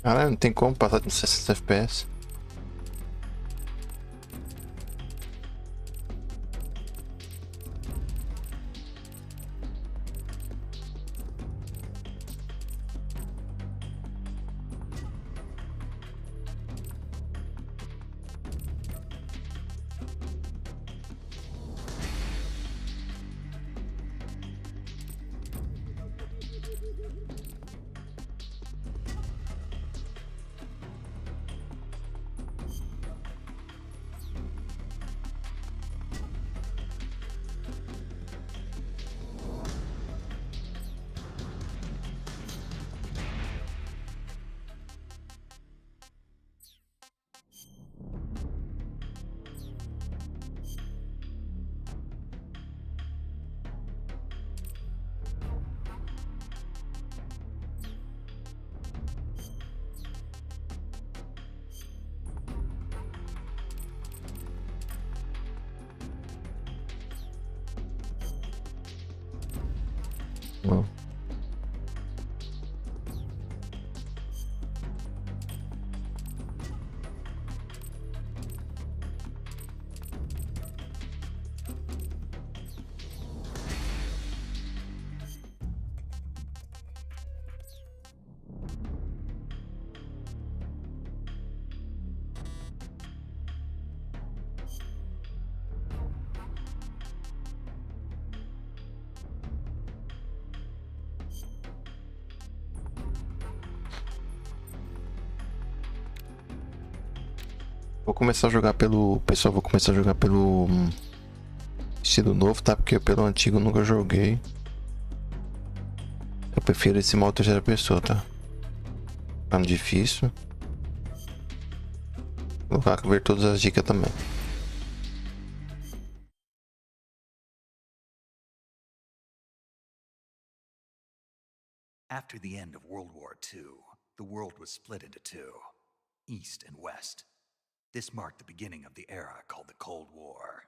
Caralho, não tem como passar de 60 FPS. Bom. Vou começar a jogar pelo... Pessoal, vou começar a jogar pelo estilo novo, tá? Porque pelo antigo eu nunca joguei. Eu prefiro esse modo terceira pessoa, tá? Tá no difícil. Vou ver todas as dicas também. After the end of World War II, the world was split into two, East and West. This marked the beginning of the era called the Cold War.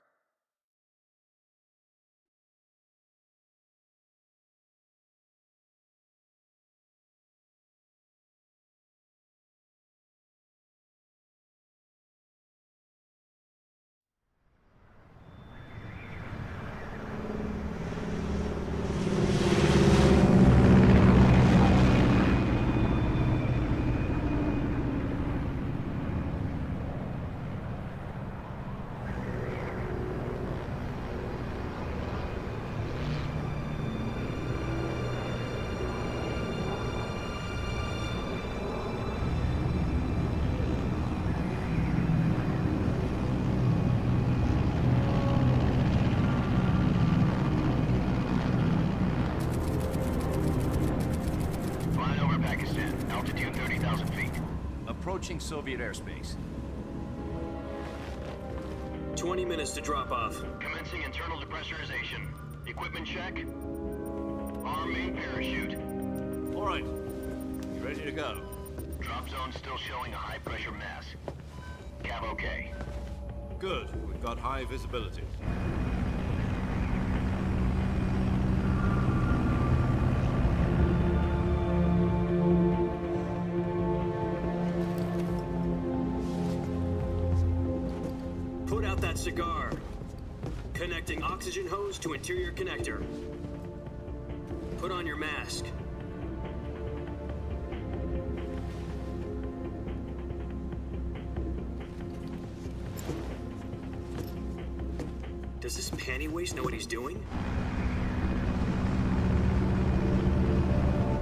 Altitude 30,000 feet. Approaching Soviet airspace. 20 minutes to drop off. Commencing internal depressurization. Equipment check. Arm main parachute. All right. You ready to go? Drop zone still showing a high pressure mass. Cav okay. Good. We've got high visibility. Put out that cigar. Connecting oxygen hose to interior connector. Put on your mask. Does this panty waste know what he's doing?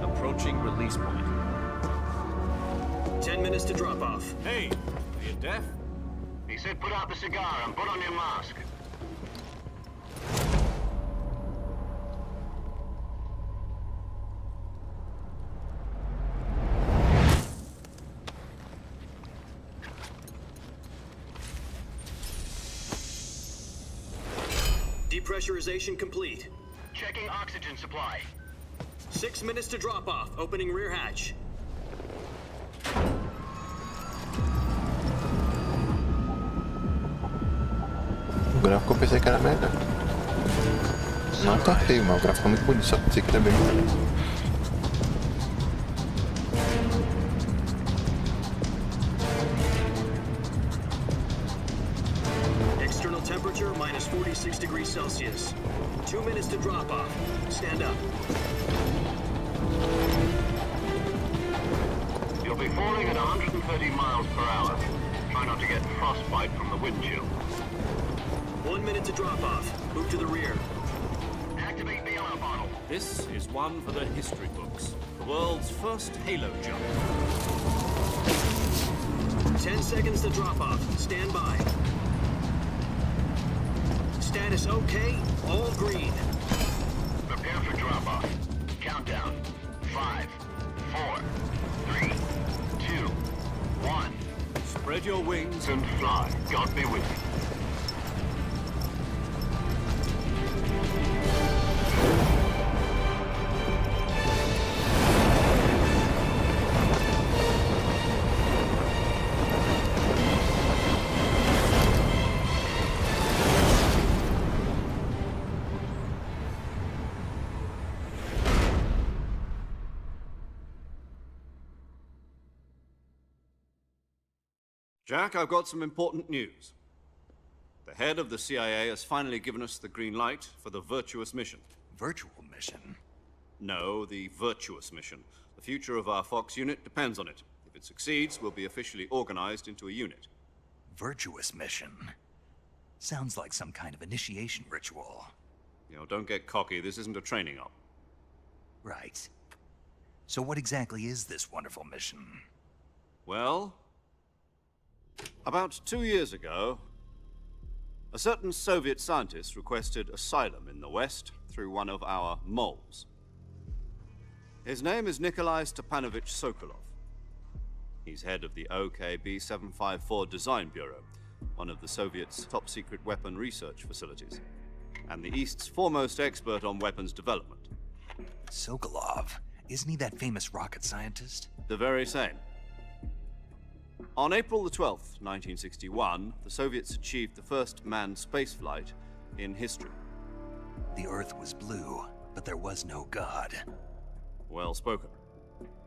Approaching release point. 10 minutes to drop off. Hey, are you deaf? He said put out the cigar and put on your mask. Depressurization complete. Checking oxygen supply. 6 minutes to drop off. Opening rear hatch. O gráfico eu pensei que era melhor. Não tá feio, mas o gráfico é muito bonito, só pensei que era bem. degrees Celsius. 2 minutes to drop off. Stand up. You'll be falling at 130 miles per hour. Try not to get frostbite from the wind chill. 1 minute to drop off. Move to the rear. Activate the alarm bottle. This is one for the history books. The world's first halo jump. 10 seconds to drop off. Stand by. Status okay. All green. Prepare for drop-off. Countdown. 5, 4, 3, 2, 1. Spread your wings And fly. God be with you. Jack, I've got some important news. The head of the CIA has finally given us the green light for the virtuous mission. Virtual mission? No, the virtuous mission. The future of our Fox unit depends on it. If it succeeds, we'll be officially organized into a unit. Virtuous mission? Sounds like some kind of initiation ritual. You know, don't get cocky. This isn't a training op. Right. So what exactly is this wonderful mission? Well, about 2 years ago, a certain Soviet scientist requested asylum in the West through one of our moles. His name is Nikolai Stepanovich Sokolov. He's head of the OKB 754 Design Bureau, one of the Soviets' top-secret weapon research facilities, and the East's foremost expert on weapons development. Sokolov? Isn't he that famous rocket scientist? The very same. On April the 12th, 1961, the Soviets achieved the first manned spaceflight in history. The Earth was blue, but there was no God. Well spoken.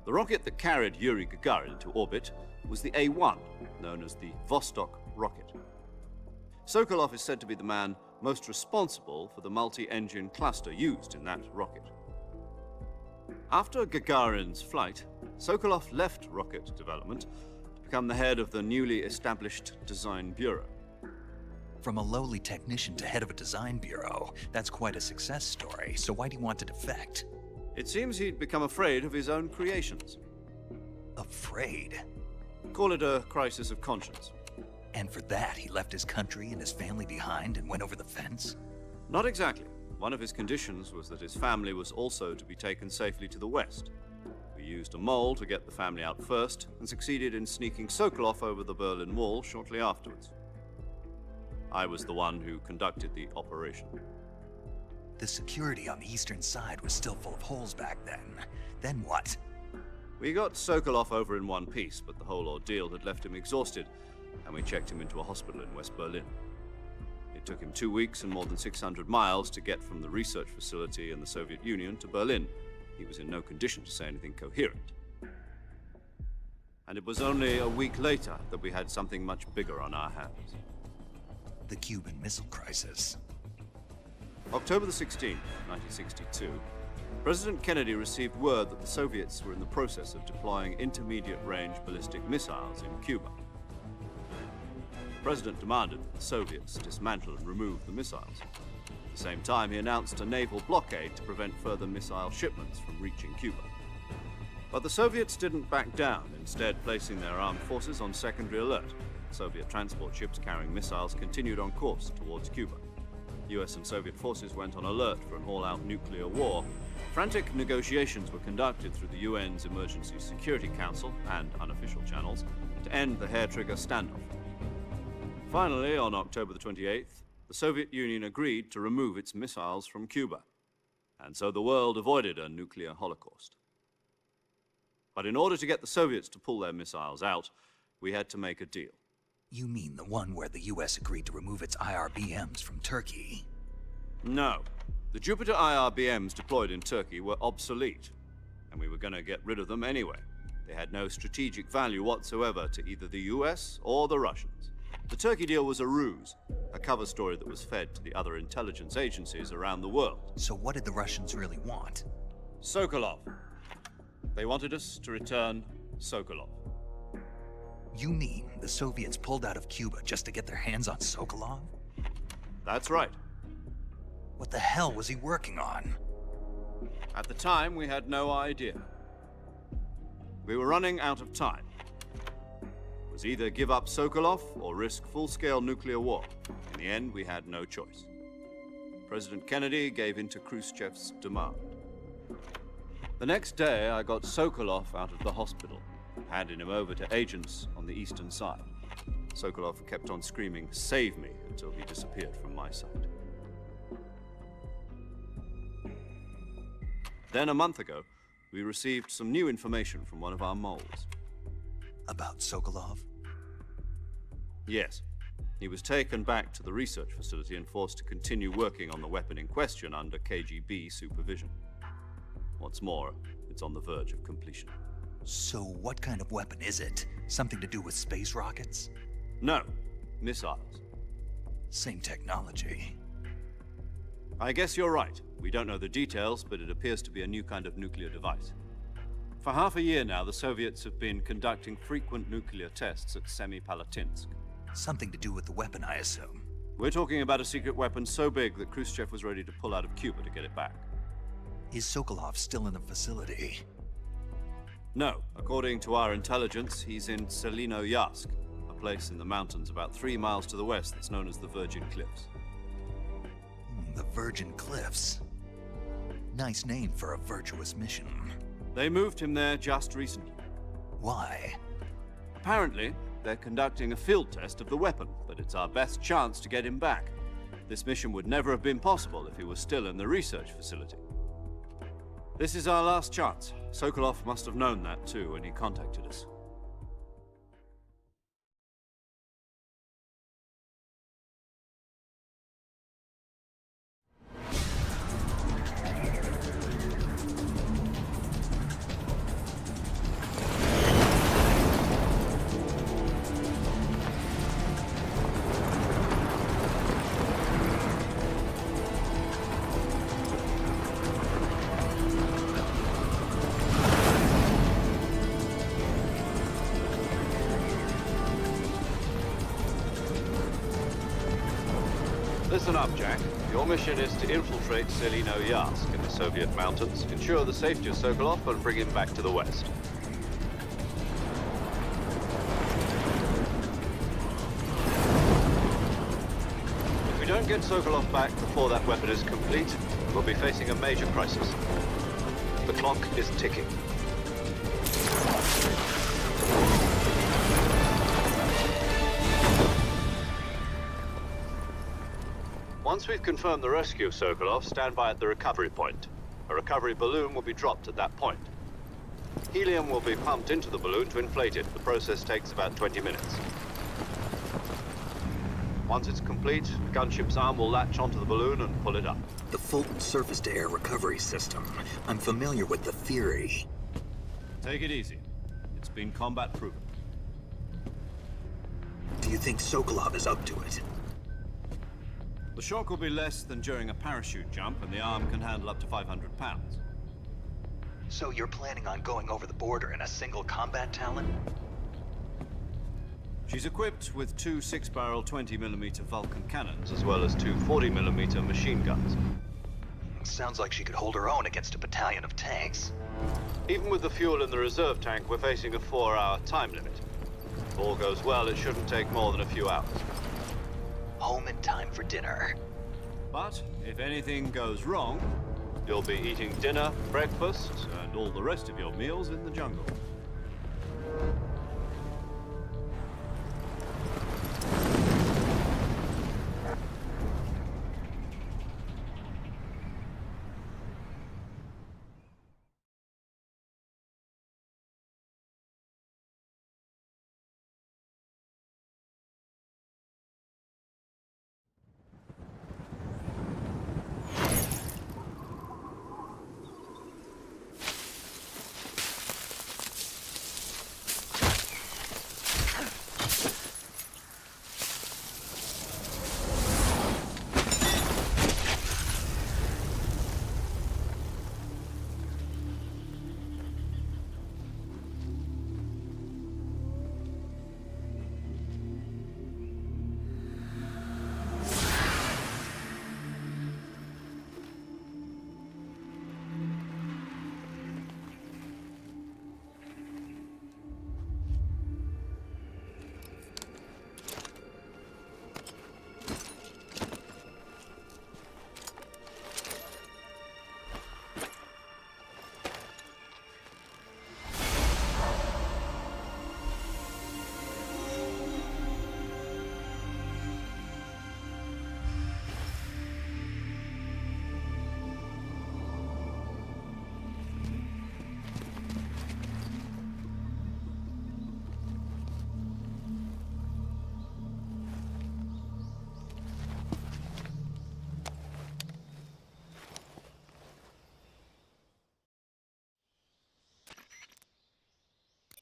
The rocket that carried Yuri Gagarin to orbit was the A-1, known as the Vostok rocket. Sokolov is said to be the man most responsible for the multi-engine cluster used in that rocket. After Gagarin's flight, Sokolov left rocket development to become the head of the newly established Design Bureau. From a lowly technician to head of a design bureau, that's quite a success story, so why'd he want to defect? It seems he'd become afraid of his own creations. Afraid? Call it a crisis of conscience. And for that, he left his country and his family behind and went over the fence? Not exactly. One of his conditions was that his family was also to be taken safely to the West. We used a mole to get the family out first and succeeded in sneaking Sokolov over the Berlin Wall shortly afterwards. I was the one who conducted the operation. The security on the eastern side was still full of holes back then. Then what? We got Sokolov over in one piece, but the whole ordeal had left him exhausted, and we checked him into a hospital in West Berlin. It took him 2 weeks and more than 600 miles to get from the research facility in the Soviet Union to Berlin. He was in no condition to say anything coherent. And it was only a week later that we had something much bigger on our hands. The Cuban Missile Crisis. October the 16th, 1962, President Kennedy received word that the Soviets were in the process of deploying intermediate-range ballistic missiles in Cuba. The President demanded that the Soviets dismantle and remove the missiles. At the same time, he announced a naval blockade to prevent further missile shipments from reaching Cuba. But the Soviets didn't back down, instead placing their armed forces on secondary alert. Soviet transport ships carrying missiles continued on course towards Cuba. US and Soviet forces went on alert for an all-out nuclear war. Frantic negotiations were conducted through the UN's Emergency Security Council and unofficial channels to end the hair-trigger standoff. Finally, on October the 28th, the Soviet Union agreed to remove its missiles from Cuba, and so the world avoided a nuclear holocaust. But in order to get the Soviets to pull their missiles out, we had to make a deal. You mean the one where the US agreed to remove its IRBMs from Turkey? No. The Jupiter IRBMs deployed in Turkey were obsolete, and we were going to get rid of them anyway. They had no strategic value whatsoever to either the US or the Russians. The Turkey deal was a ruse, a cover story that was fed to the other intelligence agencies around the world. So what did the Russians really want? Sokolov. They wanted us to return Sokolov. You mean the Soviets pulled out of Cuba just to get their hands on Sokolov? That's right. What the hell was he working on? At the time, we had no idea. We were running out of time. It was either give up Sokolov or risk full-scale nuclear war. In the end, we had no choice. President Kennedy gave in to Khrushchev's demand. The next day, I got Sokolov out of the hospital, handing him over to agents on the eastern side. Sokolov kept on screaming, "Save me," until he disappeared from my sight. Then a month ago, we received some new information from one of our moles. About Sokolov? Yes. He was taken back to the research facility and forced to continue working on the weapon in question under KGB supervision. What's more, it's on the verge of completion. So what kind of weapon is it? Something to do with space rockets? No, missiles. Same technology. I guess you're right. We don't know the details, but it appears to be a new kind of nuclear device. For half a year now, the Soviets have been conducting frequent nuclear tests at Semipalatinsk. Something to do with the weapon, I assume. We're talking about a secret weapon so big that Khrushchev was ready to pull out of Cuba to get it back. Is Sokolov still in the facility? No. According to our intelligence, he's in Selinoyarsk, a place in the mountains about 3 miles to the west that's known as the Virgin Cliffs. The Virgin Cliffs. Nice name for a virtuous mission. They moved him there just recently. Why? Apparently, they're conducting a field test of the weapon, but it's our best chance to get him back. This mission would never have been possible if he was still in the research facility. This is our last chance. Sokolov must have known that too when he contacted us. Listen up, Jack. Your mission is to infiltrate Selinoyarsk in the Soviet mountains, ensure the safety of Sokolov, and bring him back to the west. If we don't get Sokolov back before that weapon is complete, we'll be facing a major crisis. The clock is ticking. Once we've confirmed the rescue of Sokolov, stand by at the recovery point. A recovery balloon will be dropped at that point. Helium will be pumped into the balloon to inflate it. The process takes about 20 minutes. Once it's complete, the gunship's arm will latch onto the balloon and pull it up. The Fulton surface-to-air recovery system. I'm familiar with the theory. Take it easy. It's been combat-proven. Do you think Sokolov is up to it? The shock will be less than during a parachute jump, and the arm can handle up to 500 pounds. So you're planning on going over the border in a single combat Talon? She's equipped with 2 6-barrel 20mm Vulcan cannons, as well as 2 40mm machine guns. Sounds like she could hold her own against a battalion of tanks. Even with the fuel in the reserve tank, we're facing a 4-hour time limit. If all goes well, it shouldn't take more than a few hours. Home in time for dinner. But if anything goes wrong, you'll be eating dinner, breakfast, and all the rest of your meals in the jungle.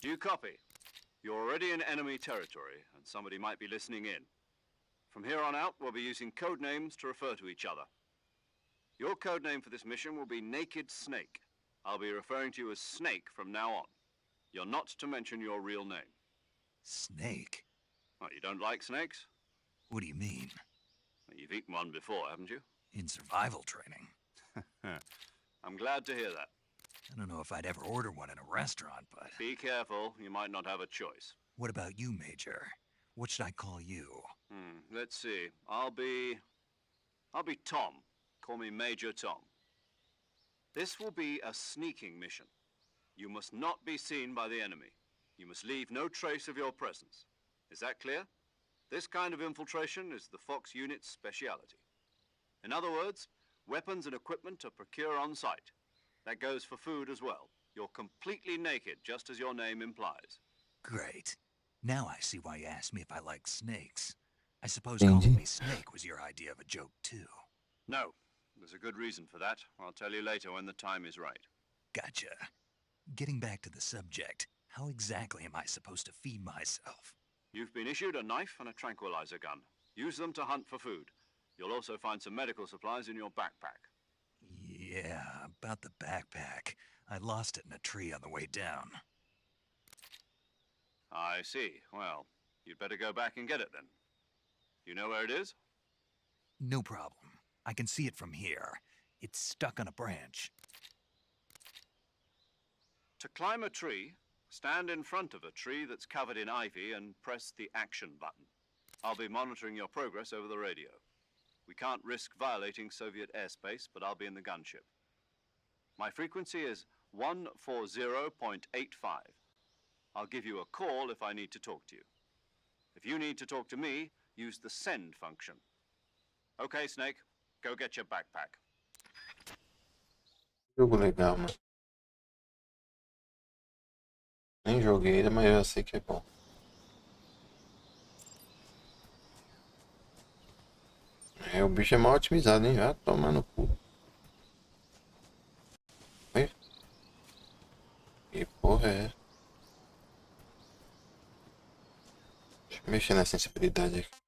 you copy? You're already in enemy territory, and somebody might be listening in. From here on out, we'll be using code names to refer to each other. Your code name for this mission will be Naked Snake. I'll be referring to you as Snake from now on. You're not to mention your real name. Snake? What, you don't like snakes? What do you mean? Well, you've eaten one before, haven't you? In survival training? I'm glad to hear that. I don't know if I'd ever order one in a restaurant, but... Be careful, you might not have a choice. What about you, Major? What should I call you? Let's see. I'll be Tom. Call me Major Tom. This will be a sneaking mission. You must not be seen by the enemy. You must leave no trace of your presence. Is that clear? This kind of infiltration is the Fox unit's speciality. In other words, weapons and equipment are procure on site. That goes for food as well. You're completely naked, just as your name implies. Great. Now I see why you asked me if I like snakes. I suppose calling me Snake was your idea of a joke, too. No. There's a good reason for that. I'll tell you later when the time is right. Gotcha. Getting back to the subject, how exactly am I supposed to feed myself? You've been issued a knife and a tranquilizer gun. Use them to hunt for food. You'll also find some medical supplies in your backpack. Yeah, about the backpack. I lost it in a tree on the way down. I see. Well, you'd better go back and get it then. You know where it is? No problem. I can see it from here. It's stuck on a branch. To climb a tree, stand in front of a tree that's covered in ivy and press the action button. I'll be monitoring your progress over the radio. We can't risk violating Soviet airspace, but I'll be in the gunship. My frequency is 140.85. I'll give you a call if I need to talk to you. If you need to talk to me, use the send function. Okay, Snake, go get your backpack. Jogo legal, mano. Nem joguei ainda, mas eu sei que é bom. É, o bicho é mal otimizado, hein? Já toma no cu. Oi? Que porra é essa? Deixa eu mexer na sensibilidade aqui.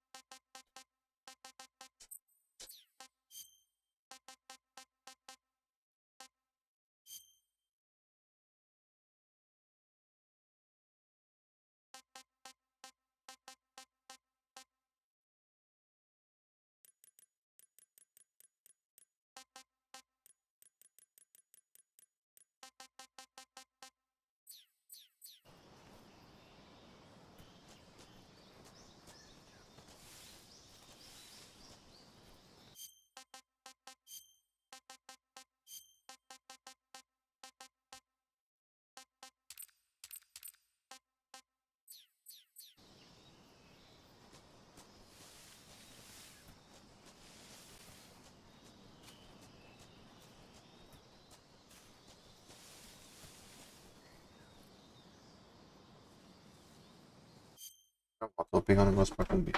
Vou pegar um negócio pra comer.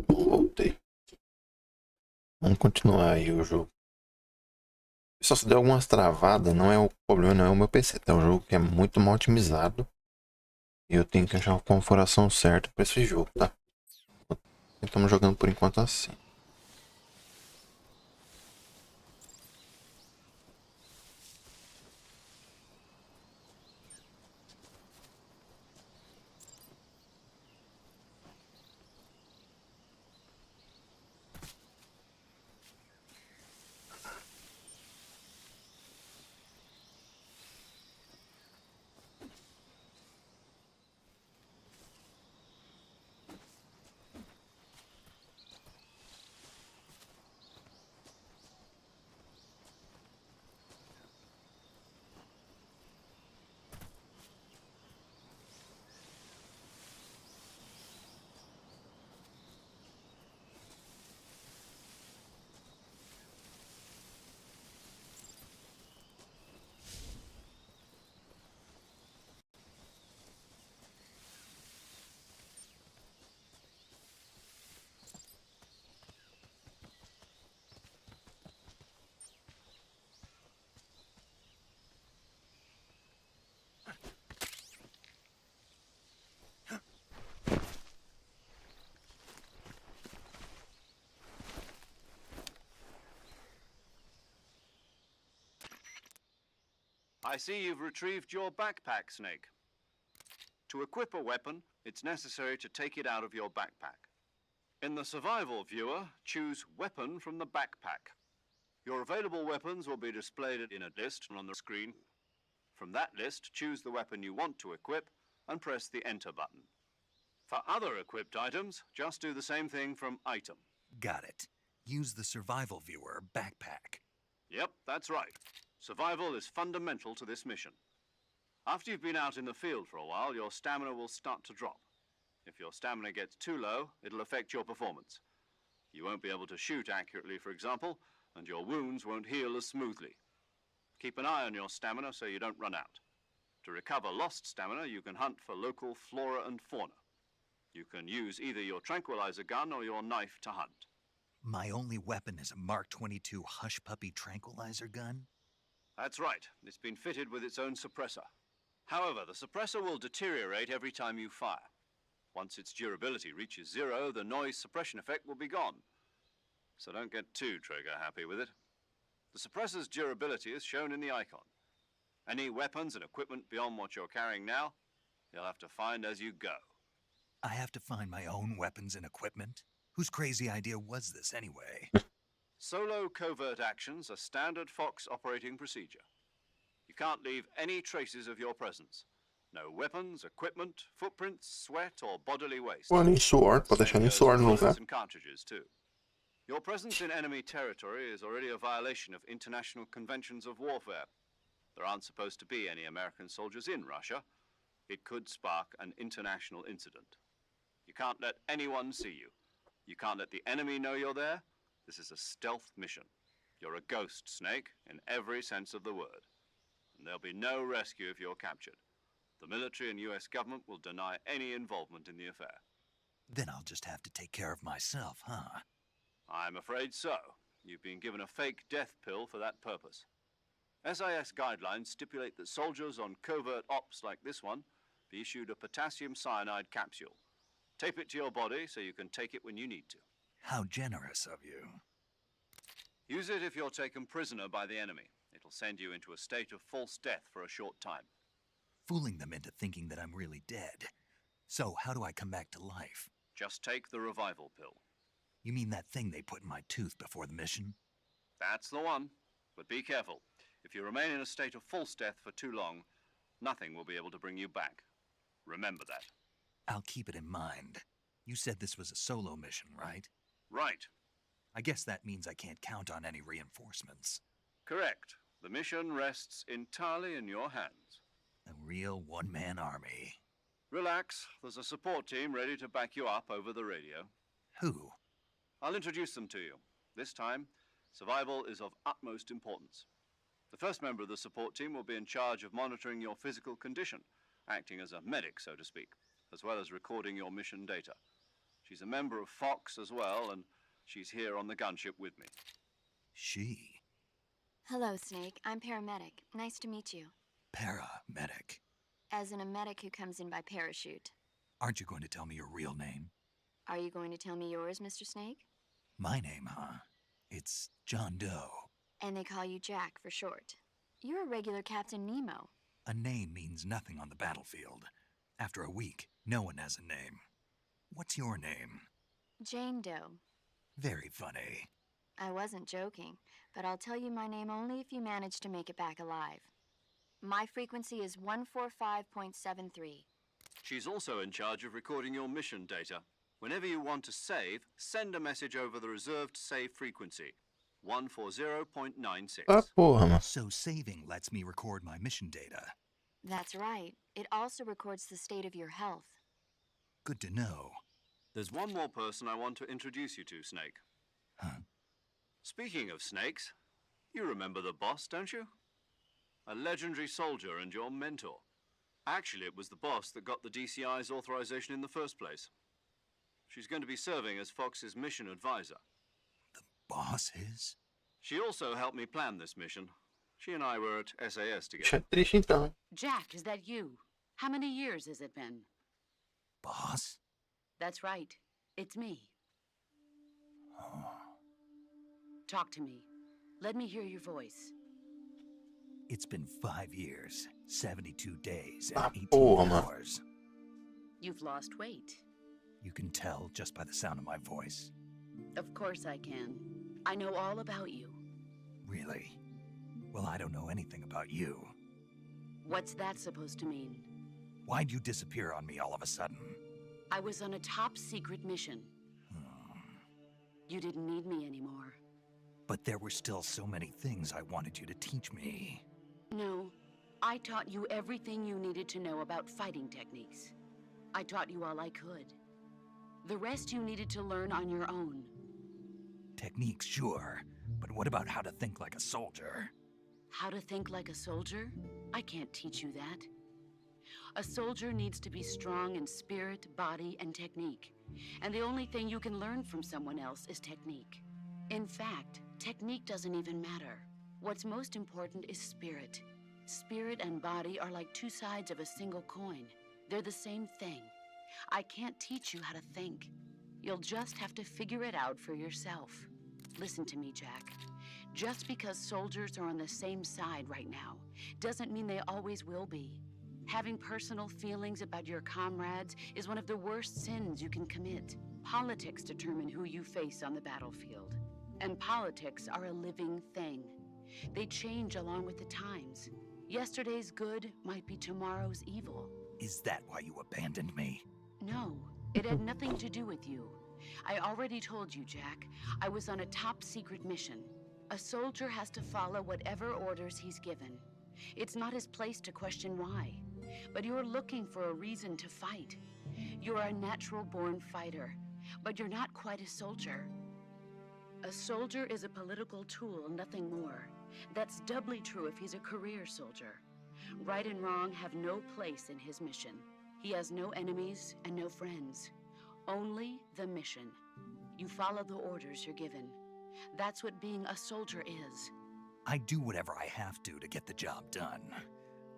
Voltei. Vamos continuar aí o jogo. Só se der algumas travadas, não é o problema, não é o meu PC, tá? É um jogo que é muito mal otimizado. E eu tenho que achar a configuração certa para esse jogo, tá? Estamos jogando por enquanto assim. I see you've retrieved your backpack, Snake. To equip a weapon, it's necessary to take it out of your backpack. In the survival viewer, choose Weapon from the backpack. Your available weapons will be displayed in a list on the screen. From that list, choose the weapon you want to equip and press the Enter button. For other equipped items, just do the same thing from Item. Got it. Use the survival viewer backpack. Yep, that's right. Survival is fundamental to this mission. After you've been out in the field for a while, your stamina will start to drop. If your stamina gets too low, it'll affect your performance. You won't be able to shoot accurately, for example, and your wounds won't heal as smoothly. Keep an eye on your stamina so you don't run out. To recover lost stamina, you can hunt for local flora and fauna. You can use either your tranquilizer gun or your knife to hunt. My only weapon is a Mark 22 Hush Puppy tranquilizer gun? That's right. It's been fitted with its own suppressor. However, the suppressor will deteriorate every time you fire. Once its durability reaches 0, the noise suppression effect will be gone. So don't get too trigger-happy with it. The suppressor's durability is shown in the icon. Any weapons and equipment beyond what you're carrying now, you'll have to find as you go. I have to find my own weapons and equipment? Whose crazy idea was this anyway? Solo covert actions are standard Fox operating procedure. You can't leave any traces of your presence. No weapons, equipment, footprints, sweat, or bodily waste. Pô, nem sword, pode deixar nem sword no lugar. And cartridges too. Your presence in enemy territory is already a violation of international conventions of warfare. There aren't supposed to be any American soldiers in Russia. It could spark an international incident. You can't let anyone see you. You can't let the enemy know you're there. This is a stealth mission. You're a ghost, Snake, in every sense of the word. And there'll be no rescue if you're captured. The military and US government will deny any involvement in the affair. Then I'll just have to take care of myself, huh? I'm afraid so. You've been given a fake death pill for that purpose. SIS guidelines stipulate that soldiers on covert ops like this one be issued a potassium cyanide capsule. Tape it to your body so you can take it when you need to. How generous of you. Use it if you're taken prisoner by the enemy. It'll send you into a state of false death for a short time. Fooling them into thinking that I'm really dead. So, how do I come back to life? Just take the revival pill. You mean that thing they put in my tooth before the mission? That's the one. But be careful. If you remain in a state of false death for too long, nothing will be able to bring you back. Remember that. I'll keep it in mind. You said this was a solo mission, right? Right. I guess that means I can't count on any reinforcements. Correct. The mission rests entirely in your hands. A real one-man army. Relax. There's a support team ready to back you up over the radio. Who? I'll introduce them to you. This time, survival is of utmost importance. The first member of the support team will be in charge of monitoring your physical condition, acting as a medic, so to speak, as well as recording your mission data. She's a member of Fox as well, and she's here on the gunship with me. She? Hello, Snake. I'm paramedic. Nice to meet you. Paramedic. As in a medic who comes in by parachute. Aren't you going to tell me your real name? Are you going to tell me yours, Mr. Snake? My name, huh? It's John Doe. And they call you Jack for short. You're a regular Captain Nemo. A name means nothing on the battlefield. After a week, no one has a name. What's your name? Jane Doe. Very funny. I wasn't joking, but I'll tell you my name only if you manage to make it back alive. My frequency is 145.73. She's also in charge of recording your mission data. Whenever you want to save, send a message over the reserved save frequency, 140.96. Ah, porra, mano. So saving lets me record my mission data. That's right. It also records the state of your health. Good to know. There's one more person I want to introduce you to, Snake. Huh? Speaking of snakes, you remember the boss, don't you? A legendary soldier and your mentor. Actually, it was the boss that got the DCI's authorization in the first place. She's going to be serving as Fox's mission advisor. The boss is? She also helped me plan this mission. She and I were at SAS Isso é together. triste então. Jack, is that you? How many years has it been? Boss? That's right. It's me. Oh. Talk to me. Let me hear your voice. It's been 5 years, 72 days, Ah, and 18 porra, mano. hours. You've lost weight. You can tell just by the sound of my voice. Of course I can. I know all about you. Really? Well, I don't know anything about you. What's that supposed to mean? Why'd you disappear on me all of a sudden? I was on a top secret mission. You didn't need me anymore. But there were still so many things I wanted you to teach me. No, I taught you everything you needed to know about fighting techniques. I taught you all I could. The rest you needed to learn on your own. Techniques, sure. But what about how to think like a soldier? How to think like a soldier? I can't teach you that. A soldier needs to be strong in spirit, body, and technique. And the only thing you can learn from someone else is technique. In fact, technique doesn't even matter. What's most important is spirit. Spirit and body are like two sides of a single coin. They're the same thing. I can't teach you how to think. You'll just have to figure it out for yourself. Listen to me, Jack. Just because soldiers are on the same side right now doesn't mean they always will be. Having personal feelings about your comrades is one of the worst sins you can commit. Politics determine who you face on the battlefield. And politics are a living thing. They change along with the times. Yesterday's good might be tomorrow's evil. Is that why you abandoned me? No, it had nothing to do with you. I already told you, Jack. I was on a top secret mission. A soldier has to follow whatever orders he's given. It's not his place to question why. But you're looking for a reason to fight. You're a natural-born fighter, but you're not quite a soldier. A soldier is a political tool, nothing more. That's doubly true if he's a career soldier. Right and wrong have no place in his mission. He has no enemies and no friends. Only the mission. You follow the orders you're given. That's what being a soldier is. I do whatever I have to get the job done.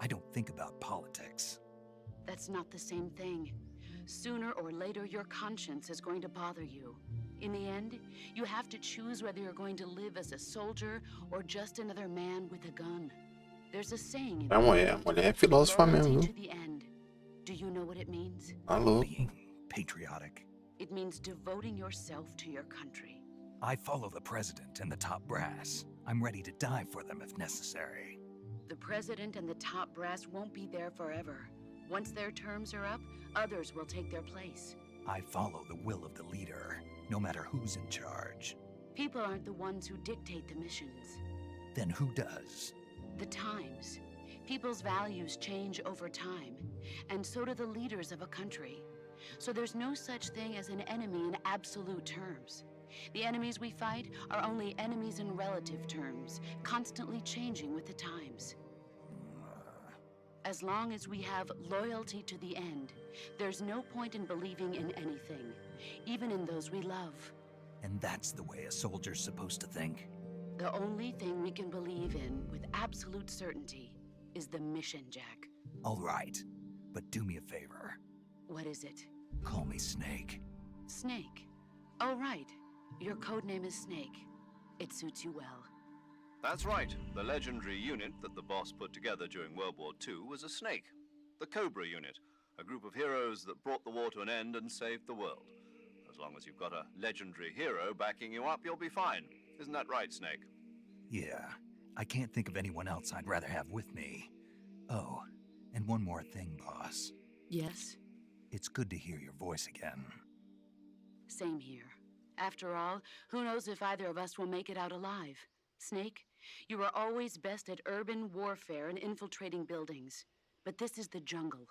I don't think about politics. That's not the same thing. Sooner or later, your conscience is going to bother you. In the end, you have to choose whether you're going to live as a soldier or just another man with a gun. There's a saying in A mulher é filósofa mesmo, loyalty viu? to the end. Do you know what it means? Alô? Being patriotic. It means devoting yourself to your country. I follow the president and the top brass. I'm ready to die for them if necessary. The president and the top brass won't be there forever. Once their terms are up, others will take their place. I follow the will of the leader, no matter who's in charge. People aren't the ones who dictate the missions. Then who does? The times. People's values change over time, and so do the leaders of a country. So there's no such thing as an enemy in absolute terms. The enemies we fight are only enemies in relative terms, constantly changing with the times. As long as we have loyalty to the end, there's no point in believing in anything. even in those we love. And that's the way a soldier's supposed to think? The only thing we can believe in with absolute certainty is the mission, Jack. All right, but do me a favor. What is it? Call me Snake. Snake. Oh, right. Your codename is Snake. It suits you well. That's right. The legendary unit that the boss put together during World War II was a snake. The Cobra unit, a group of heroes that brought the war to an end and saved the world. As long as you've got a legendary hero backing you up, you'll be fine. Isn't that right, Snake? Yeah, I can't think of anyone else I'd rather have with me. Oh, and one more thing, boss. Yes? It's good to hear your voice again. Same here. After all, who knows if either of us will make it out alive? Snake, you are always best at urban warfare and infiltrating buildings. But this is the jungle.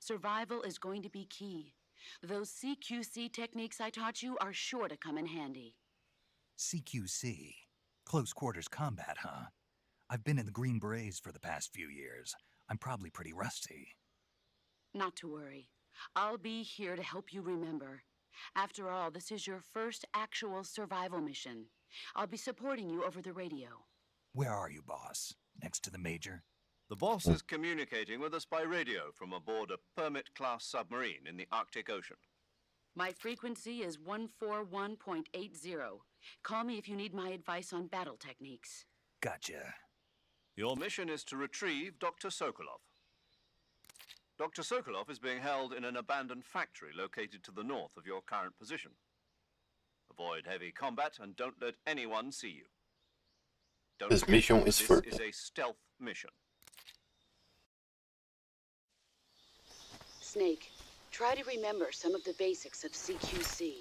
Survival is going to be key. Those CQC techniques I taught you are sure to come in handy. CQC? Close quarters combat, huh? I've been in the Green Berets for the past few years. I'm probably pretty rusty. Not to worry. I'll be here to help you remember. After all, this is your first actual survival mission. I'll be supporting you over the radio. Where are you, boss? Next to the Major? The boss is communicating with us by radio from aboard a Permit-class submarine in the Arctic Ocean. My frequency is 141.80. Call me if you need my advice on battle techniques. Gotcha. Your mission is to retrieve Dr. Sokolov. Dr. Sokolov is being held in an abandoned factory located to the north of your current position. Avoid heavy combat and don't let anyone see you. Don't This forget, mission is this for... is a stealth mission. Snake, try to remember some of the basics of CQC.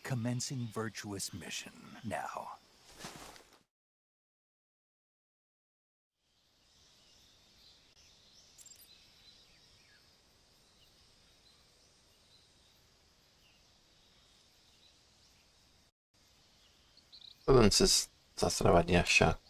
Commencing virtuous mission now. Tô dando essas travadinhas chatas.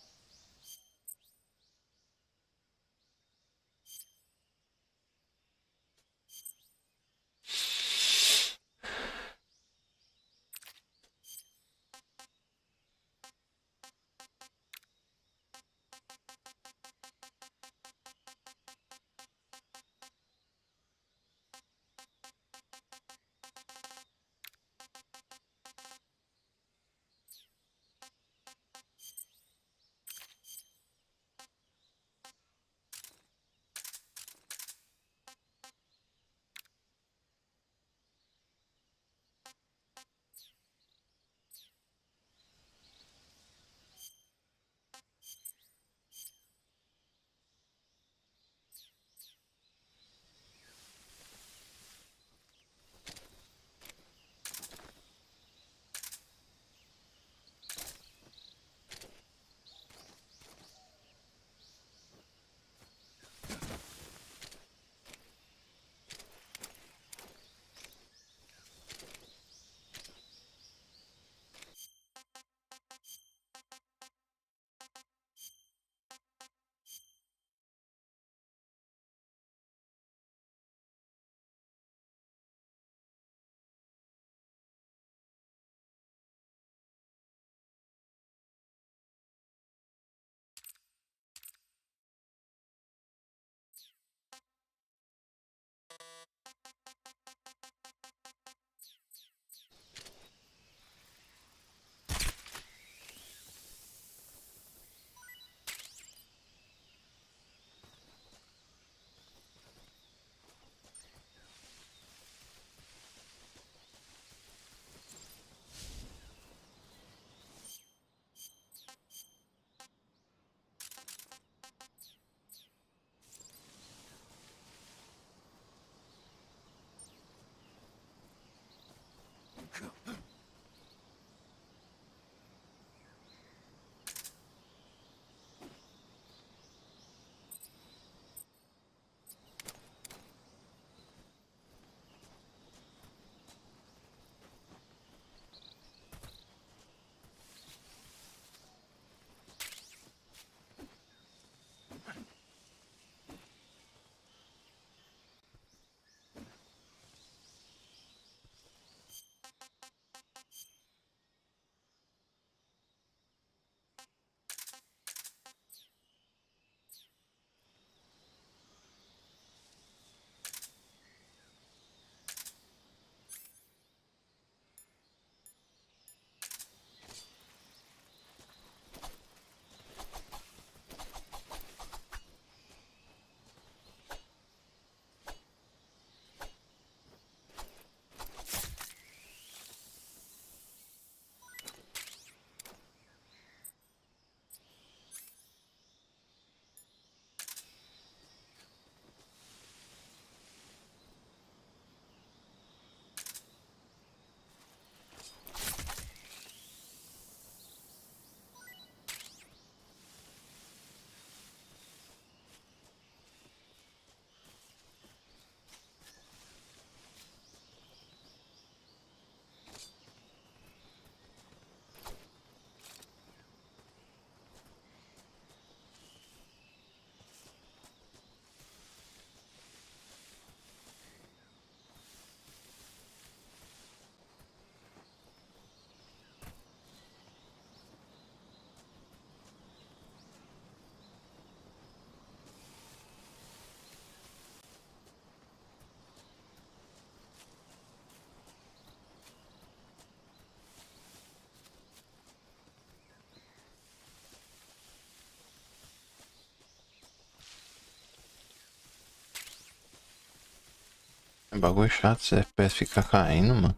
É bagulho chato, esse FPS ficar caindo, mano.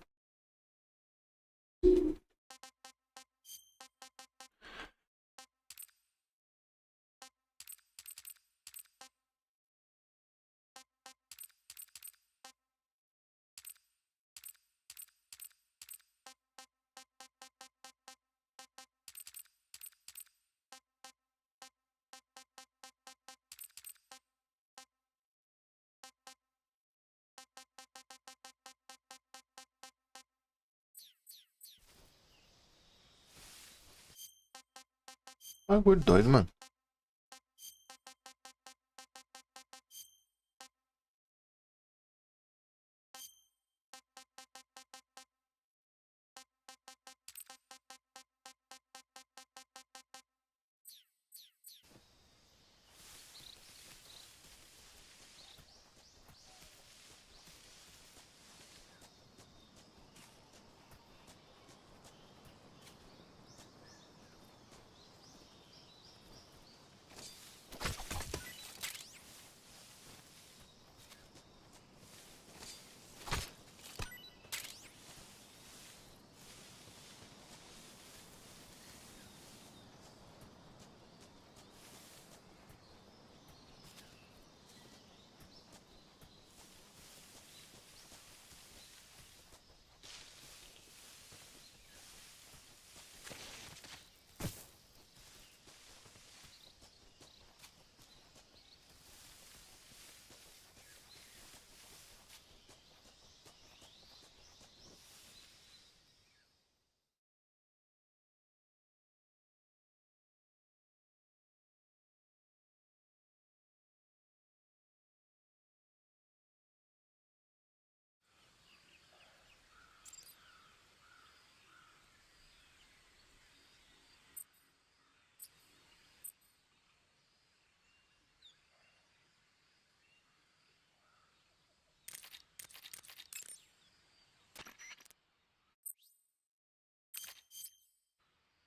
Bagulho doido, mano.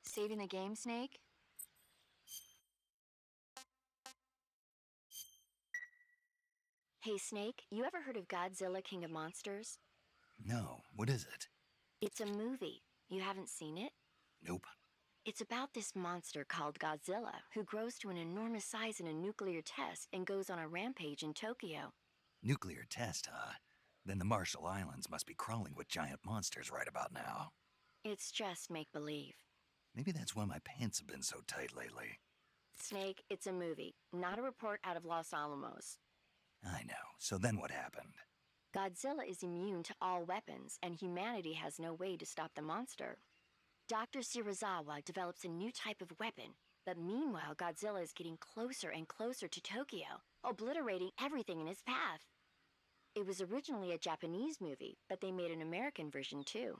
Saving the game, Snake? Hey, Snake, you ever heard of Godzilla, King of Monsters? No, what is it? It's a movie. You haven't seen it? Nope. It's about this monster called Godzilla, who grows to an enormous size in a nuclear test and goes on a rampage in Tokyo. Nuclear test, huh? Then the Marshall Islands must be crawling with giant monsters right about now. It's just make-believe. Maybe that's why my pants have been so tight lately. Snake, it's a movie, not a report out of Los Alamos. I know. So then what happened? Godzilla is immune to all weapons, and humanity has no way to stop the monster. Dr. Shirazawa develops a new type of weapon, but meanwhile Godzilla is getting closer and closer to Tokyo, obliterating everything in his path. It was originally a Japanese movie, but they made an American version too.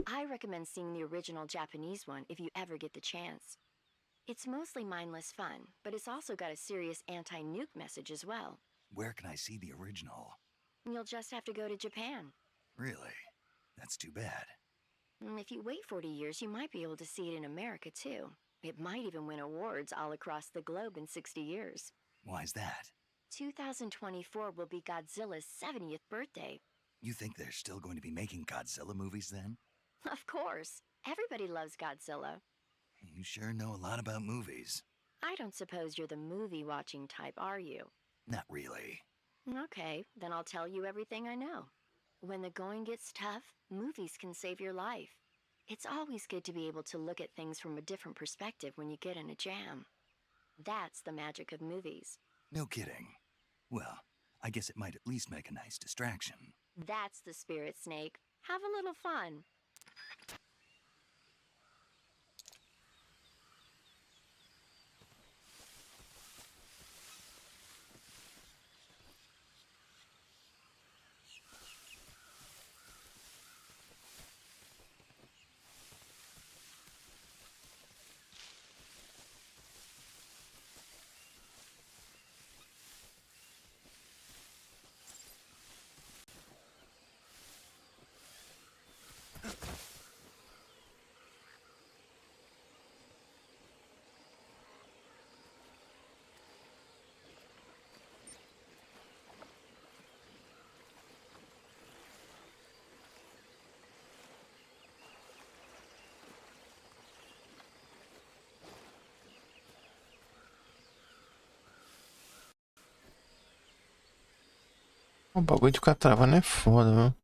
I recommend seeing the original Japanese one if you ever get the chance. It's mostly mindless fun, but it's also got a serious anti-nuke message as well. Where can I see the original? You'll just have to go to Japan. Really? That's too bad. If you wait 40 years, you might be able to see it in America too. It might even win awards all across the globe in 60 years. Why's that? 2024 will be Godzilla's 70th birthday. You think they're still going to be making Godzilla movies then? Of course. Everybody loves Godzilla. You sure know a lot about movies. I don't suppose you're the movie-watching type, are you? Not really. Okay, then I'll tell you everything I know. When the going gets tough, movies can save your life. It's always good to be able to look at things from a different perspective when you get in a jam. That's the magic of movies. No kidding. Well, I guess it might at least make a nice distraction. That's the spirit, Snake. Have a little fun. O bagulho de ficar travando é foda, viu?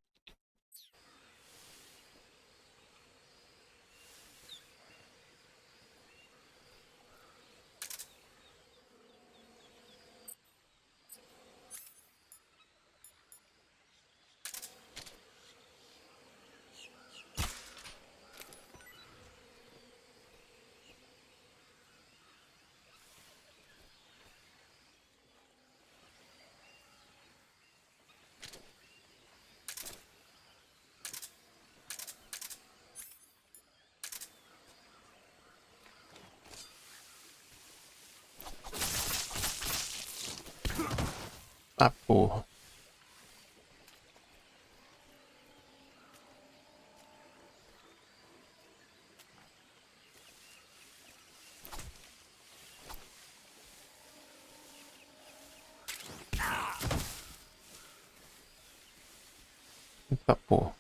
Ah, porra. Eita porra.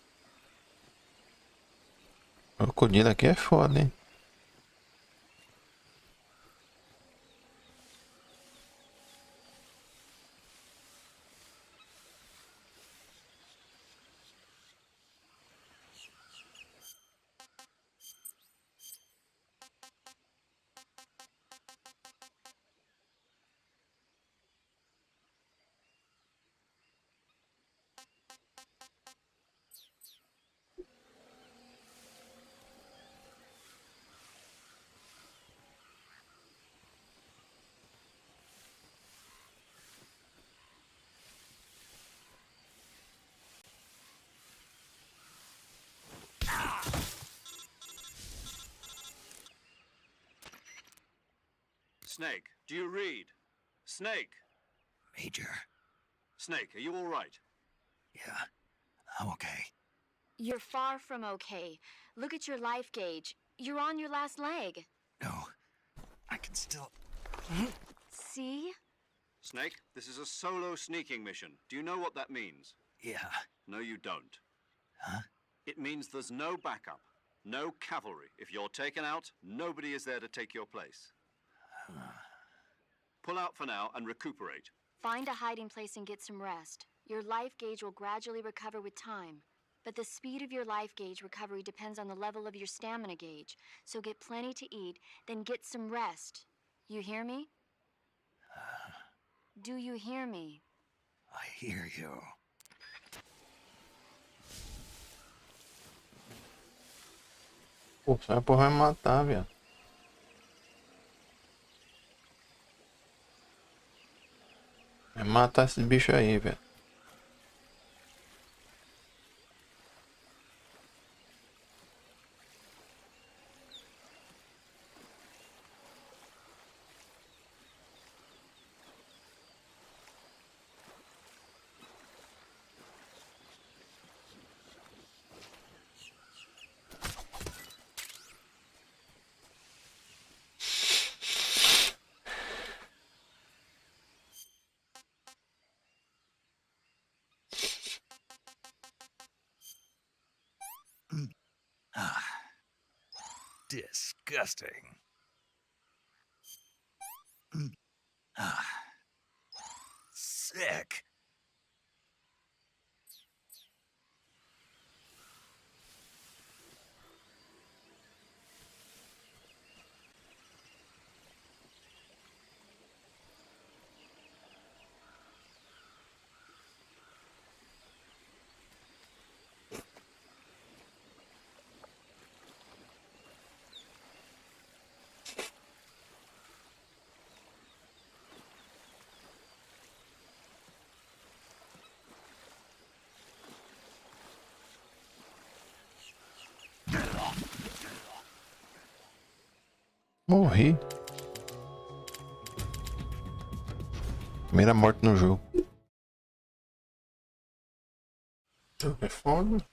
O crocodilo aqui é foda, hein? Snake, do you read? Snake! Major. Snake, are you all right? Yeah, I'm okay. You're far from okay. Look at your life gauge. You're on your last leg. No, I can still... See? Snake, this is a solo sneaking mission. Do you know what that means? Yeah. No, you don't. Huh? It means there's no backup, no cavalry. If you're taken out, nobody is there to take your place. Pull out for now and recuperate. Find a hiding place and get some rest. Your life gauge will gradually recover with time. But the speed of your life gauge recovery depends on the level of your stamina gauge. So get plenty to eat, then get some rest. You hear me? Do you hear me? I hear you. Pô, essa porra vai me matar, velho. Vai matar esses bichos aí, velho. Disgusting. Sick. Morri. Primeira morte no jogo. É foda.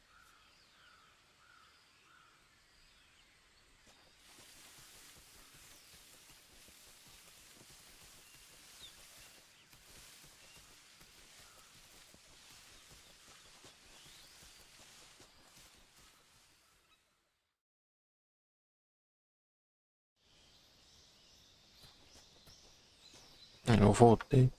Eu voltei.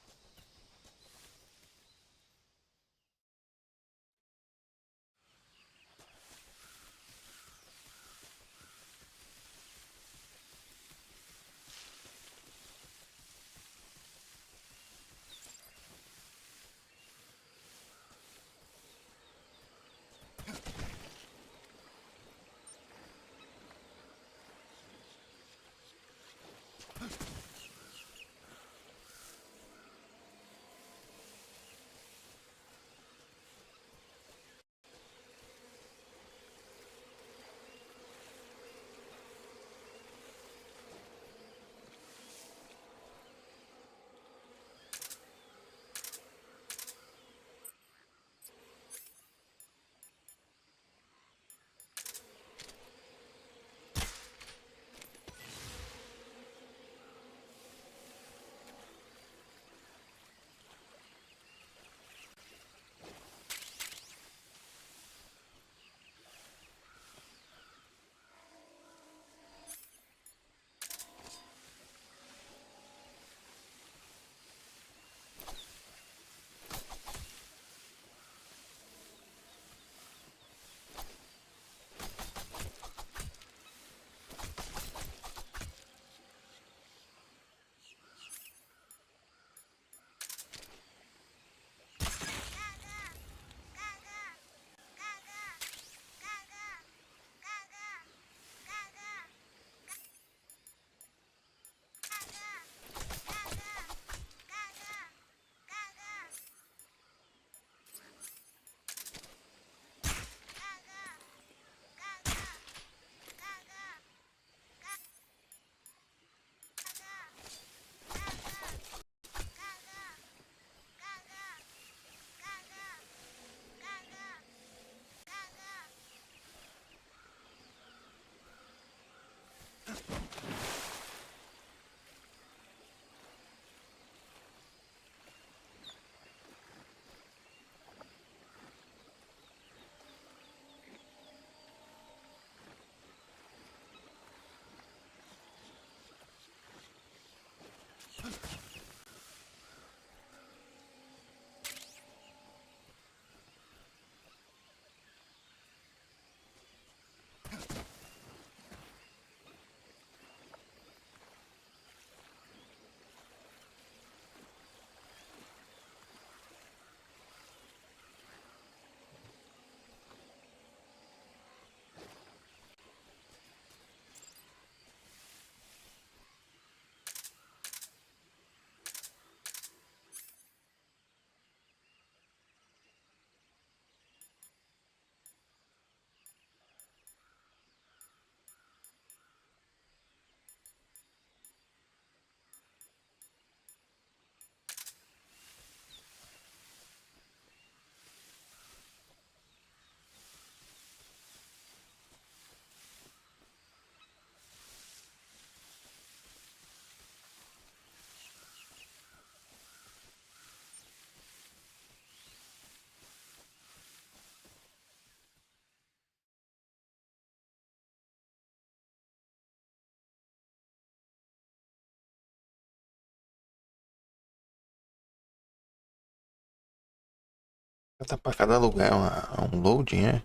Para cada lugar é um loading, é?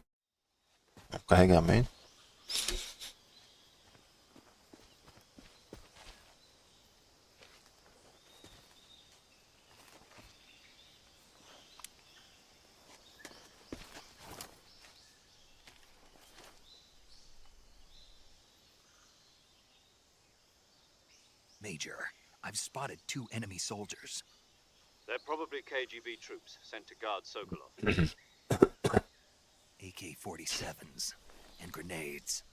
Um carregamento. Major, I've spotted 2 enemy soldiers. They're probably KGB troops sent to guard Sokolov. AK-47s and grenades.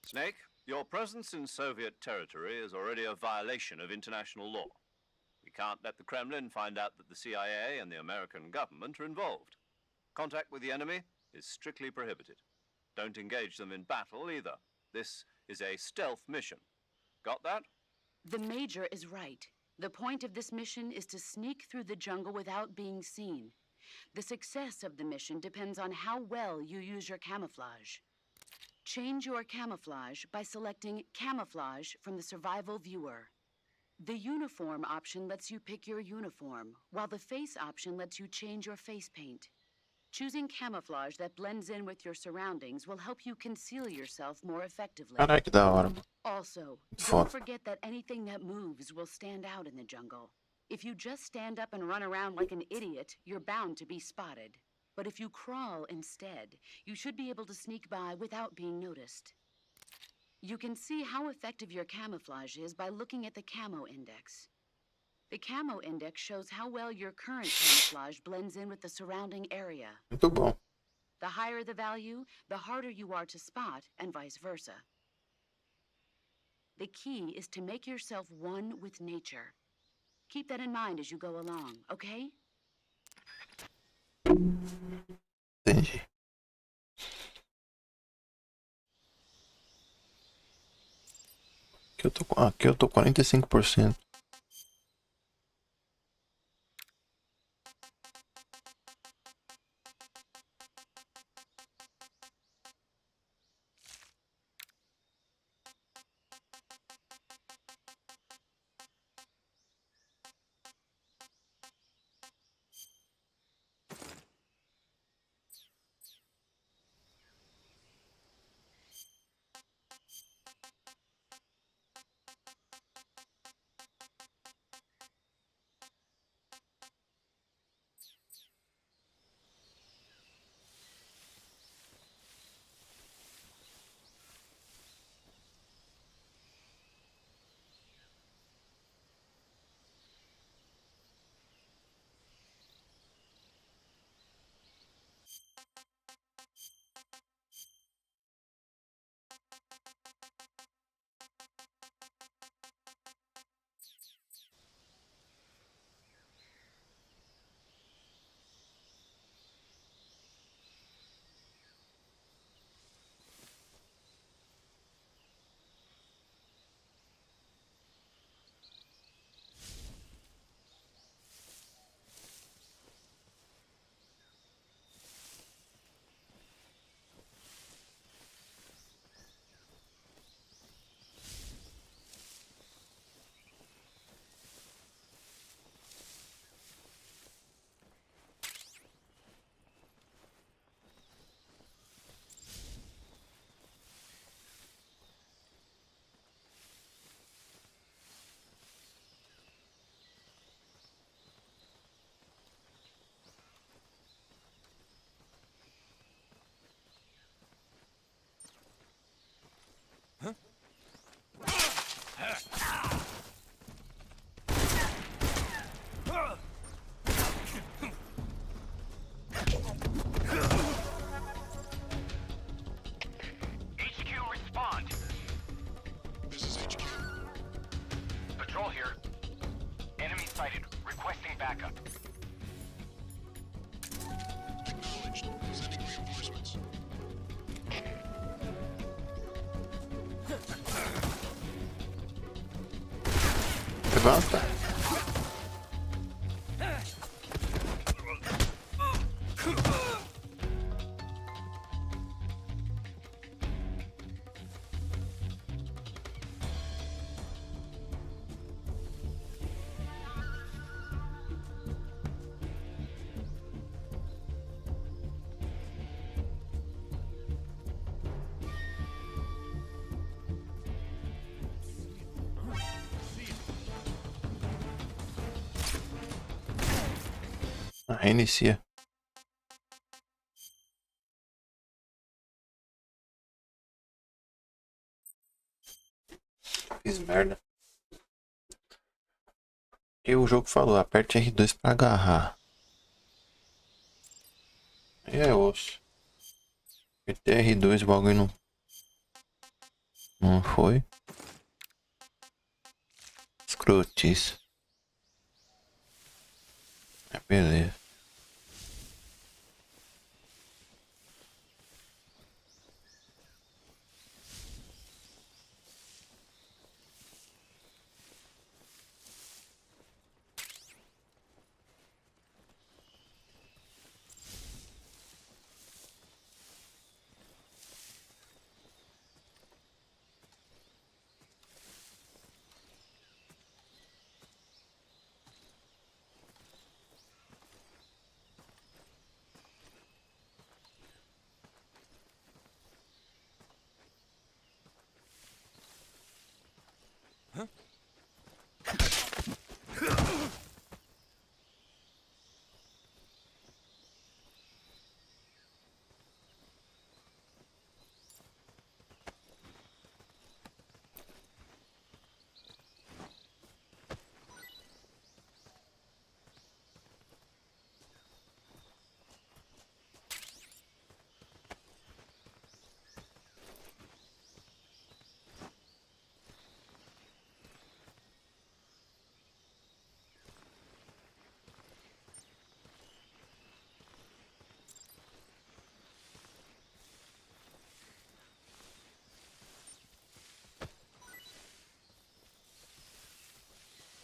Snake, your presence in Soviet territory is already a violation of international law. We can't let the Kremlin find out that the CIA and the American government are involved. Contact with the enemy is strictly prohibited. Don't engage them in battle either. This is a stealth mission. Got that? The Major is right. The point of this mission is to sneak through the jungle without being seen. The success of the mission depends on how well you use your camouflage. Change your camouflage by selecting Camouflage from the Survival Viewer. The Uniform option lets you pick your uniform, while the Face option lets you change your face paint. Choosing camouflage that blends in with your surroundings will help you conceal yourself more effectively. Caraca, que da hora, mano. Also, Foda. don't forget that anything that moves will stand out in the jungle. If you just stand up and run around like an idiot, you're bound to be spotted. But if you crawl instead, you should be able to sneak by without being noticed. You can see how effective your camouflage is by looking at the Camo Index. The Camo Index shows how well your current camouflage blends in with the surrounding area. Muito bom. The higher the value, the harder you are to spot, and vice versa. The key is to make yourself one with nature. Keep that in mind as you go along, okay? Entendi. Aqui eu tô 45%. HQ, respond. This is HQ. Patrol here. Enemy sighted. Requesting backup. Acknowledged. Sending reinforcements. Levanta. reinicia. Fiz merda. E o jogo falou, aperte R2 pra agarrar. E é osso. Apertei R2, o bagulho não foi. Escrotice. É, beleza.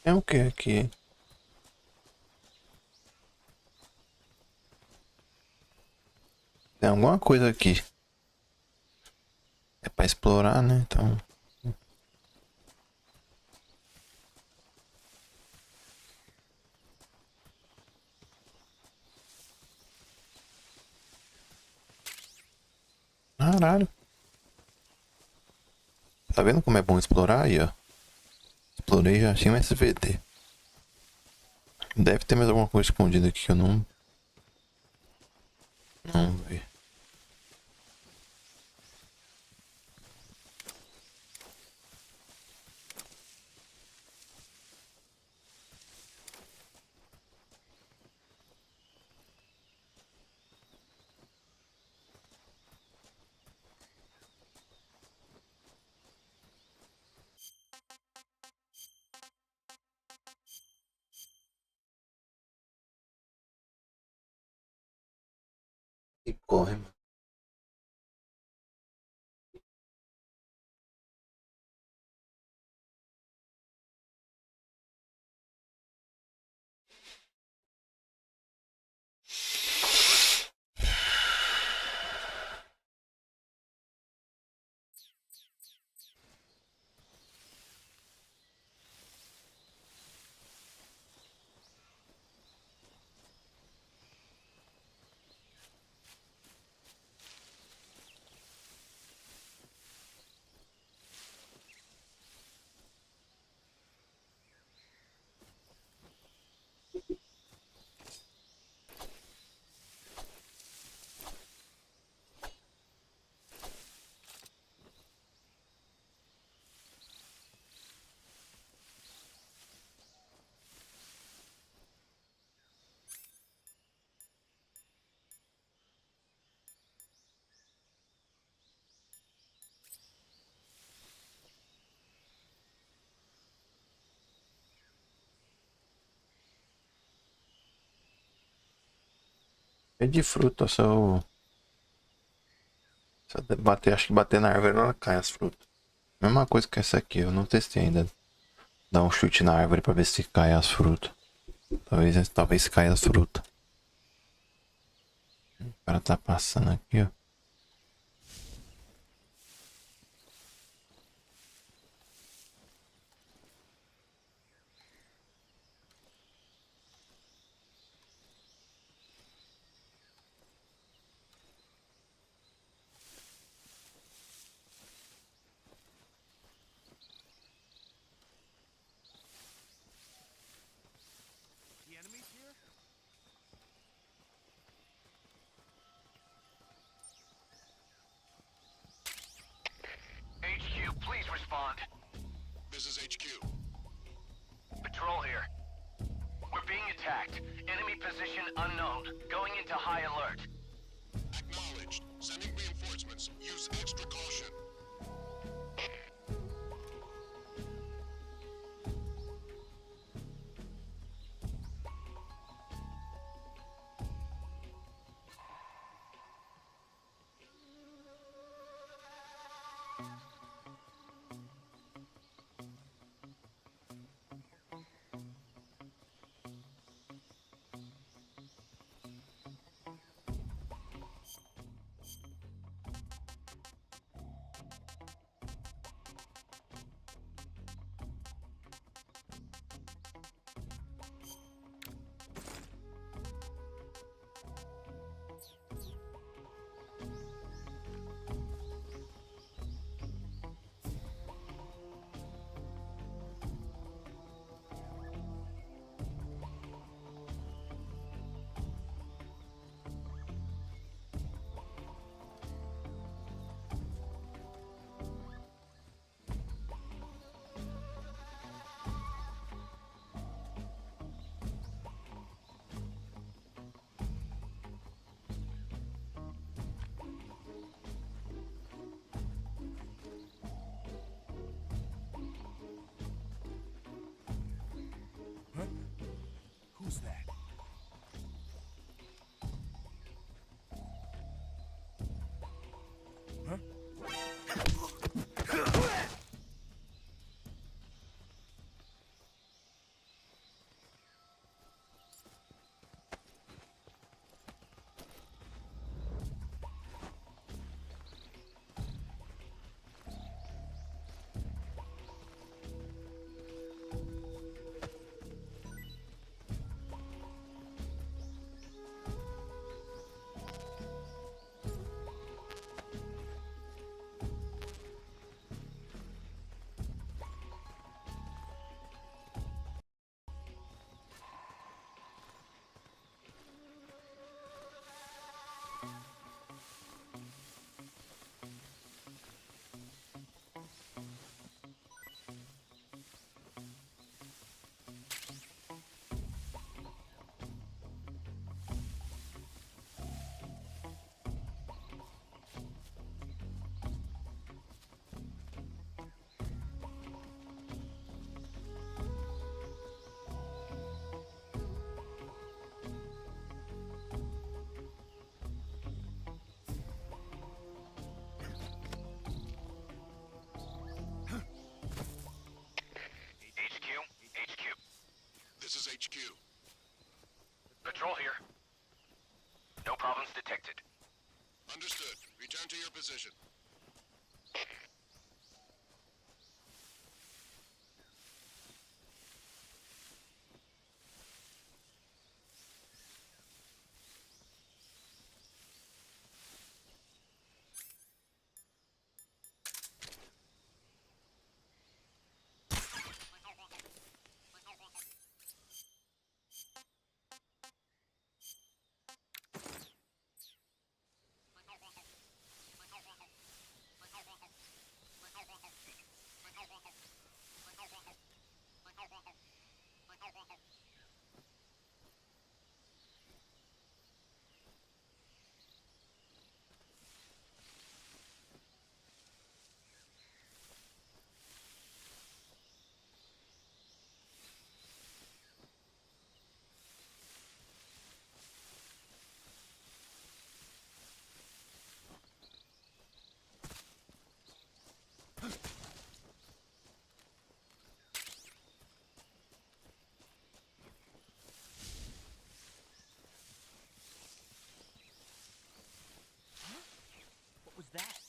É o que aqui? Tem alguma coisa aqui. É pra explorar, né? Então. Caralho. Tá vendo como é bom explorar aí, ó? Explorei já tinha um SVT. Deve ter mais alguma coisa escondida aqui que eu não vi. E corre, mano. É de fruta, se eu bater, acho que bater na árvore ela cai as frutas. Mesma coisa que essa aqui, eu não testei ainda. Dar um chute na árvore pra ver se cai as frutas. Talvez caia as frutas. O cara tá passando aqui, ó. Command. This is HQ. Patrol here. We're being attacked. Enemy position unknown. Going into high alert. Acknowledged. Sending reinforcements. Use extra caution. Who's that? Huh? This is HQ. Patrol here. No problems detected. Understood. Return to your position. What was that?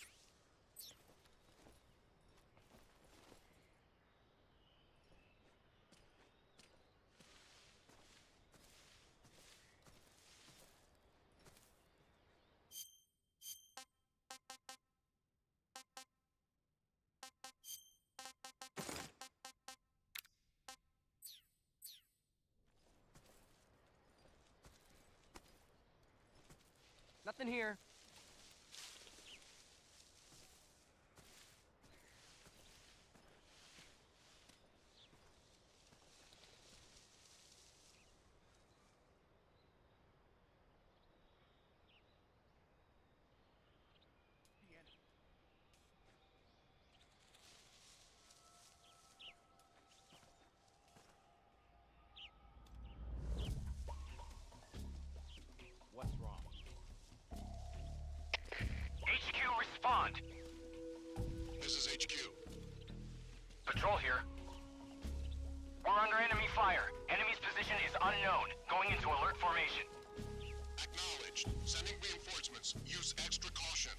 Nothing here. Patrol here. We're under enemy fire. Enemy's position is unknown. Going into alert formation. Acknowledged. Sending reinforcements. Use extra caution.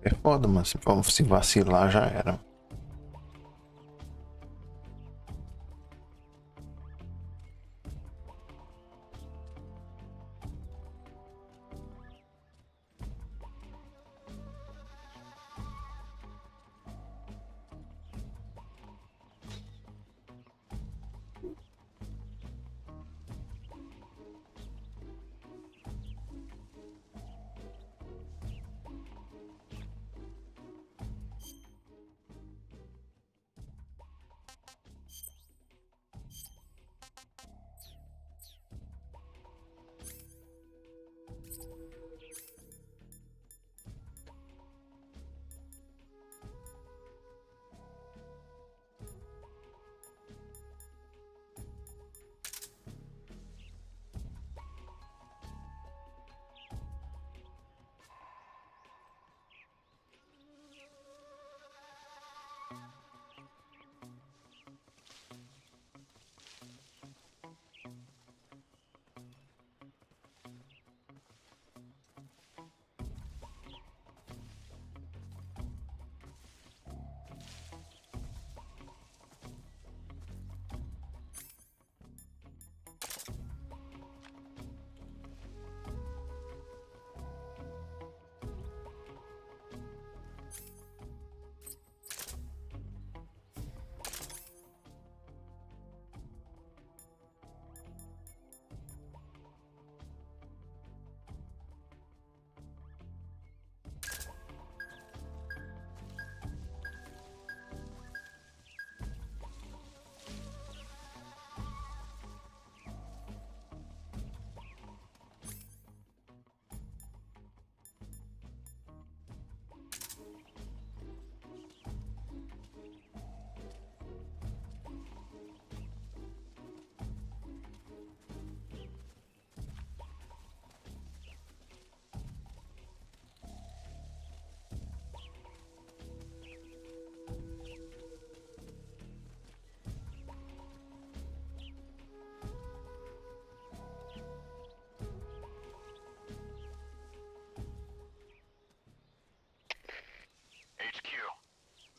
É foda, mas se vacilar já era.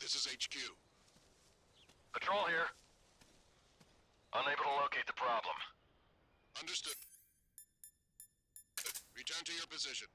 This is HQ. Patrol here. Unable to locate the problem. Understood. Return to your position.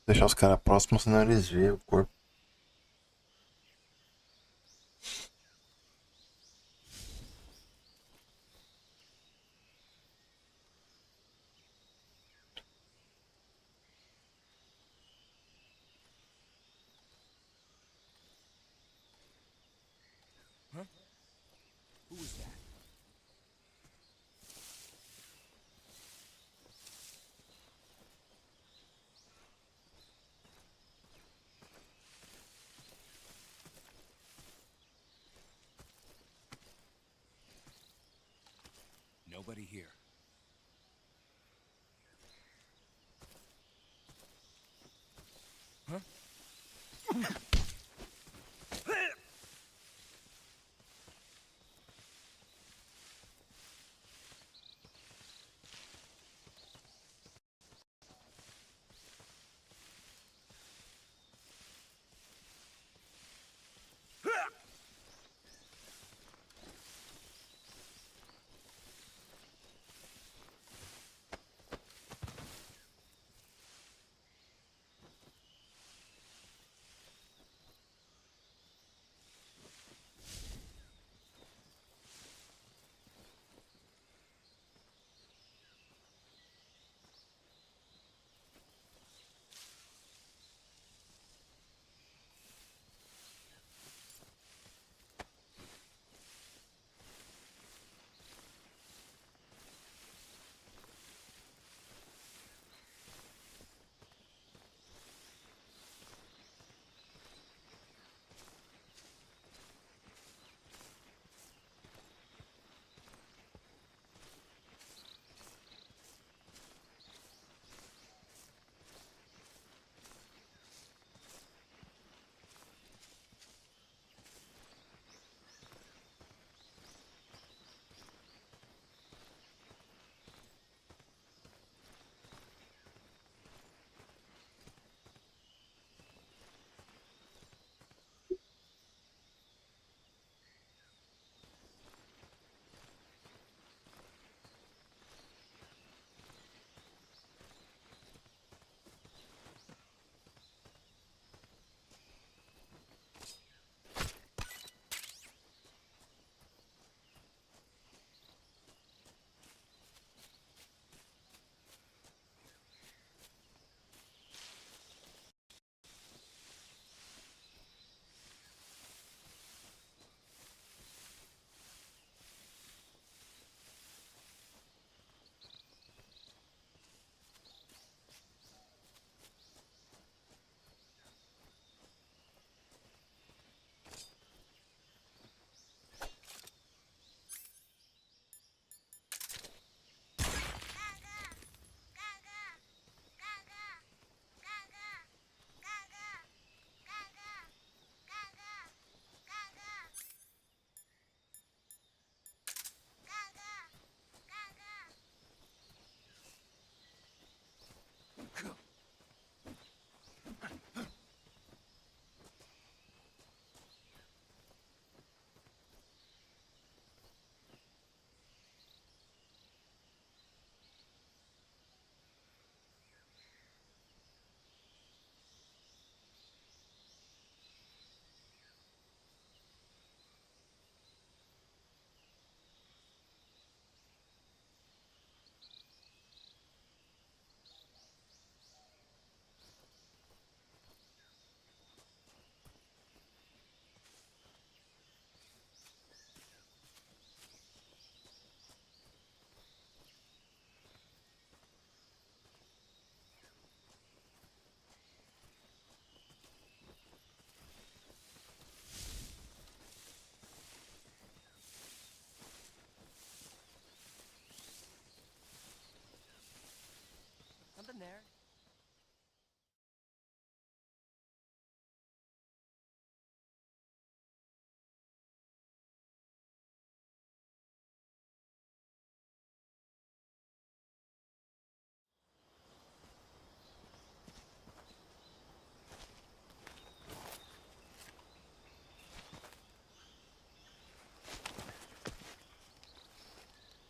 Deixar os caras próximos, senão eles veem o corpo. Who was that? Nobody here. Huh?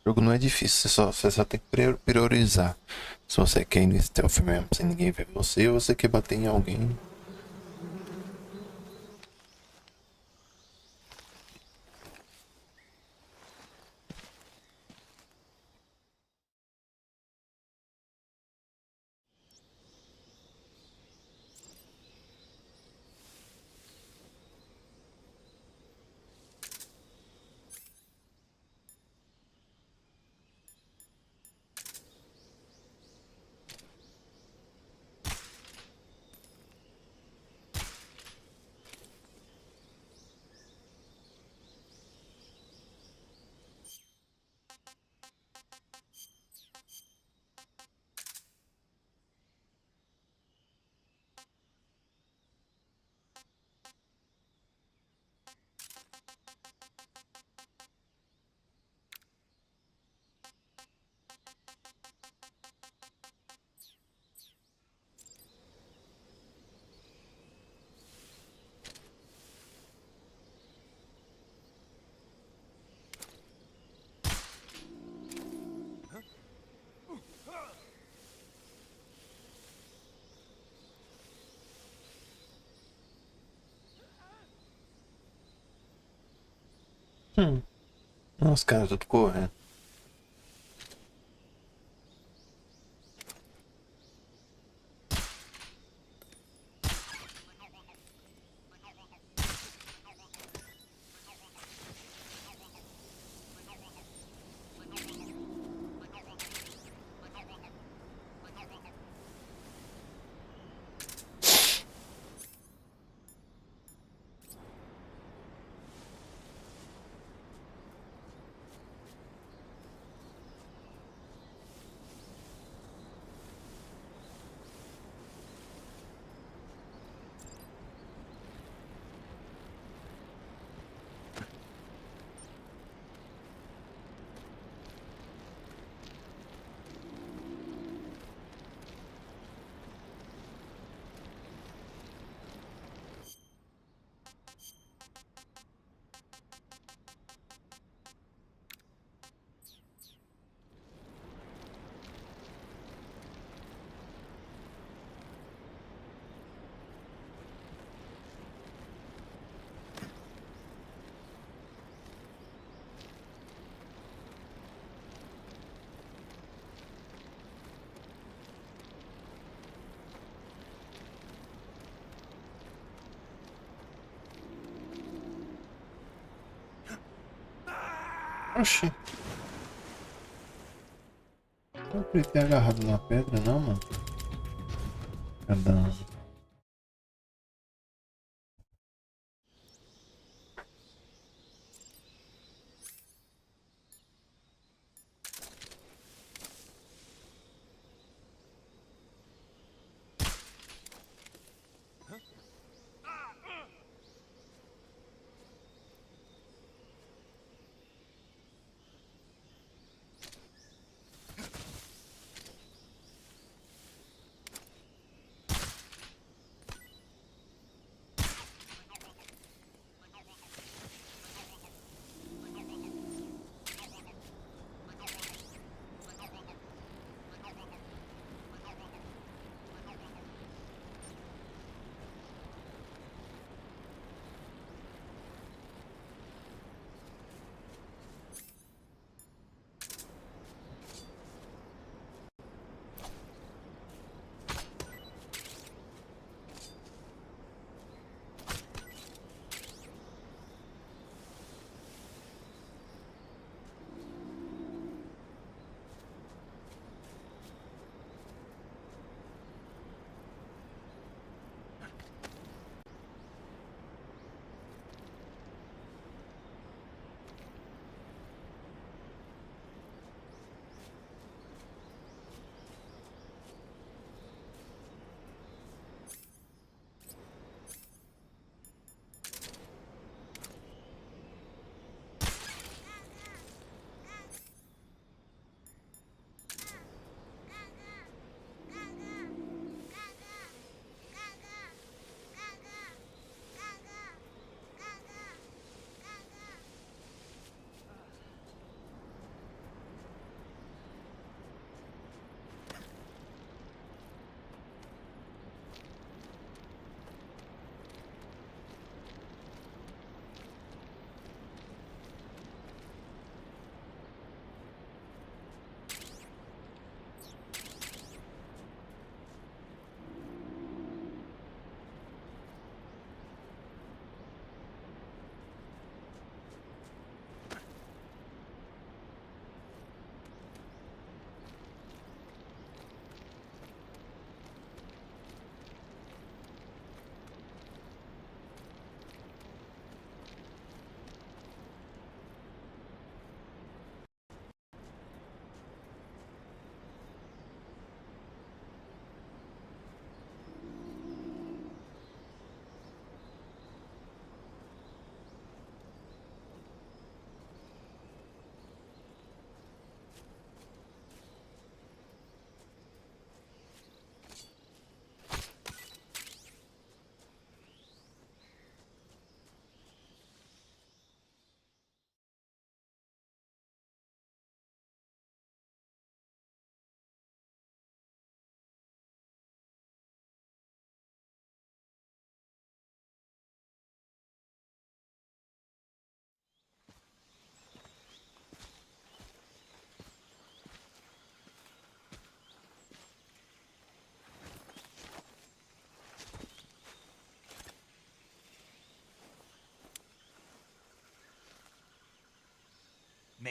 jogo não é difícil, você só tem que priorizar. Se você quer ir no stealth mesmo, sem ninguém ver você, ou você quer bater em alguém. Nossa, cara, tudo correndo. Oxi. Não queria ter agarrado na pedra, não, mano. Caramba.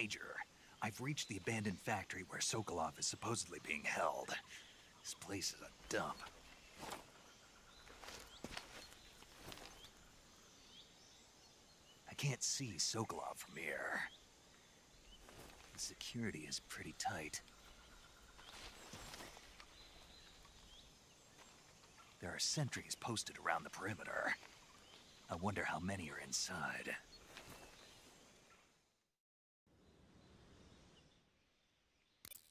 Major, I've reached the abandoned factory where Sokolov is supposedly being held. This place is a dump. I can't see Sokolov from here. The security is pretty tight. There are sentries posted around the perimeter. I wonder how many are inside.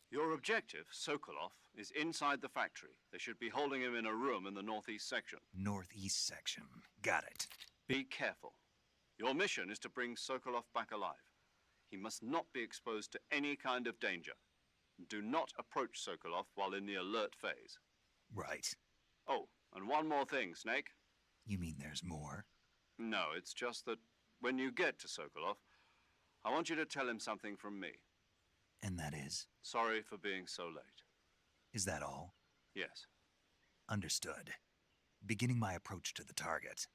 Your objective, Sokolov, is inside the factory. They should be holding him in a room in the northeast section. Northeast section. Got it. Be careful. Your mission is to bring Sokolov back alive. He must not be exposed to any kind of danger. Do not approach Sokolov while in the alert phase. Right. Oh, and one more thing, Snake. You mean there's more? No, it's just that when you get to Sokolov, I want you to tell him something from me. And that is? Sorry for being so late. Is that all? Yes. Understood. Beginning my approach to the target.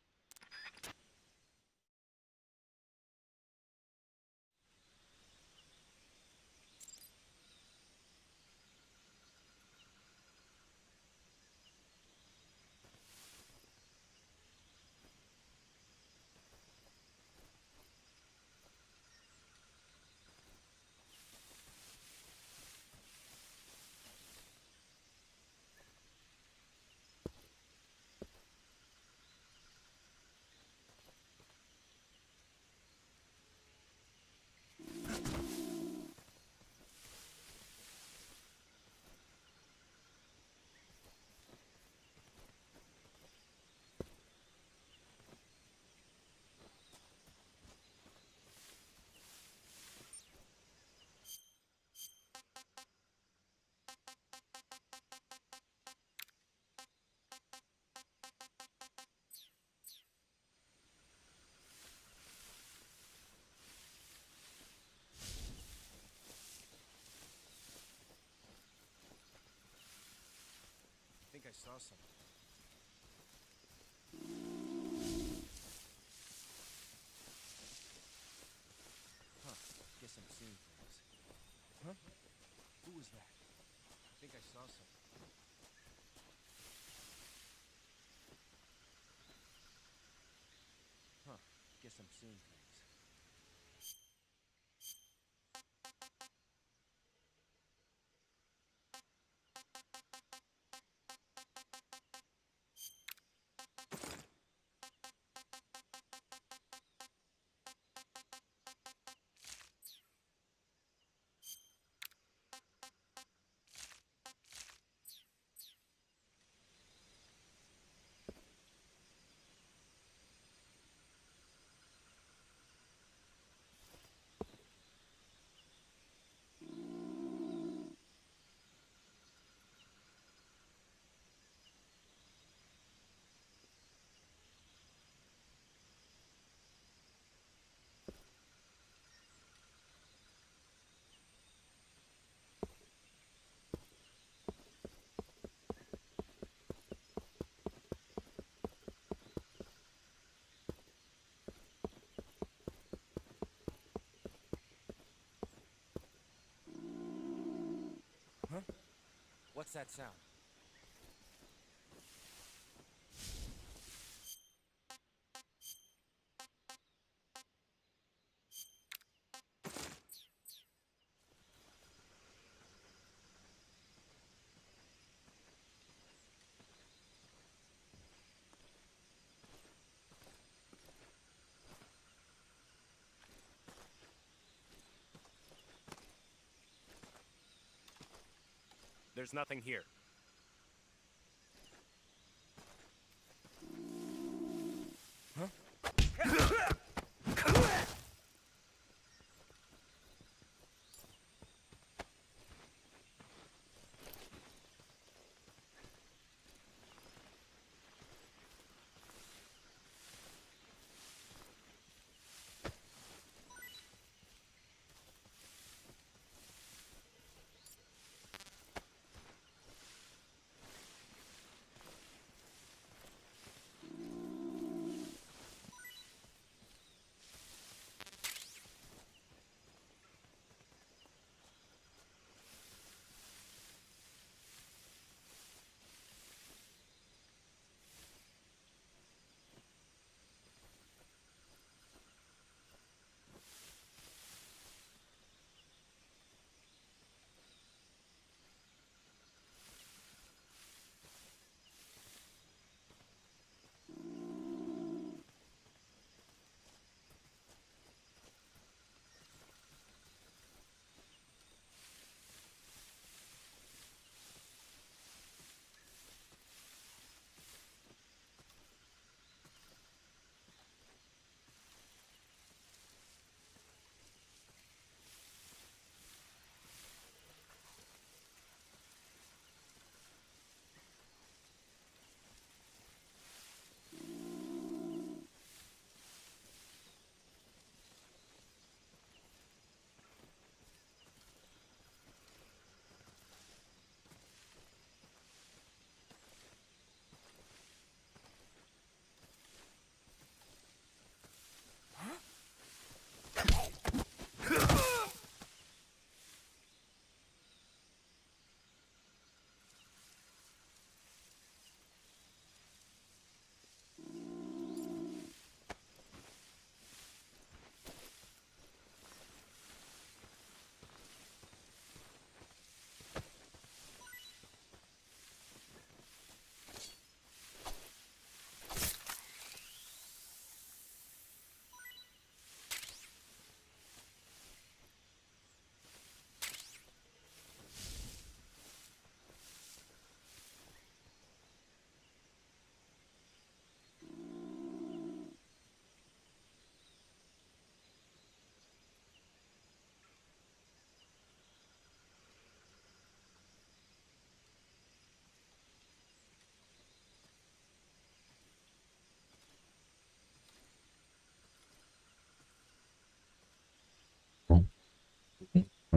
I think I saw something. Huh. Guess I'm seeing things. Huh? Who was that? I think I saw something. Huh. Guess I'm seeing things. Huh? What's that sound? There's nothing here. Huh?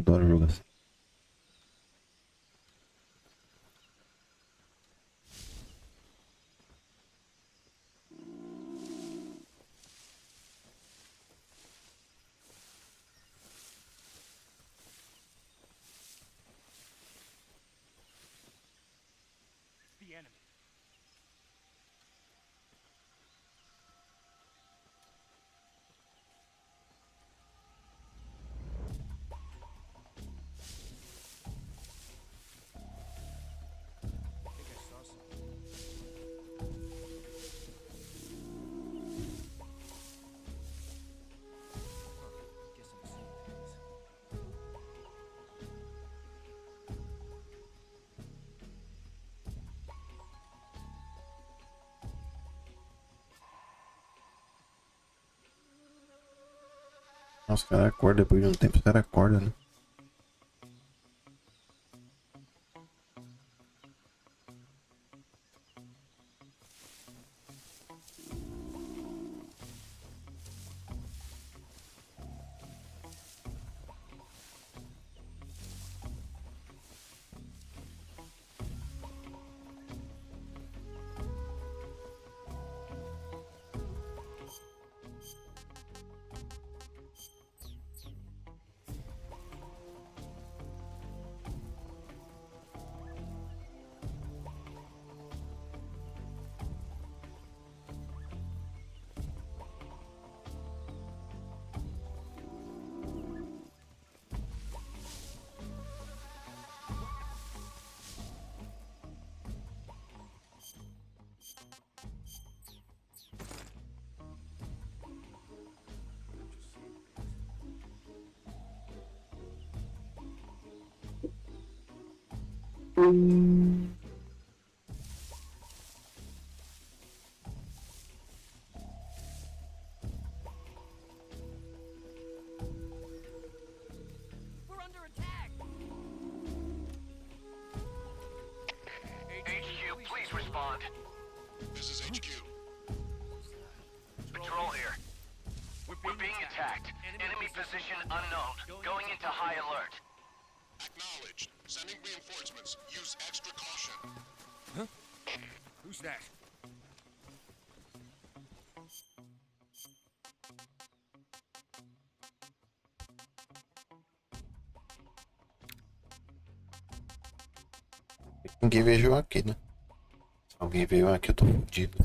adoro jogo assim. The enemy. I think I saw something. Huh. Guess I'm seeing things. Nossa, os caras acordam depois de um tempo, os caras acordam, né? We're under attack. HQ, please respond. This is HQ. Patrol here. We're being attacked. Enemy position unknown. Going into high alert. Acknowledged. Sending reinforcements. Use extra caution. Huh? Who's that? Ninguém veio aqui, né? Se alguém veio aqui, eu tô fudido.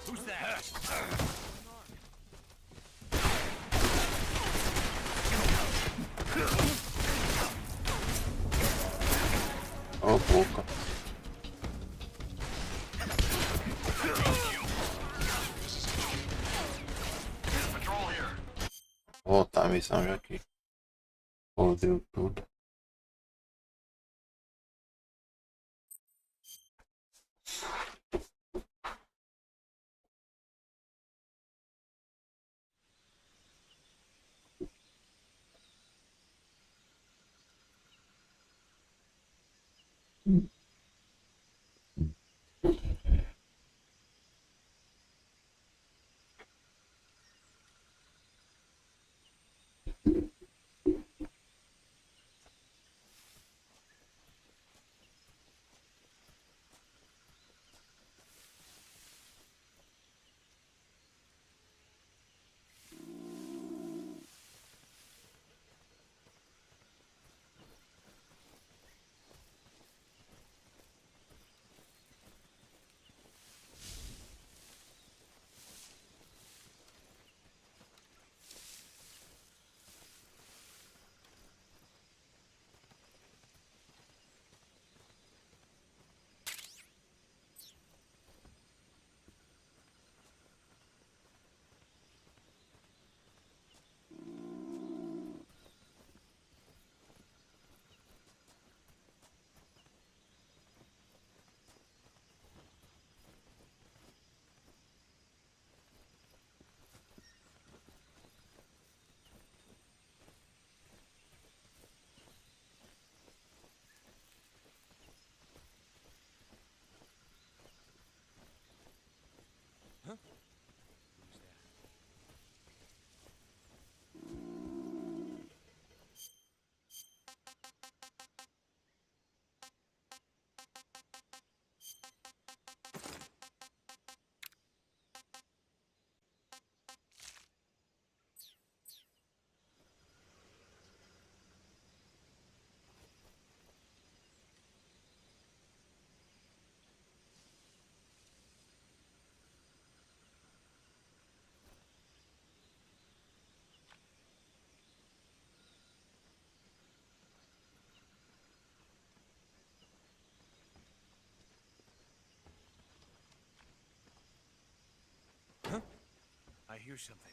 Who's that? Ó, boca. Patrol here. Vou voltar a missão já aqui. Fodeu tudo. hear something.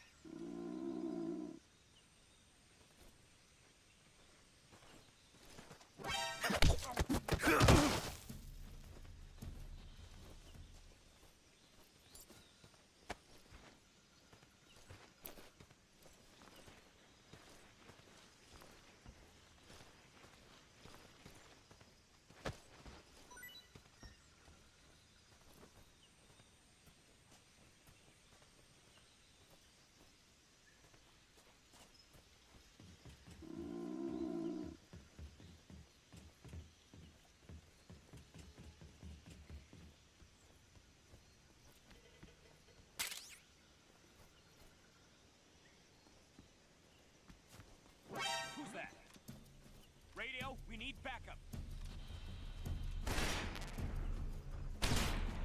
Who's that? Radio, we need backup.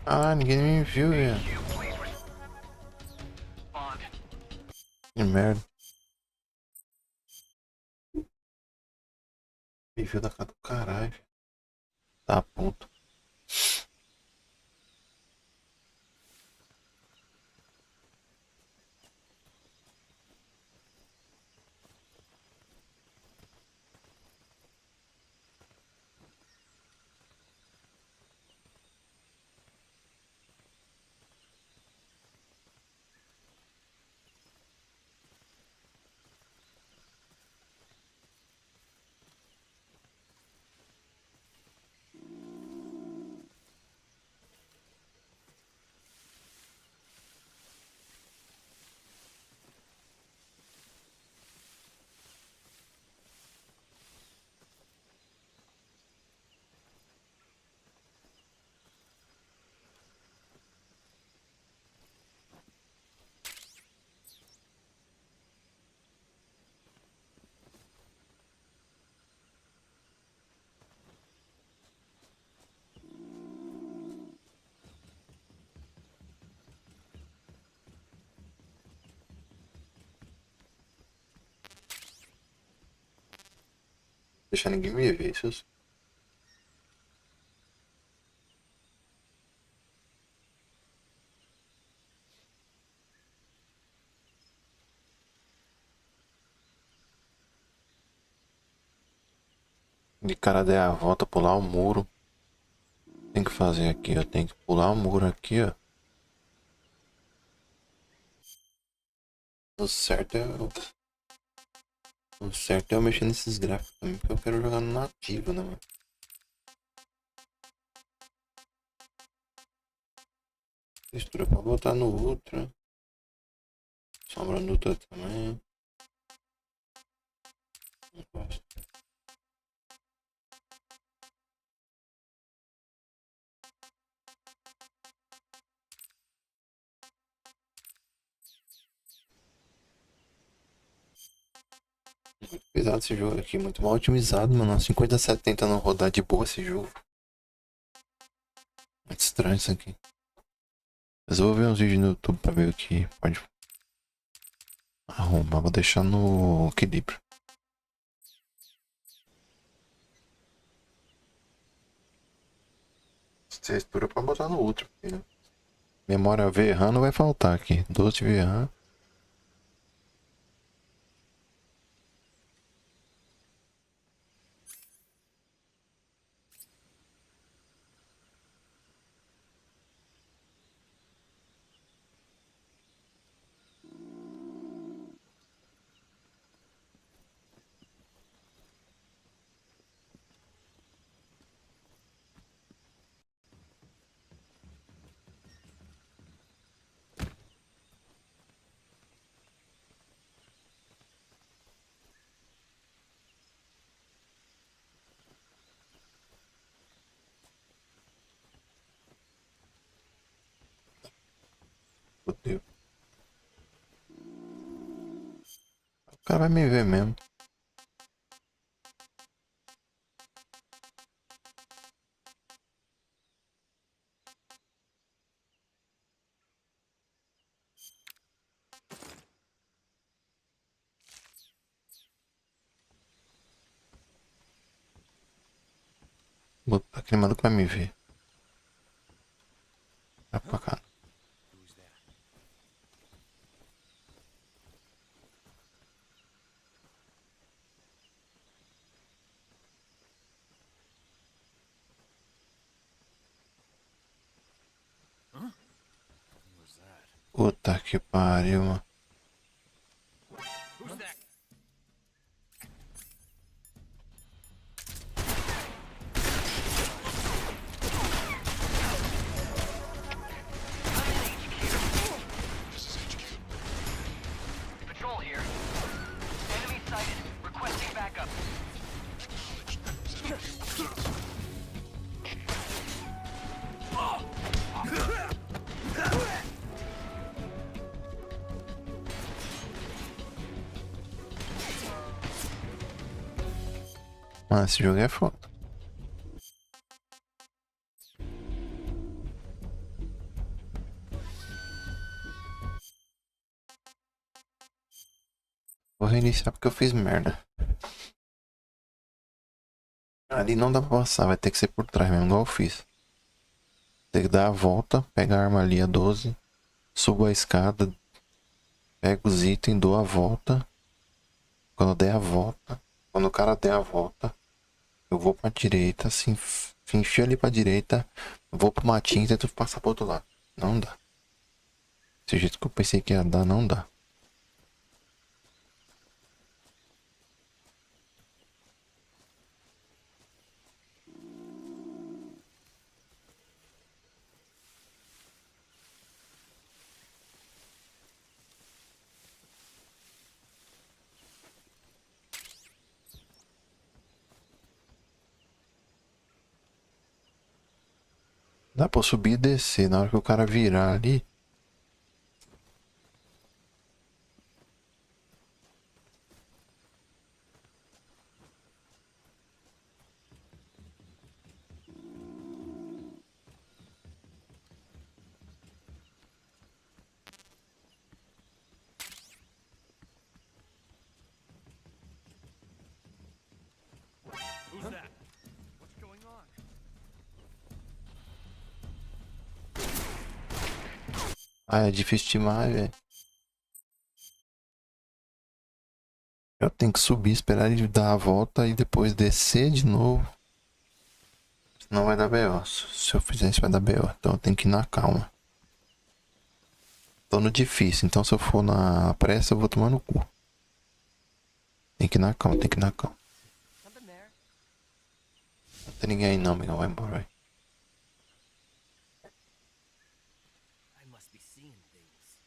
Ah, ninguém me viu, velho. Que merda. Me viu da cara do caralho. Tá puto. Deixar ninguém me ver, isso. De cara der a volta, pular o muro. Tem que fazer aqui, eu tenho que pular o muro aqui, ó. O certo é eu mexer nesses gráficos também, porque eu quero jogar no nativo, né, mano? Textura pra botar no ultra. Sombra no ultra também. Não gosto. Muito pesado esse jogo aqui, muito mal otimizado, mano. 5070 não rodar de boa esse jogo. Muito estranho isso aqui. Mas eu vou ver uns vídeos no YouTube pra ver o que pode arrumar. Vou deixar no equilíbrio. Textura pra botar no outro. Memória VRAM não vai faltar aqui. 12 VRAM. Fudeu. O cara vai me ver mesmo. Aquele maluco vai me ver. Vai pra cá. Who's that? Puta que pariu, mano. Who's that? Patrol here. Enemy sighted. Requesting backup. Mano, esse jogo é foda. Vou reiniciar porque eu fiz merda. Ali não dá pra passar, vai ter que ser por trás mesmo, igual eu fiz. Tem que dar a volta, pega a arma ali a 12, subo a escada, pego os itens, dou a volta. Quando der a volta, quando o cara der a volta, eu vou pra direita, assim, enfio ali pra direita, vou pro matinho e tento passar pro outro lado. Não dá. Desse jeito que eu pensei que ia dar, não dá. Dá pra eu subir e descer na hora que o cara virar ali. Who's that? What's going on? Ah, é difícil demais, velho. Eu tenho que subir, esperar ele dar a volta e depois descer de novo. Senão vai dar BO. Se eu fizer isso vai dar BO. Então eu tenho que ir na calma. Tô no difícil, então se eu for na pressa eu vou tomar no cu. Tem que ir na calma, tem que ir na calma. Something there. Não tem ninguém aí não, amigão. Vai embora, vai. I must be seeing things.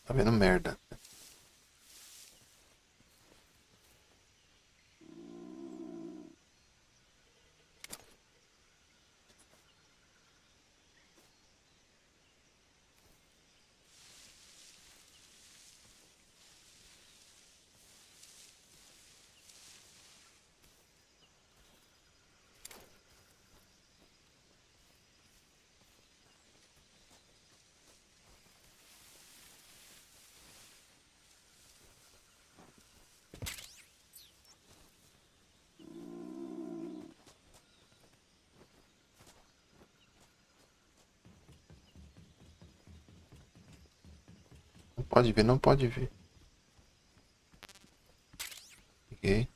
Tá vendo merda. Não pode ver, não pode ver. Peguei.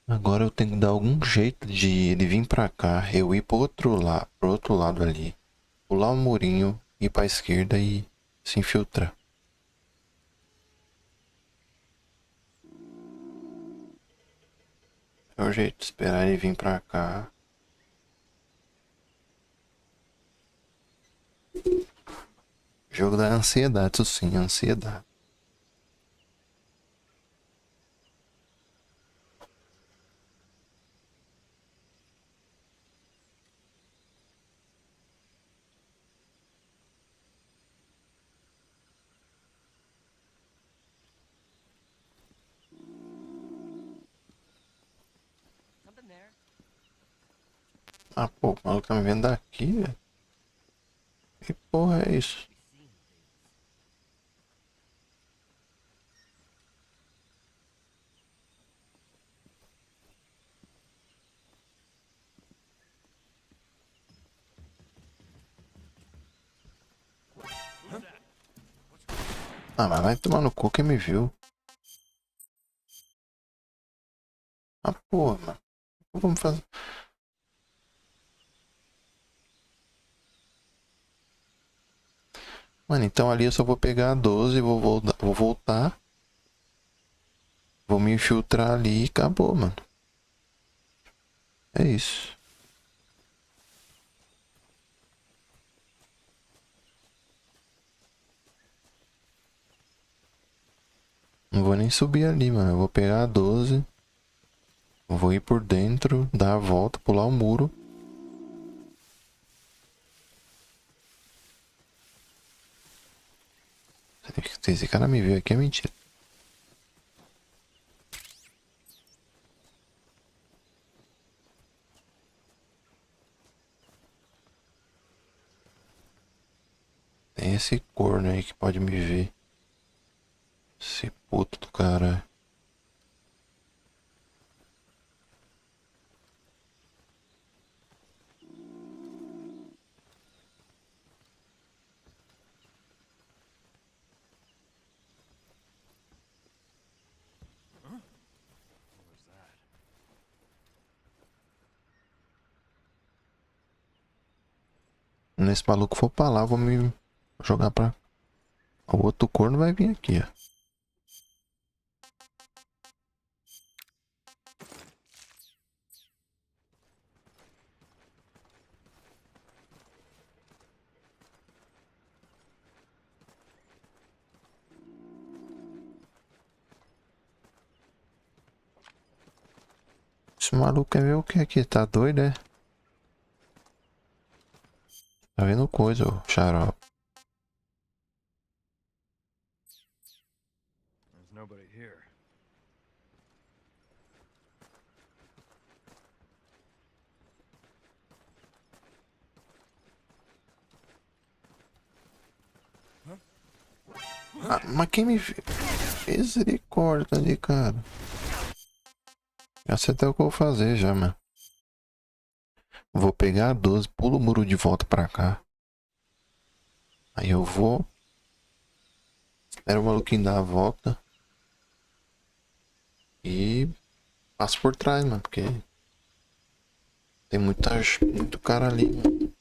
Agora eu tenho que dar algum jeito de ele vir pra cá, eu ir pro outro lado ali, pular o murinho, ir pra esquerda e se infiltrar. É o jeito, esperar ele vir pra cá. Jogo da ansiedade, isso sim, ansiedade. Something there. Ah, pô, o maluco tá me vendo daqui, velho. Que porra é isso? Be seeing things. Who's that? Ah, mas vai tomar no cu quem me viu. Ah, porra, mano. Vamos fazer. Mano, então ali eu só vou pegar a 12, vou voltar. Vou me infiltrar ali e acabou, mano. É isso. Não vou nem subir ali, mano. Eu vou pegar a 12. Vou ir por dentro, dar a volta, pular o muro. Se esse cara me viu aqui é mentira. Tem esse corno aí que pode me ver. Esse puto do cara. Quando esse maluco for pra lá, eu vou me jogar pra... O outro corno vai vir aqui, ó. Esse maluco quer ver o que aqui? Tá doido, é? Tá vendo coisa, ô xarope. There's nobody here. Ah, mas quem me viu? Misericórdia ali, cara. Já sei até o que eu vou fazer já, mano. Vou pegar a 12, pulo o muro de volta pra cá. Aí eu vou. Espero o maluquinho dar a volta. E passo por trás, mano. Porque tem muito cara ali, mano.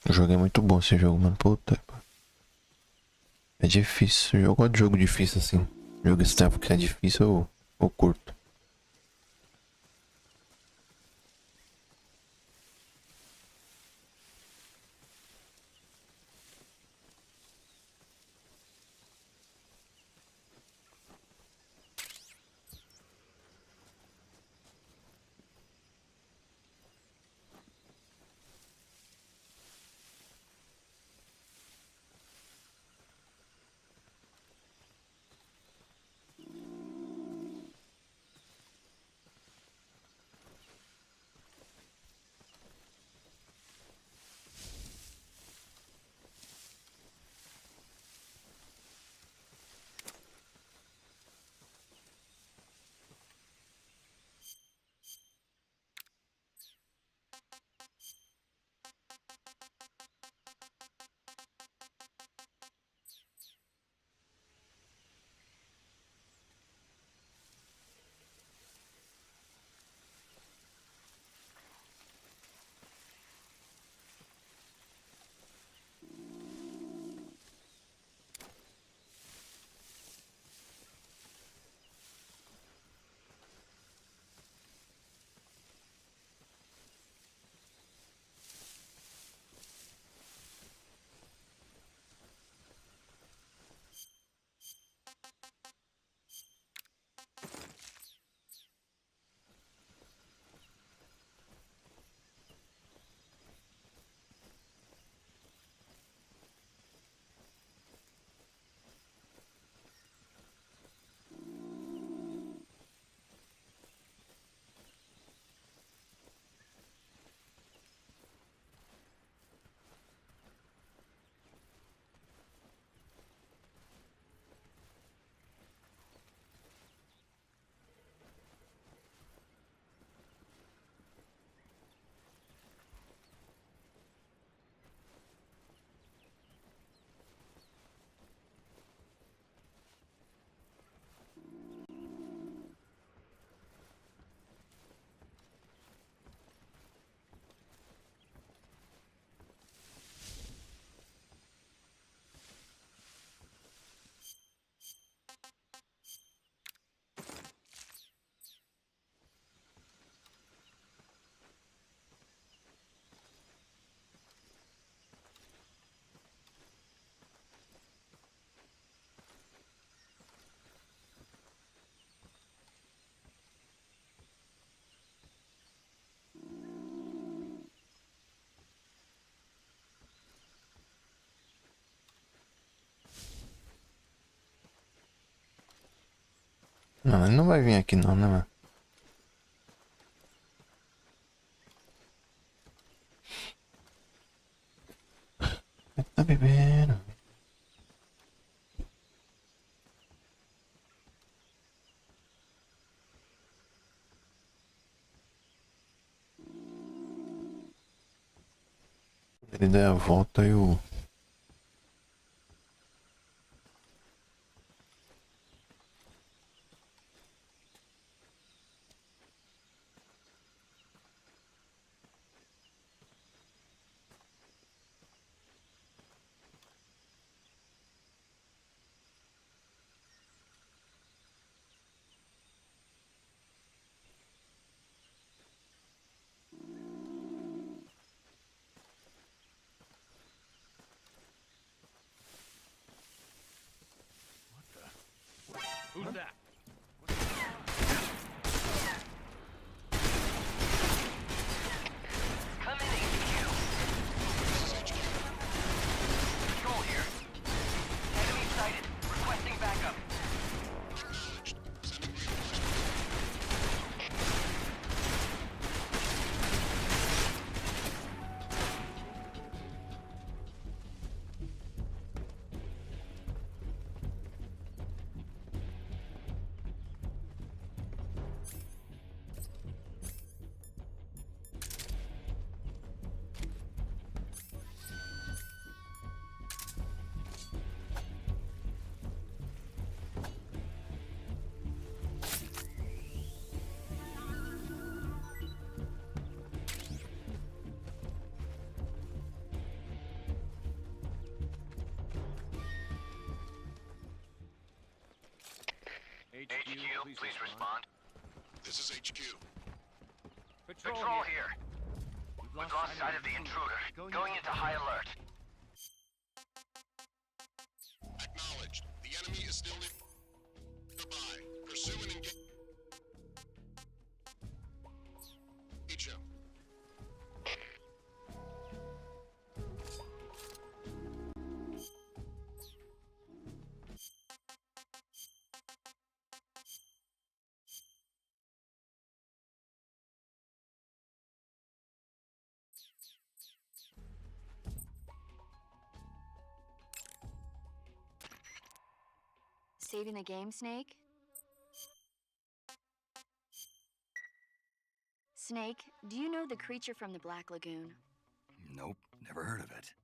O jogo é muito bom esse jogo, mano. Puta. É difícil. Eu gosto de jogo difícil assim. Jogo stealth que é difícil, eu curto. Não, ele não vai vir aqui não, né, mano? Ele tá bebendo. Ele der a volta e o... Who's that? Come in, HQ. Patrol here. Enemy sighted. Requesting backup. Acknowledged. Sending reinforcements. HQ, please respond. This is HQ. Patrol here. We've lost sight of the intruder. Going into high alert. Acknowledged. The enemy is still nearby. Pursue and engage. Him. Saving the game, Snake? Snake, do you know the creature from the Black Lagoon? Nope, never heard of it.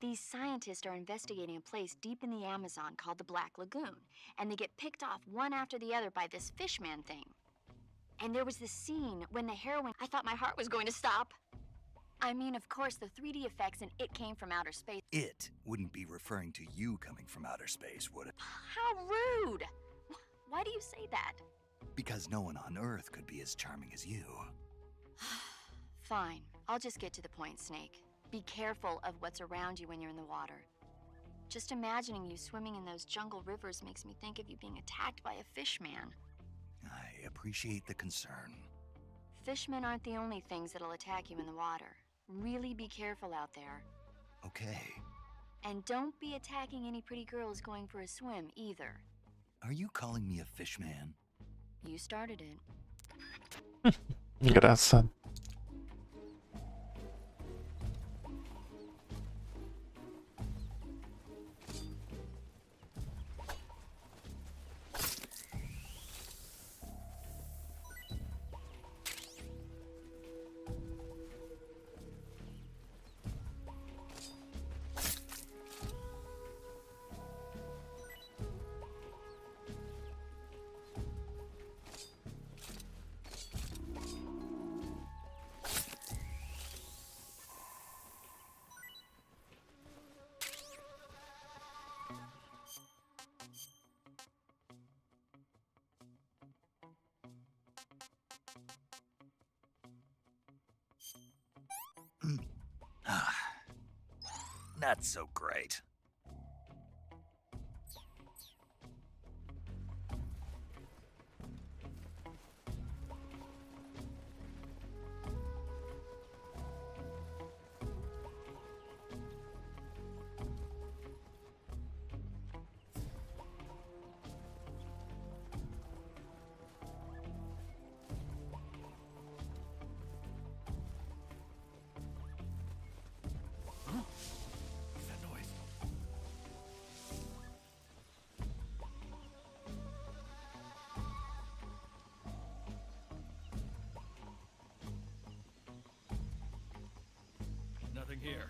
These scientists are investigating a place deep in the Amazon called the Black Lagoon, and they get picked off one after the other by this fishman thing. And there was this scene when the heroine, I thought my heart was going to stop. I mean, of course, the 3D effects and it came from outer space. It wouldn't be referring to you coming from outer space, would it? How rude! Why do you say that? Because no one on Earth could be as charming as you. Fine, I'll just get to the point, Snake. Be careful of what's around you when you're in the water. Just imagining you swimming in those jungle rivers makes me think of you being attacked by a fishman. I appreciate the concern. Fishmen aren't the only things that'll attack you in the water. Really be careful out there. Okay. And don't be attacking any pretty girls going for a swim, either. Are you calling me a fishman? You started it. Engraçado. Not so great. Here.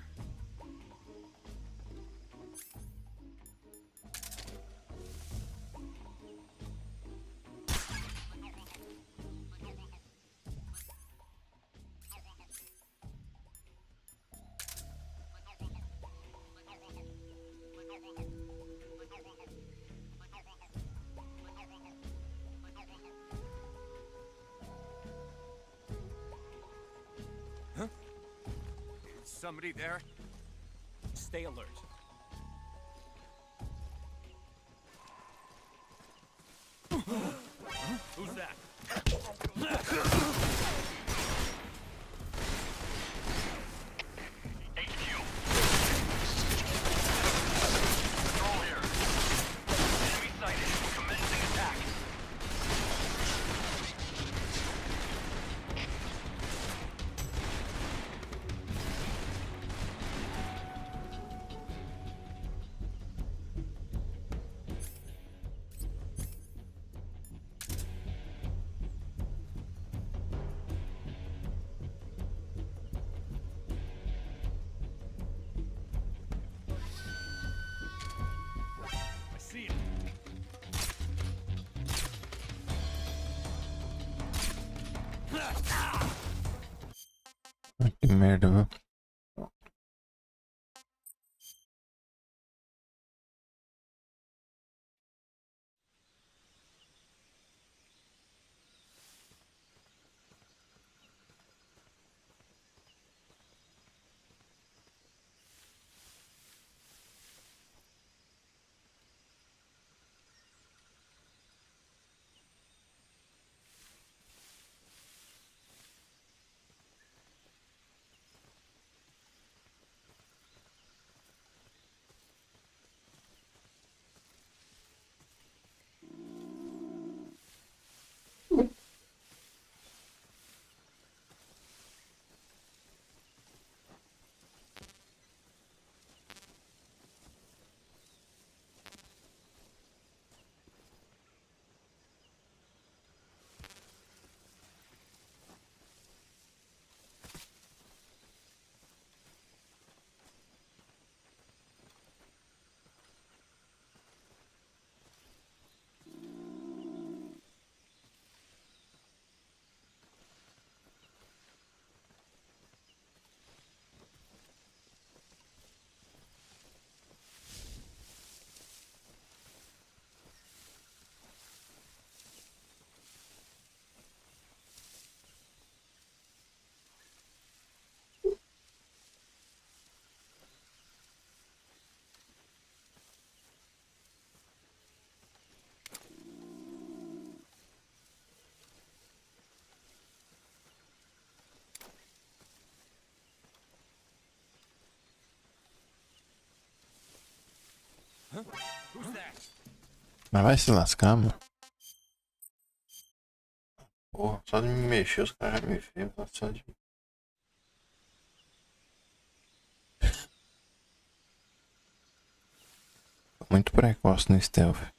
Somebody there? Stay alert. Who's that? HQ. Control here. Enemy sighted. Commencing attack. I see it. Ai, que merda, viu? Who's that? Mas vai se lascar, mano. Porra, só de me mexer os caras já me viram. Só de... Muito precoce no stealth.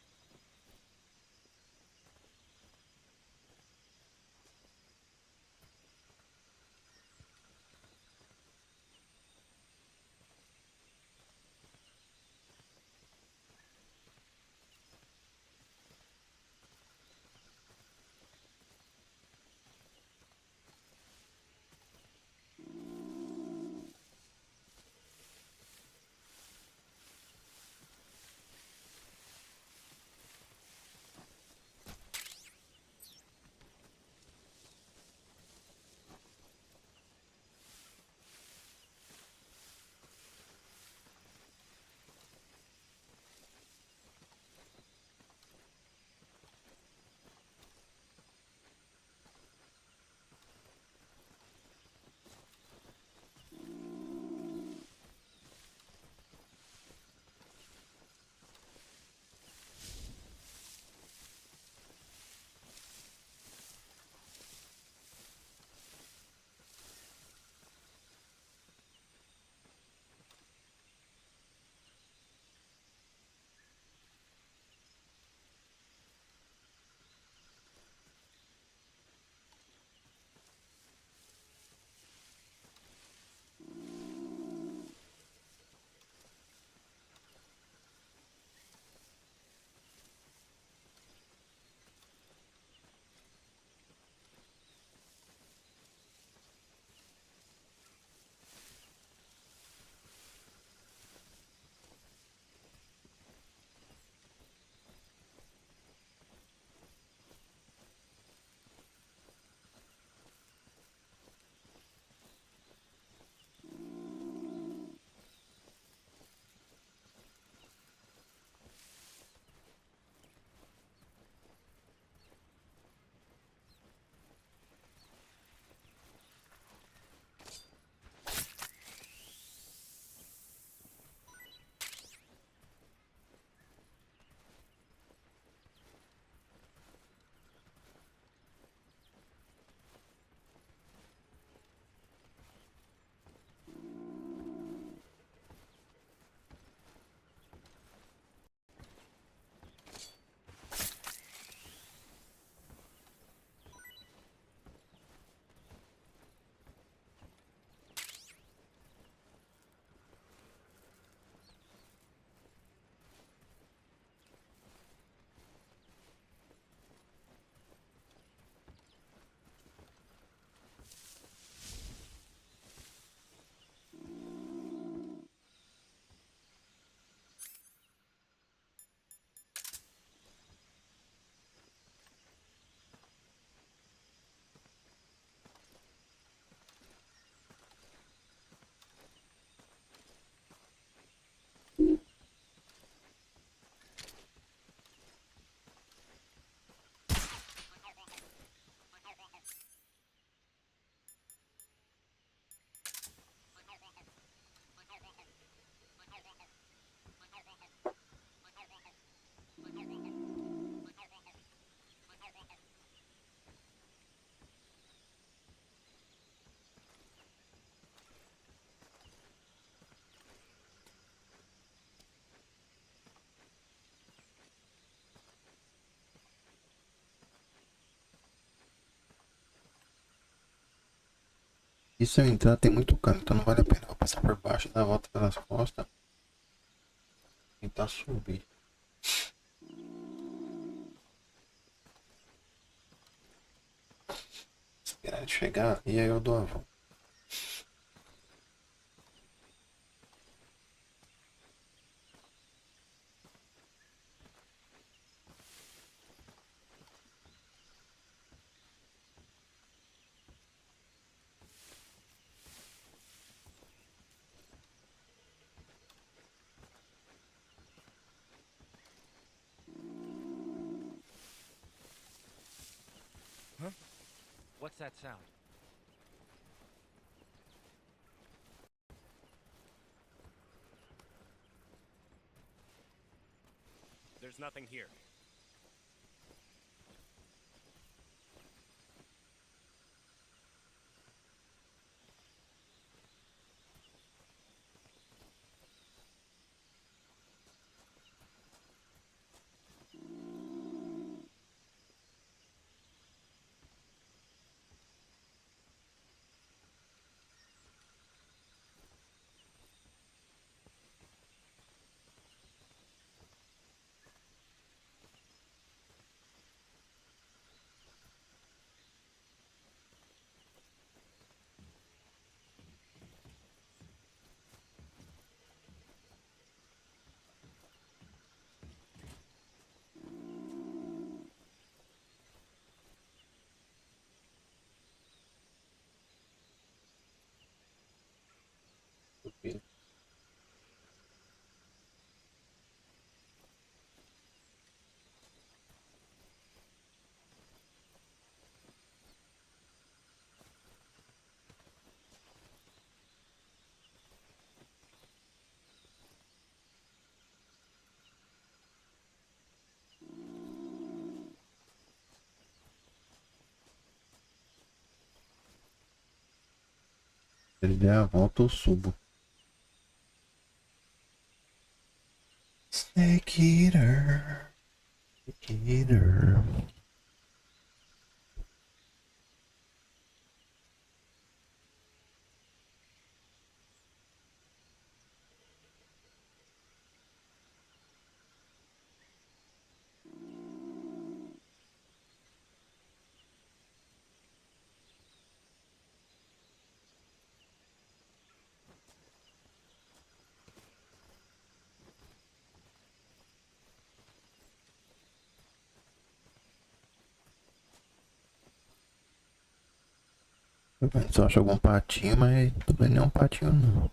E se eu entrar tem muito cano, então não vale a pena. Vou passar por baixo, dar a volta pelas costas. Tentar subir. Esperar ele chegar e aí eu dou a volta. What's that sound? There's nothing here. Subir. Se ele der a volta eu subo. Snake Eater. Snake Eater. Só acho algum patinho, mas também não é um patinho não.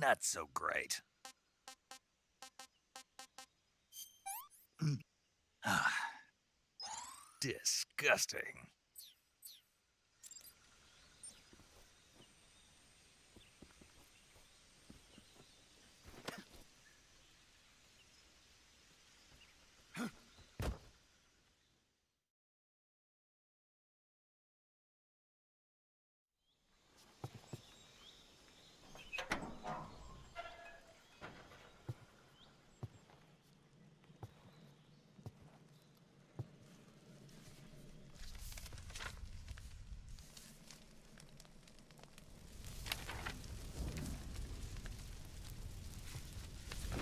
not so great. Disgusting.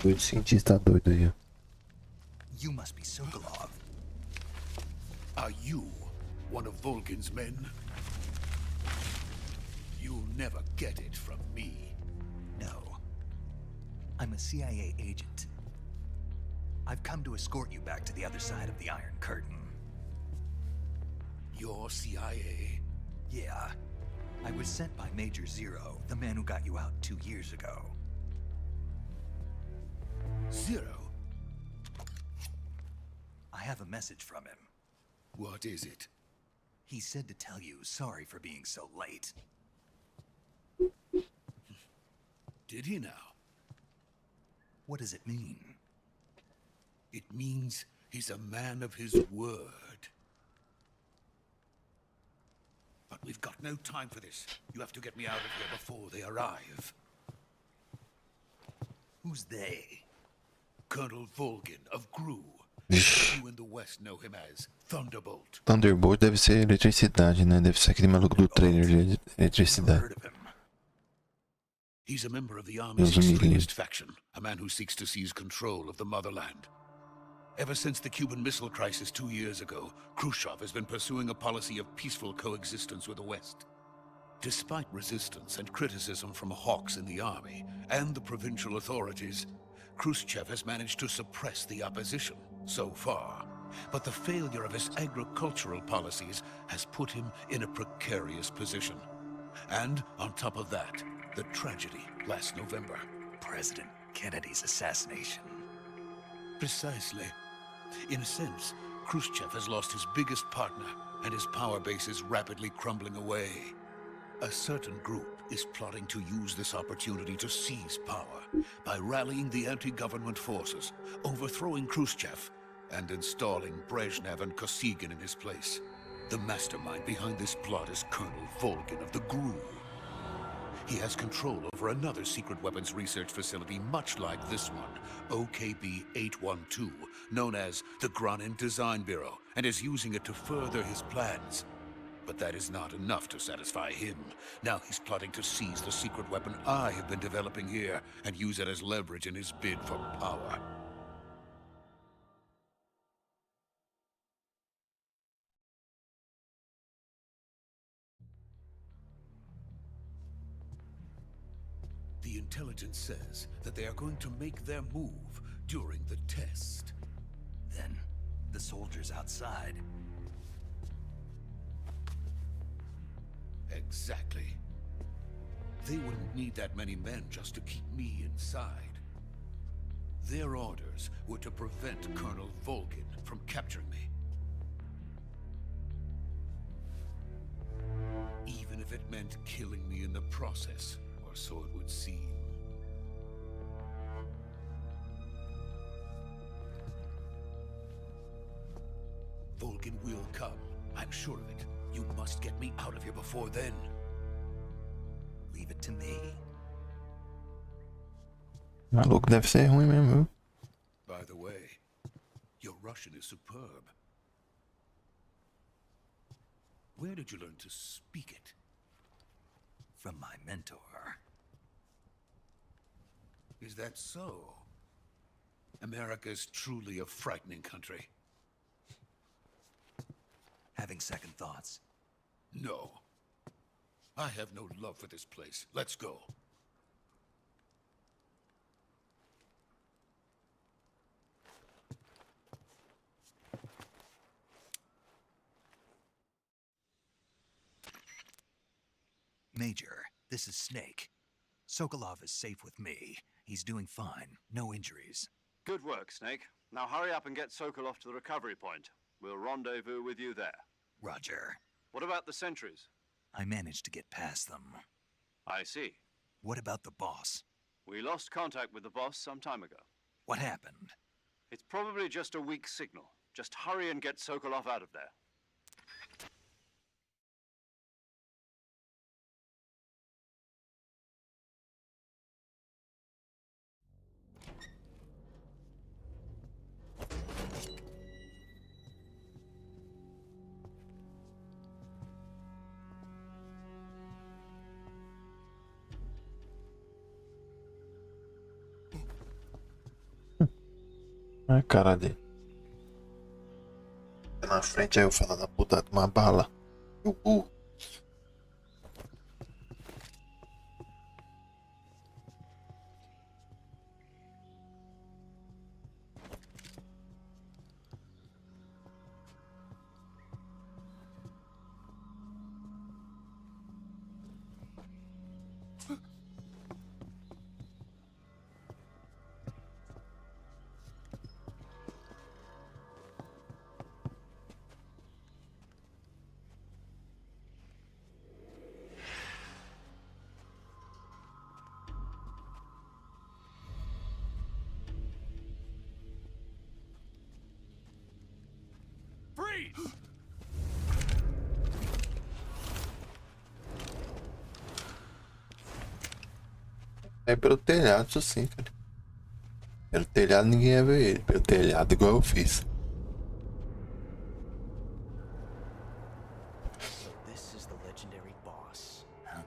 O cientista doido aí, ó. You must be Sokolov. Are you one of Volgin's men? You'll never get it from me. No. I'm a CIA agent. I've come to escort you back to the other side of the Iron Curtain. You're CIA? Yeah. I was sent by Major Zero, the man who got you out 2 years ago. Zero? I have a message from him. What is it? He said to tell you sorry for being so late. Did he now? What does it mean? It means he's a man of his word. But we've got no time for this. You have to get me out of here before they arrive. Who's they? Colonel Volgin of GRU. Vixe. You in the West know him as Thunderbolt. Thunderbolt deve ser eletricidade, né? Deve ser aquele maluco do trailer de eletricidade. Heard of him. He's a member of the Army's Deus me extremist livre. faction, a man who seeks to seize control of the motherland. Ever since the Cuban Missile Crisis 2 years ago, Khrushchev has been pursuing a policy of peaceful coexistence with the West. Despite resistance and criticism from hawks in the army and the provincial authorities, Khrushchev has managed to suppress the opposition so far. But the failure of his agricultural policies has put him in a precarious position. And on top of that, the tragedy last November. President Kennedy's assassination. Precisely. In a sense, Khrushchev has lost his biggest partner, and his power base is rapidly crumbling away. A certain group is plotting to use this opportunity to seize power by rallying the anti-government forces, overthrowing Khrushchev, and installing Brezhnev and Kosygin in his place. The mastermind behind this plot is Colonel Volgin of the GRU. He has control over another secret weapons research facility much like this one, OKB-812, known as the Granin Design Bureau, and is using it to further his plans. But that is not enough to satisfy him. Now he's plotting to seize the secret weapon I have been developing here and use it as leverage in his bid for power. The intelligence says that they are going to make their move during the test. Then, the soldiers outside. Exactly. They wouldn't need that many men just to keep me inside. Their orders were to prevent Colonel Volgin from capturing me. Even if it meant killing me in the process, or so it would seem. Volgin will come, I'm sure of it. You must get me out of here before then. Leave it to me. Maluco deve ser ruim mesmo, viu? By the way, your Russian is superb. Where did you learn to speak it? From my mentor. Is that so? America is truly a frightening country. Having second thoughts. No. I have no love for this place. Let's go. Major, this is Snake. Sokolov is safe with me. He's doing fine. No injuries. Good work, Snake. Now hurry up and get Sokolov to the recovery point. We'll rendezvous with you there. Roger. What about the sentries? I managed to get past them. I see. What about the boss? We lost contact with the boss some time ago. What happened? It's probably just a weak signal. Just hurry and get Sokolov out of there. A cara dele. Na frente aí o fala da puta de uma bala. Freeze! É pelo telhado, isso sim, cara. Pelo telhado ninguém ia ver ele. Pelo telhado, igual eu fiz. So this is the legendary boss. Huh?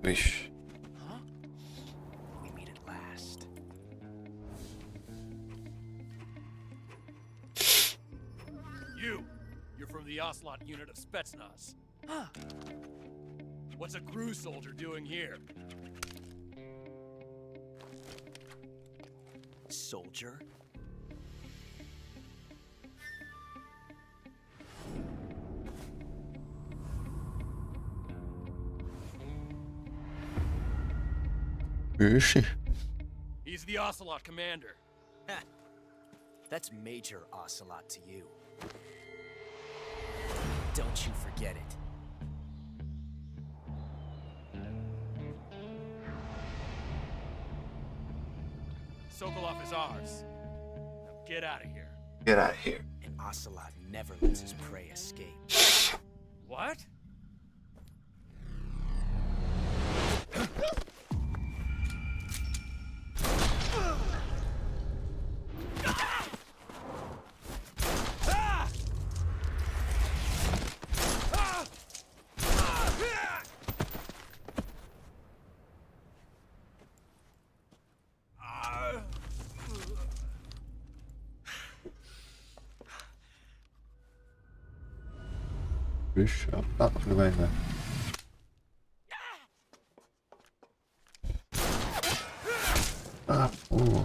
Vixe. Huh? We meet at last. You're from the Ocelot unit of Spetsnaz. Huh. What's a crew soldier doing here? Soldier? Vixe. He's the Ocelot commander. Ha! That's Major Ocelot to you. Don't you forget it. Sokolov is ours. Now get out of here. Get out of here. And Ocelot never lets his prey escape. What? Vixe, olha o tapa que ele vai dar. Ah, porra.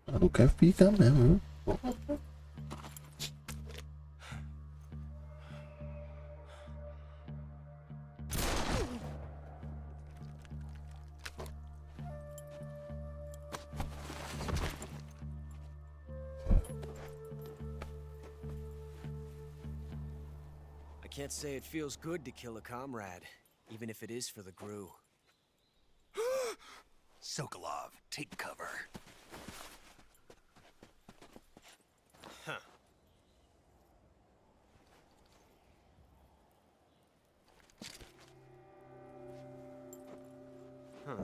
Ah, não quer ficar mesmo, viu? Porra. I can't say it feels good to kill a comrade, even if it is for the GRU. Sokolov, take cover. Huh. Huh.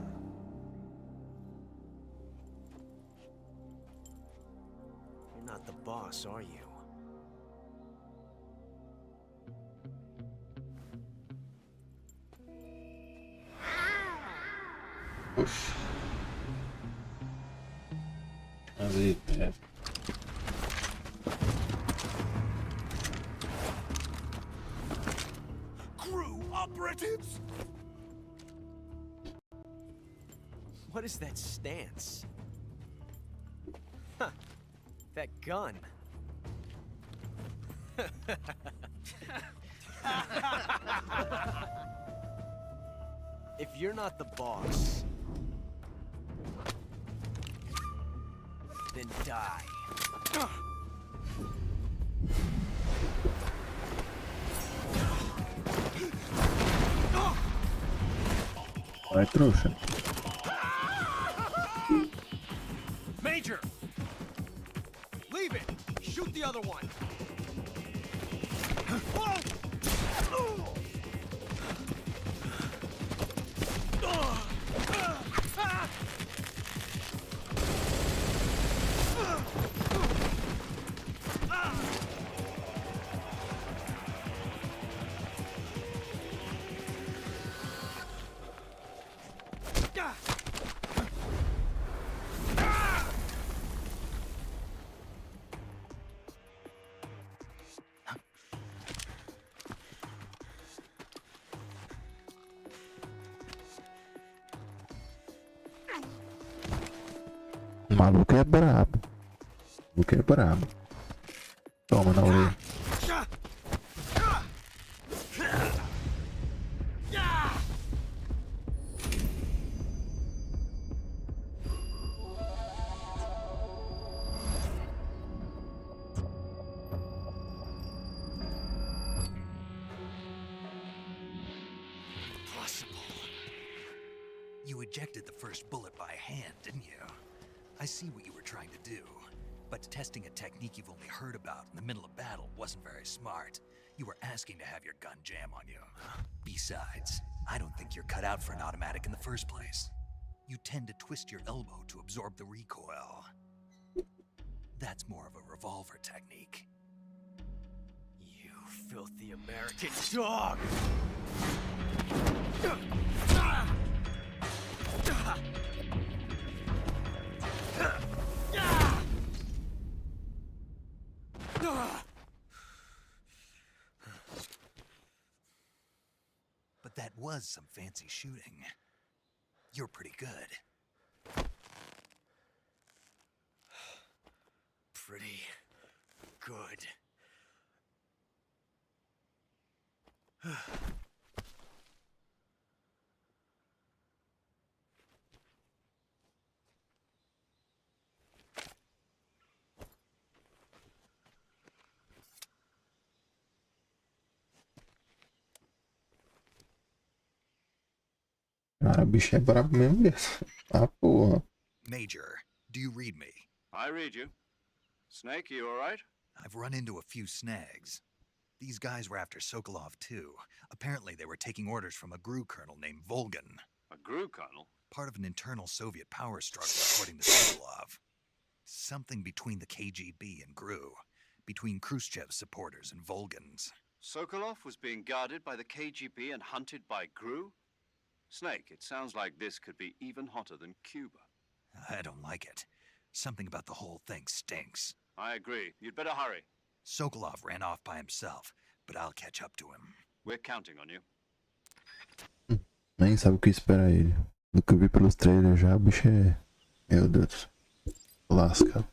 You're not the boss, are you? Puxa. Ali, é. GRU operatives? What is that stance? Huh. That gun. If you're not the boss, then die. Vai, trouxa. Major! Leave it! Shoot the other one! O maluco é brabo. O maluco é brabo. Toma na orelha. You ejected the first bullet by hand, didn't you? I see what you were trying to do, but testing a technique you've only heard about in the middle of battle wasn't very smart. You were asking to have your gun jam on you. Besides, I don't think you're cut out for an automatic in the first place. You tend to twist your elbow to absorb the recoil. That's more of a revolver technique. You filthy American dog! But that was some fancy shooting. You're pretty good. Pretty good. Cara, o bicho é brabo mesmo desse. Ah, porra. Major, do you read me? I read you. Snake, you alright? I've run into a few snags. These guys were after Sokolov too. Apparently they were taking orders from a GRU colonel named Volgan. A GRU colonel? Part of an internal Soviet power struggle, according to Sokolov. Something between the KGB and GRU. Between Khrushchev's supporters and Volgan's. Sokolov was being guarded by the KGB and hunted by GRU? Snake, it sounds like this could be even hotter than Cuba. I don't like it. Something about the whole thing stinks. I agree. You'd better hurry. Sokolov ran off by himself, but I'll catch up to him. We're counting on you. Nem sabe o que espera ele. Do que eu vi pelos trailers já, o bicho é... Meu Deus. Lasca.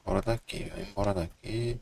Bora daqui, vai embora daqui.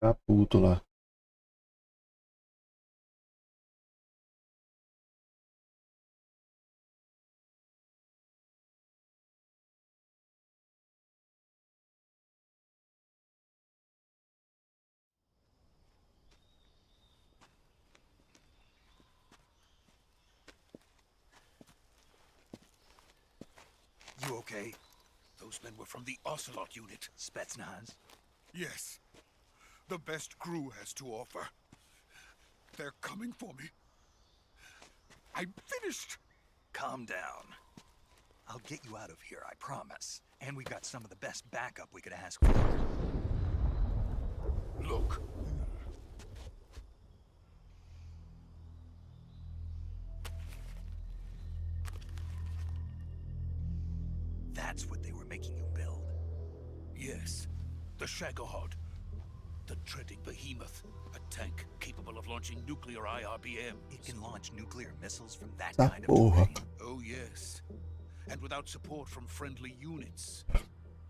Tá puto lá. You okay? Those men were from the Ocelot unit. Spetsnaz? Yes. The best crew has to offer. They're coming for me. I'm finished. Calm down. I'll get you out of here, I promise. And we've got some of the best backup we could ask for. Look. That's what they were making you build? Yes. The Shagohod. The dreaded behemoth. A tank capable of launching nuclear IRBM. It can launch nuclear missiles from that Ah, kind of porra. terrain? Oh, yes. And without support from friendly units.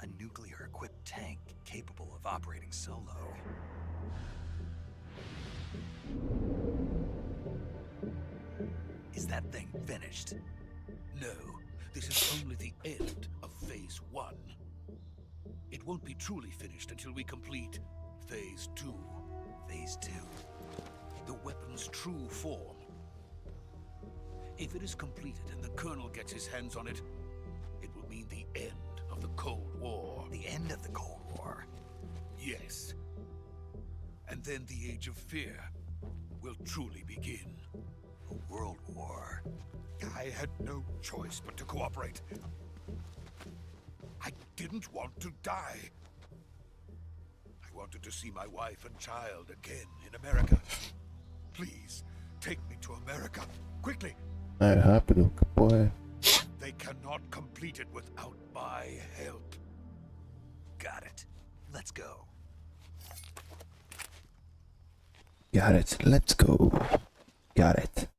A nuclear-equipped tank capable of operating solo. Is that thing finished? No, this is only the end of Phase 1. It won't be truly finished until we complete Phase 2. Phase 2? The weapon's true form. If it is completed and the Colonel gets his hands on it, it will mean the end of the Cold War. The end of the Cold War? Yes. And then the Age of Fear will truly begin. A world war? I had no choice but to cooperate. I didn't want to die. I wanted to see my wife and child again in America. Please, take me to America, quickly. É rápido, que porra é? They cannot complete it without my help. Got it. Let's go. Got it, let's go. Got it.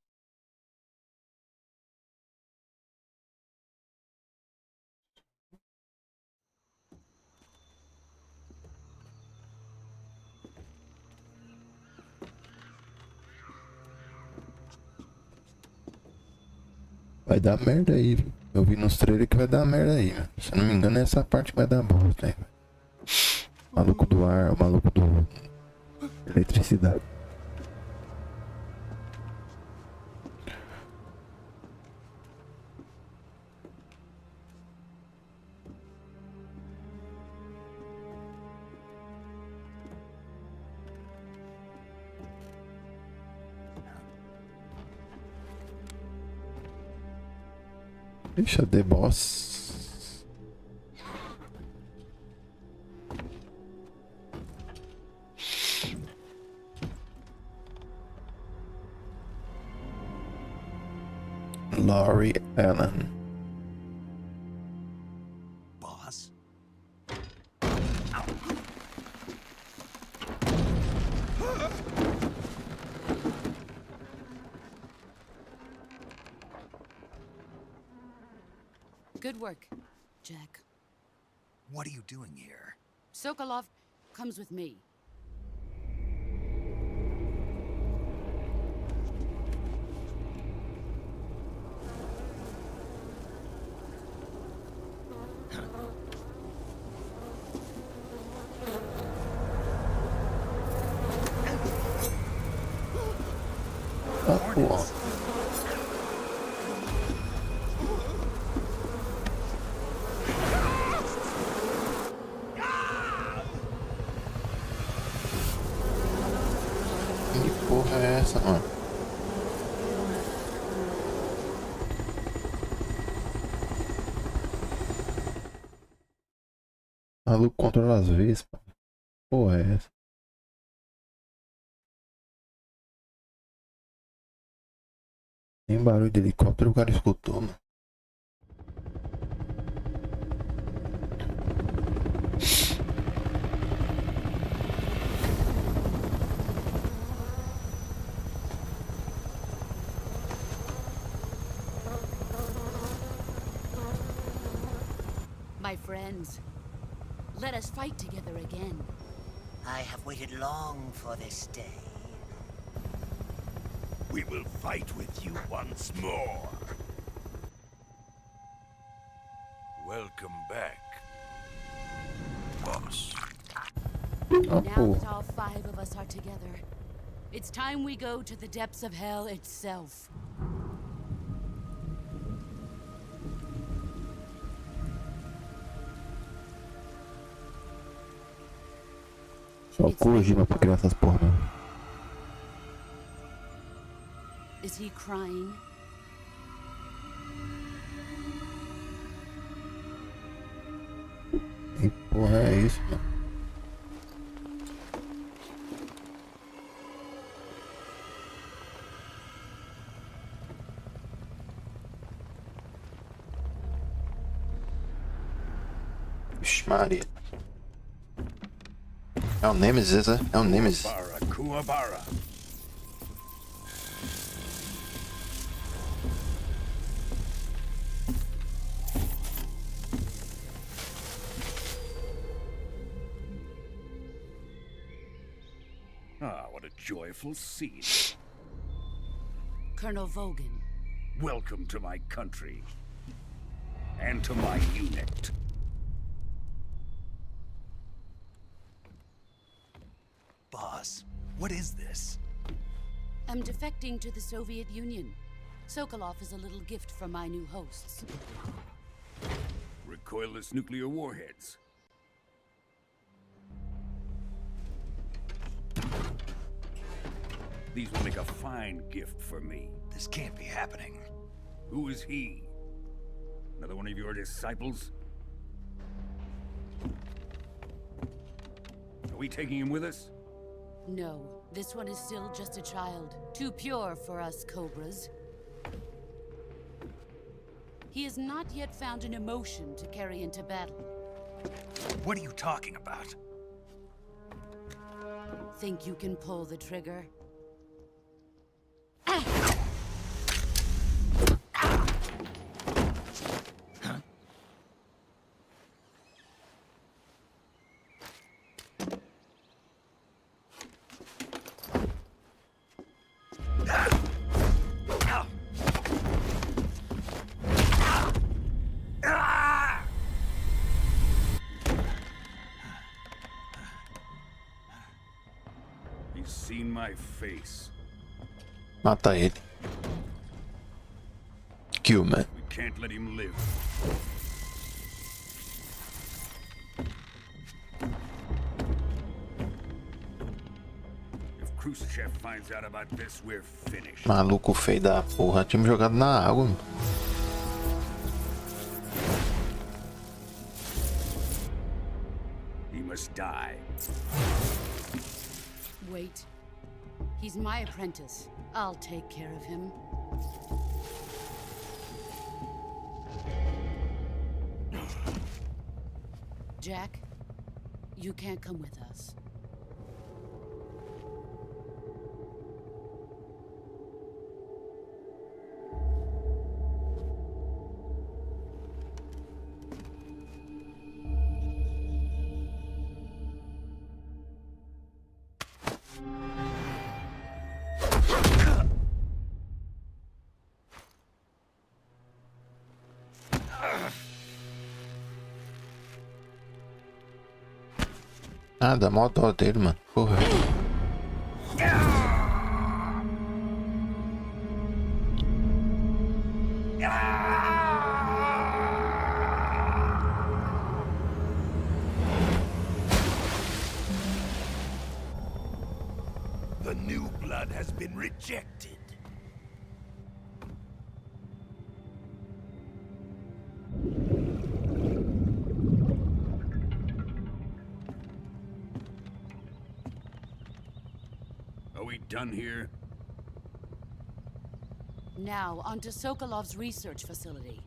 Vai dar merda aí, viu? Eu vi nos trailers que vai dar merda aí, velho. Se eu não me engano, é essa parte que vai dar bosta aí, velho. Maluco do ar, o maluco do eletricidade. Deixa de boss. Laurie Allen. Boss? Good work, Jack. What are you doing here? Sokolov comes with me. Ah, porra. Que porra é essa, mano? Maluco controla as vezes, pô. Porra é essa? Tem barulho de helicóptero, o cara escutou, mano. My friends, let us fight together again. I have waited long for this day. We will fight with you once more. Welcome back, boss. Now that all 5 of us are together, it's time we go to the depths of hell itself. Só o Kojima pra criar essas porra. Is he crying? Que porra é isso? Vixe Maria. É o Nemesis, é? É o Nemesis. Ah, what a joyful scene. Colonel Vogan. Welcome to my country. And to my unit. Boss, what is this? I'm defecting to the Soviet Union. Sokolov is a little gift from my new hosts. Recoilless nuclear warheads. These will make a fine gift for me. This can't be happening. Who is he? Another one of your disciples? Are we taking him with us? No, this one is still just a child. Too pure for us Cobras. He has not yet found an emotion to carry into battle. What are you talking about? Think you can pull the trigger? He's seen my face. Mata ele. Kill, man. We can't let him live. If Khrushchev finds out about this, we're finished. Maluco feio da porra. Tinha me jogado na água. He must die. Wait. He's my apprentice. I'll take care of him. Jack, you can't come with us. Ah, dá mó dó dele, mano. Porra. The new blood has been rejected. Are we done here? Now, onto Sokolov's research facility.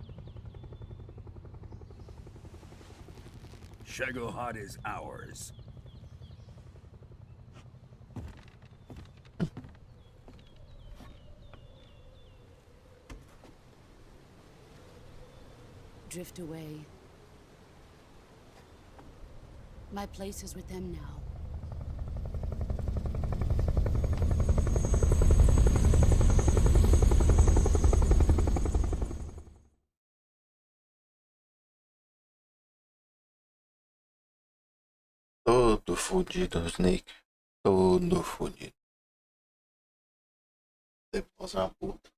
Shagohod is ours. Drift away. My place is with them now. Todo fudido, Snake. Todo fudido. Depois é uma puta.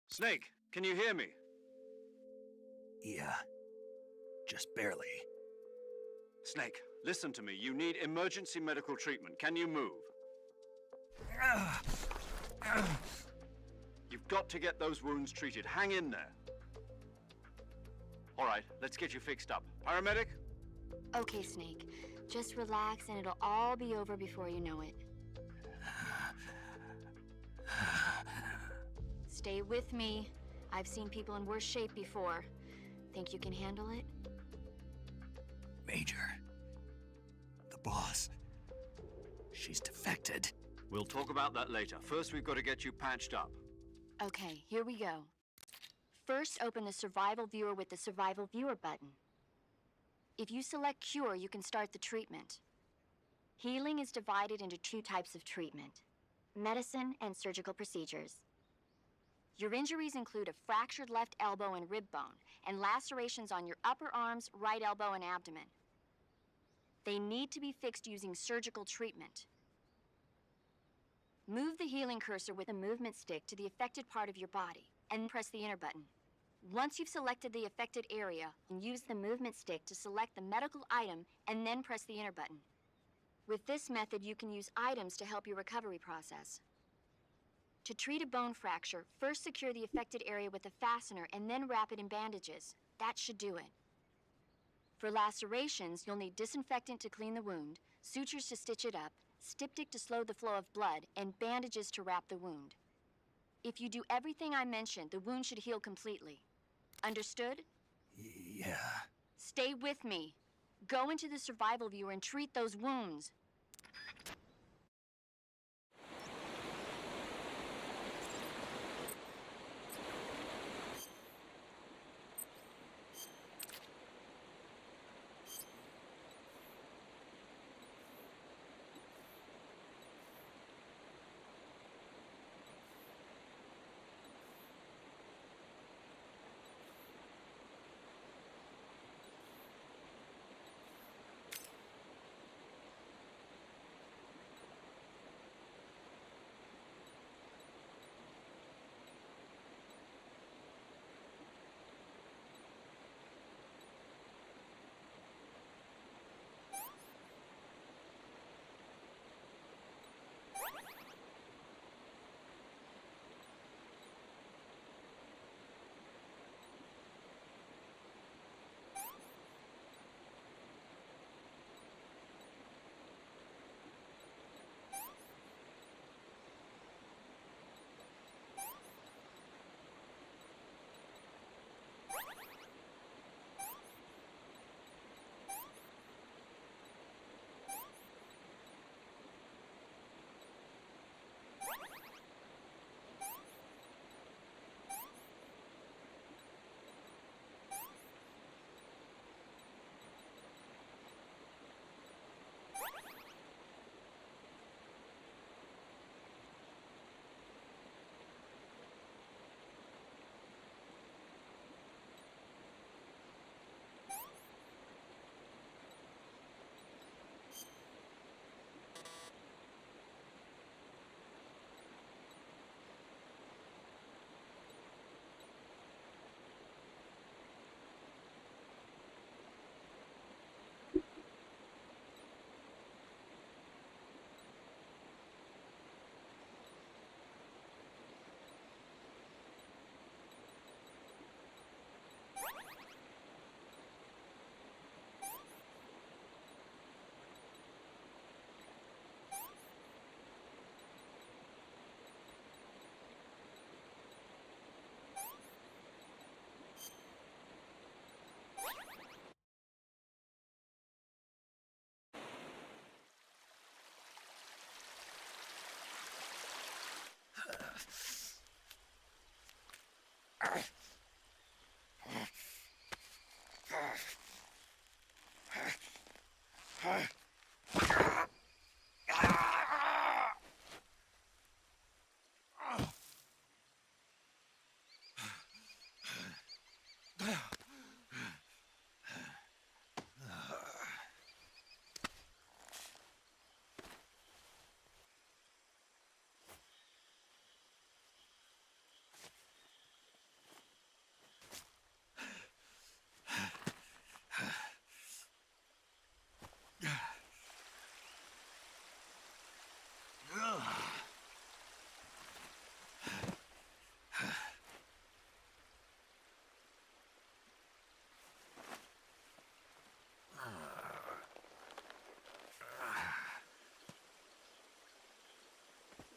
Snake, can you hear me? Yeah. Just barely. Snake, listen to me. You need emergency medical treatment. Can you move? You've got to get those wounds treated. Hang in there. All right, let's get you fixed up. Paramedic? Okay, Snake. Just relax and it'll all be over before you know it. Stay with me. I've seen people in worse shape before. Think you can handle it? Major. The boss. She's defected. We'll talk about that later. First, we've got to get you patched up. Okay, here we go. First, open the Survival Viewer with the Survival Viewer button. If you select Cure, you can start the treatment. Healing is divided into 2 types of treatment: medicine and surgical procedures. Your injuries include a fractured left elbow and rib bone, and lacerations on your upper arms, right elbow, and abdomen. They need to be fixed using surgical treatment. Move the healing cursor with a movement stick to the affected part of your body, and press the enter button. Once you've selected the affected area, use the movement stick to select the medical item, and then press the enter button. With this method, you can use items to help your recovery process. To treat a bone fracture, first secure the affected area with a fastener and then wrap it in bandages. That should do it. For lacerations, you'll need disinfectant to clean the wound, sutures to stitch it up, styptic to slow the flow of blood, and bandages to wrap the wound. If you do everything I mentioned, the wound should heal completely. Understood? Yeah. Stay with me. Go into the Survival Viewer and treat those wounds.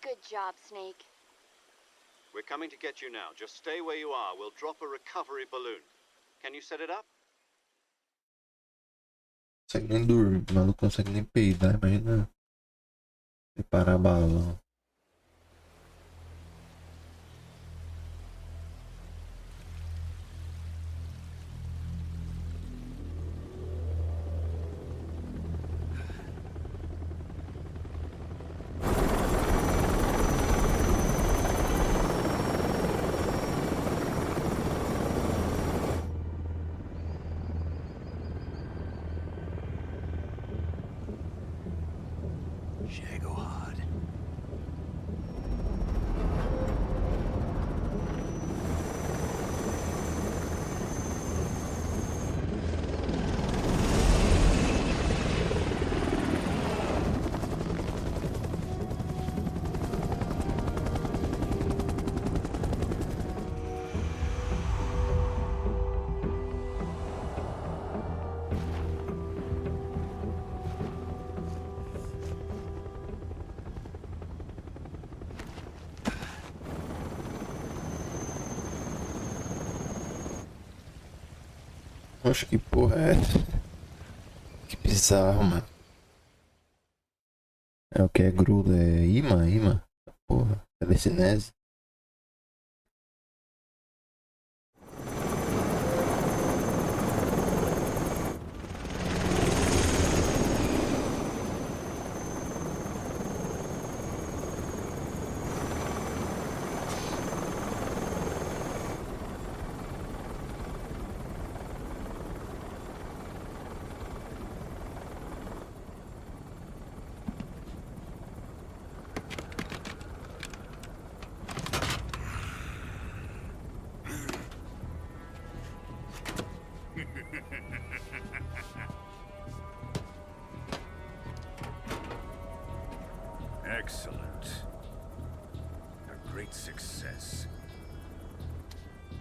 Good job, Snake. We're coming to get you now. Just stay where you are. We'll drop a recovery balloon. Can you set it up? Consegue nem dormir, o maluco consegue nem peidar, imagina preparar balão. Oxe, que porra é essa? Que bizarro, mano. É o que é gruda? É imã? Porra, telecinese. Excellent. A great success.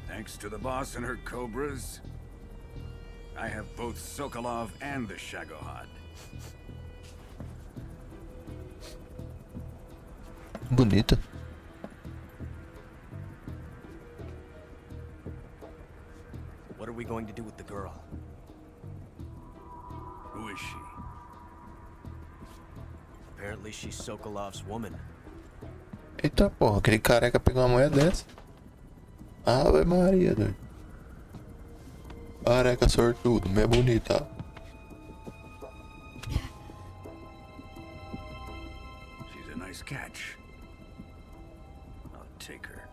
Thanks to the boss and her cobras, I have both Sokolov and the Shagohod. Bonita. What are we going to do with the girl? Who is she? Apparently she's Sokolov's woman. Eita porra, aquele careca pegou uma mulher dessa. Ave Maria, doido. Careca sortudo, meio bonita. She's a nice catch. I'll take her.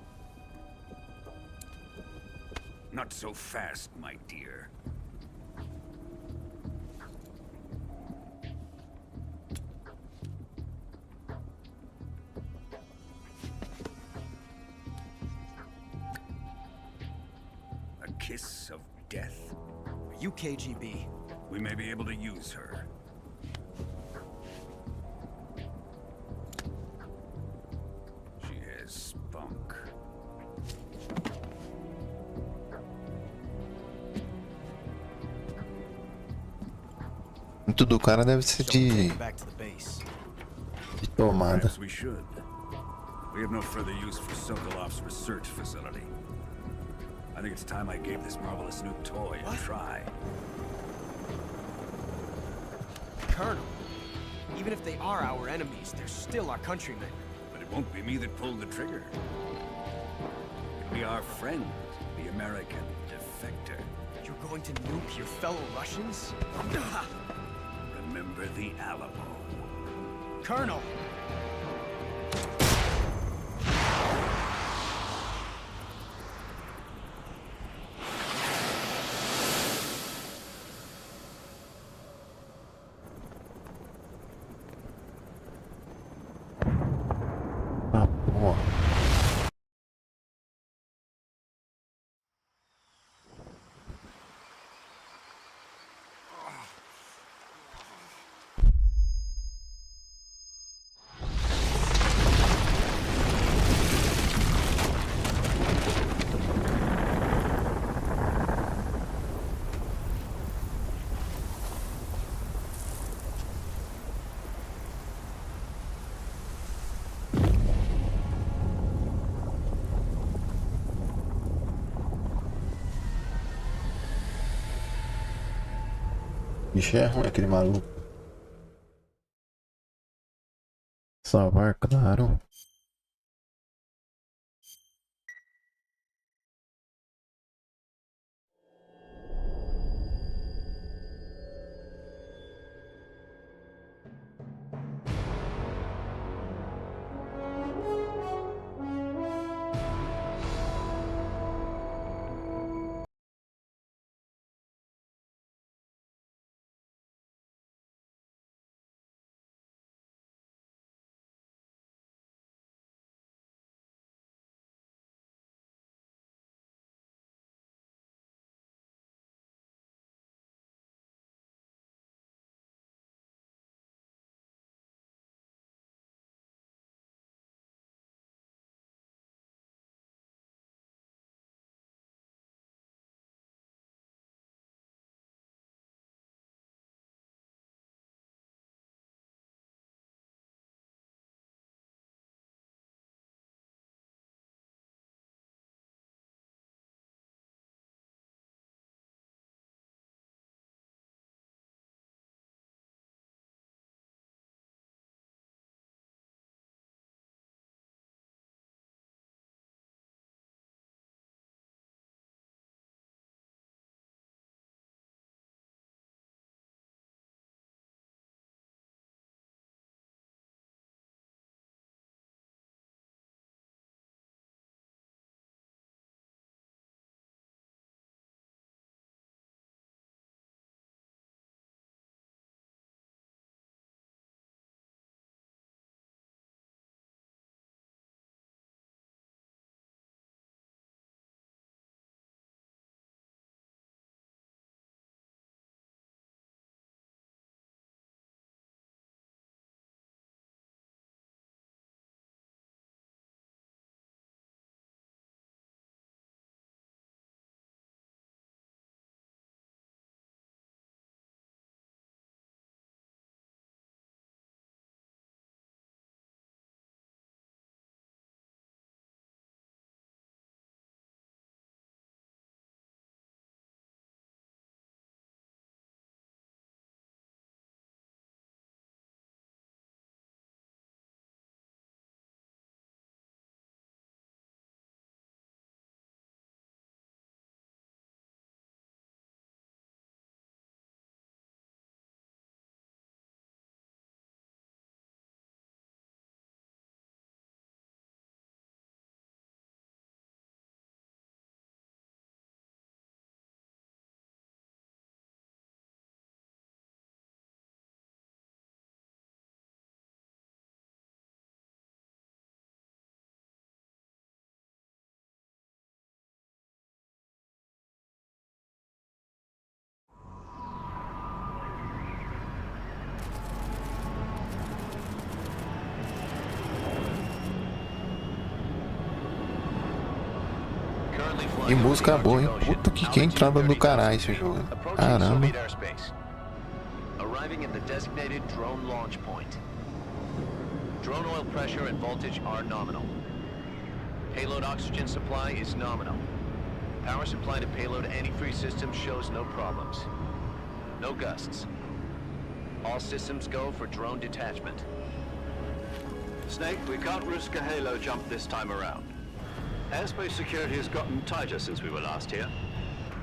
Not so fast, my dear. A kiss of death. Are you KGB? We may be able to use her. She has spunk. Muito do cara deve ser de tomada. Perhaps we should. We have no further use for Sokolov's research facility. I think it's time I gave this marvelous new toy a try. Colonel, even if they are our enemies, they're still our countrymen. But it won't be me that pulled the trigger. It'll be our friend, American defector. You're going to nuke your fellow Russians? Remember the Alamo. Colonel! Ah, porra. Bicho é ruim aquele maluco. Salvar, claro. Que música boa, hein? Puta que entrada do caralho esse jogo. Caramba. Arriving at the designated drone launch point. Drone oil pressure and voltage are nominal. Payload oxygen supply is nominal. Power supply to payload antifreeze system shows no problems. No gusts. All systems go for drone detachment. Snake, we can't risk a halo jump this time around. Airspace security has gotten tighter since we were last here.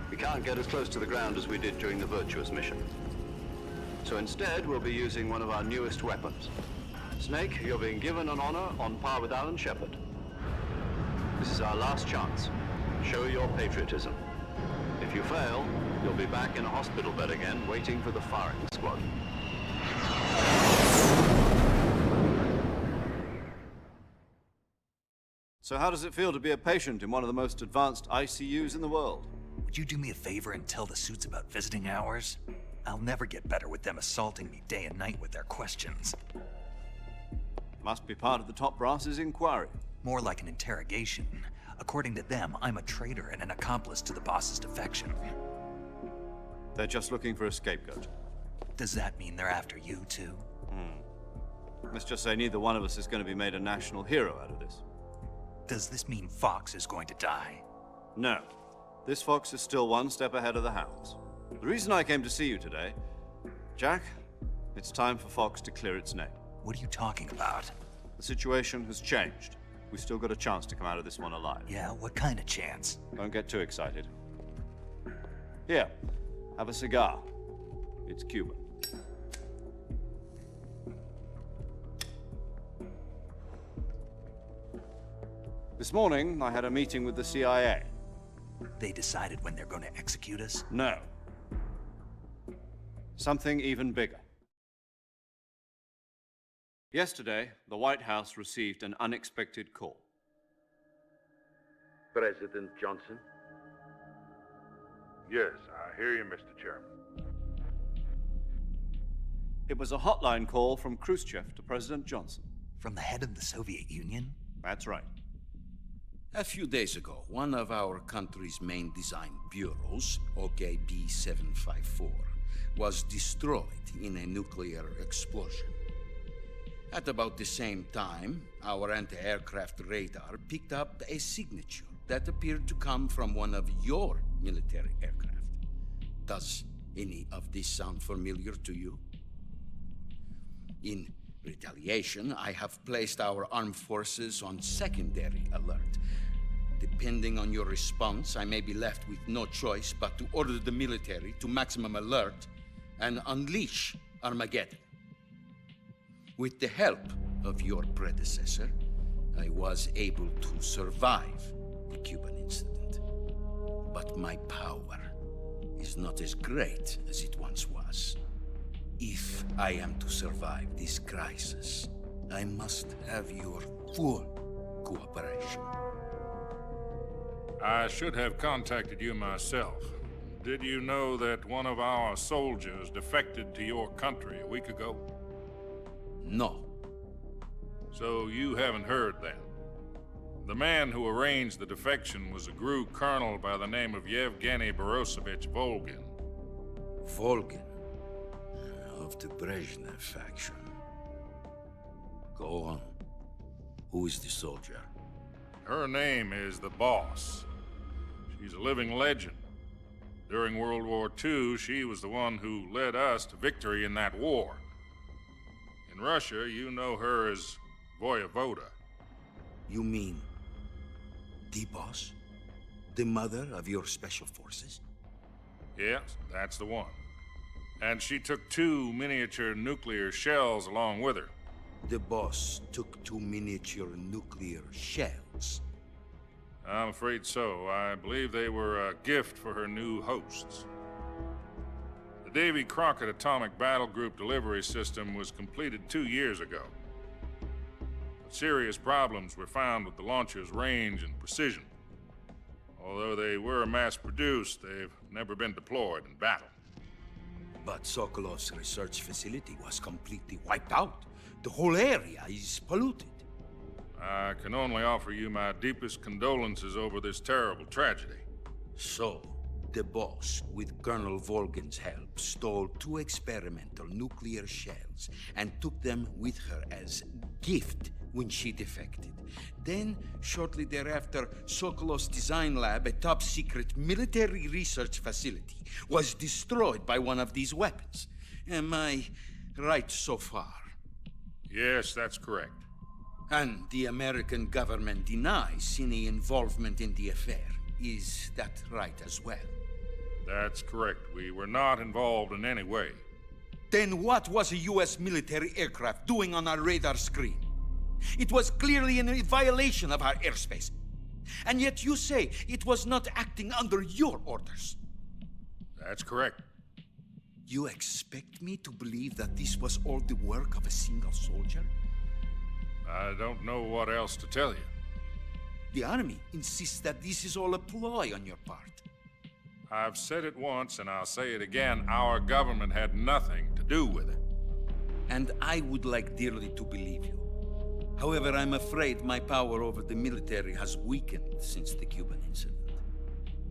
We can't get as close to the ground as we did during the Virtuous mission. So instead, we'll be using one of our newest weapons. Snake, you're being given an honor on par with Alan Shepard. This is our last chance. Show your patriotism. If you fail, you'll be back in a hospital bed again, waiting for the firing squad. So how does it feel to be a patient in one of the most advanced ICUs in the world? Would you do me a favor and tell the suits about visiting hours? I'll never get better with them assaulting me day and night with their questions. Must be part of the top brass's inquiry. More like an interrogation. According to them, I'm a traitor and an accomplice to the boss's defection. They're just looking for a scapegoat. Does that mean they're after you, too? Let's just say neither one of us is going to be made a national hero out of this. Does this mean Fox is going to die? No. This fox is still one step ahead of the hounds. The reason I came to see you today, Jack, it's time for Fox to clear its name. What are you talking about? The situation has changed. We've still got a chance to come out of this one alive. Yeah, what kind of chance? Don't get too excited. Here, have a cigar. It's Cuban. This morning, I had a meeting with the CIA. They decided when they're going to execute us? No. Something even bigger. Yesterday, the White House received an unexpected call. President Johnson? Yes, I hear you, Mr. Chairman. It was a hotline call from Khrushchev to President Johnson. From the head of the Soviet Union? That's right. A few days ago, one of our country's main design bureaus, B754, was destroyed in a nuclear explosion. At about the same time, our anti-aircraft radar picked up a signature that appeared to come from one of your military aircraft. Does any of this sound familiar to you? In retaliation, I have placed our armed forces on secondary alert. Depending on your response, I may be left with no choice but to order the military to maximum alert and unleash Armageddon. With the help of your predecessor, I was able to survive the Cuban incident. But my power is not as great as it once was. If I am to survive this crisis, I must have your full cooperation. I should have contacted you myself. Did you know that one of our soldiers defected to your country a week ago? No. So you haven't heard then. The man who arranged the defection was a GRU colonel by the name of Yevgeny Borosovich Volgin. Volgin? Of the Brezhnev faction. Go on. Who is the soldier? Her name is the Boss. She's a living legend. During World War II, she was the one who led us to victory in that war. In Russia, you know her as Voyevoda. You mean the Boss? The mother of your special forces? Yes, that's the one. And she took 2 miniature nuclear shells along with her. The Boss took 2 miniature nuclear shells? I'm afraid so. I believe they were a gift for her new hosts. The Davy Crockett Atomic Battle Group delivery system was completed 2 years ago. But serious problems were found with the launcher's range and precision. Although they were mass-produced, they've never been deployed in battle. But Sokolov's research facility was completely wiped out. The whole area is polluted. I can only offer you my deepest condolences over this terrible tragedy. So, the Boss, with Colonel Volgin's help, stole 2 experimental nuclear shells and took them with her as gift when she defected. Then, shortly thereafter, Sokolov's design lab, a top-secret military research facility, was destroyed by one of these weapons. Am I right so far? Yes, that's correct. And the American government denies any involvement in the affair. Is that right as well? That's correct. We were not involved in any way. Then what was a U.S. military aircraft doing on our radar screen? It was clearly in violation of our airspace. And yet you say it was not acting under your orders. That's correct. You expect me to believe that this was all the work of a single soldier? I don't know what else to tell you. The Army insists that this is all a ploy on your part. I've said it once, and I'll say it again. Our government had nothing to do with it. And I would like dearly to believe you. However, I'm afraid my power over the military has weakened since the Cuban incident.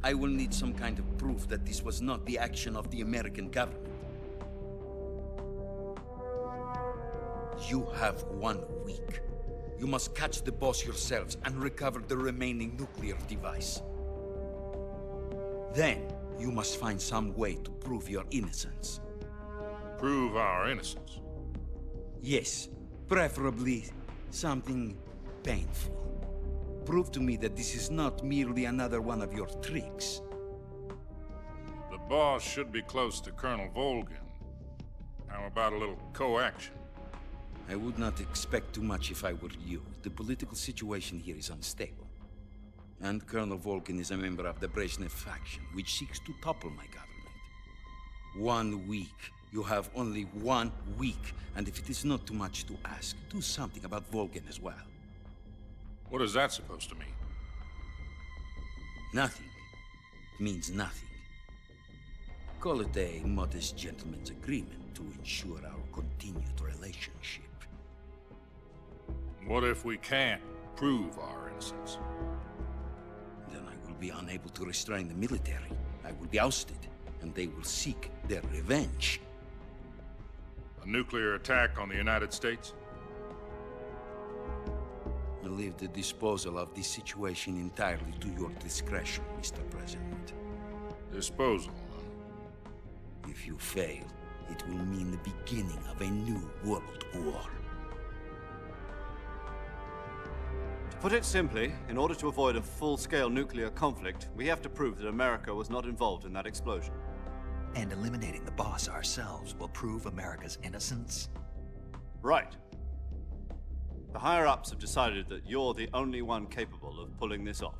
I will need some kind of proof that this was not the action of the American government. You have 1 week. You must catch the boss yourselves and recover the remaining nuclear device. Then, you must find some way to prove your innocence. Prove our innocence? Yes, preferably something painful. Prove to me that this is not merely another one of your tricks. The boss should be close to Colonel Volgin. How about a little co-action? I would not expect too much if I were you. The political situation here is unstable. And Colonel Volgin is a member of the Brezhnev faction, which seeks to topple my government. 1 week. You have only 1 week. And if it is not too much to ask, do something about Volgin as well. What is that supposed to mean? Nothing. It means nothing. Call it a modest gentleman's agreement to ensure our continued relationship. What if we can't prove our innocence? Then I will be unable to restrain the military. I will be ousted, and they will seek their revenge. A nuclear attack on the United States? I leave the disposal of this situation entirely to your discretion, Mr. President. Disposal, huh? If you fail, it will mean the beginning of a new world war. To put it simply, in order to avoid a full-scale nuclear conflict, we have to prove that America was not involved in that explosion. And eliminating the boss ourselves will prove America's innocence? Right. The higher-ups have decided that you're the only one capable of pulling this off.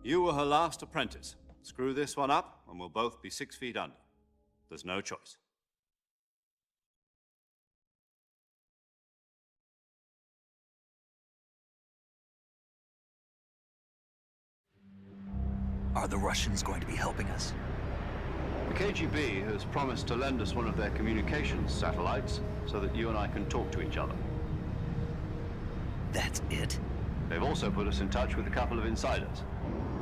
You were her last apprentice. Screw this one up, and we'll both be 6 feet under. There's no choice. Are the Russians going to be helping us? The KGB has promised to lend us one of their communications satellites so that you and I can talk to each other. That's it? They've also put us in touch with a couple of insiders.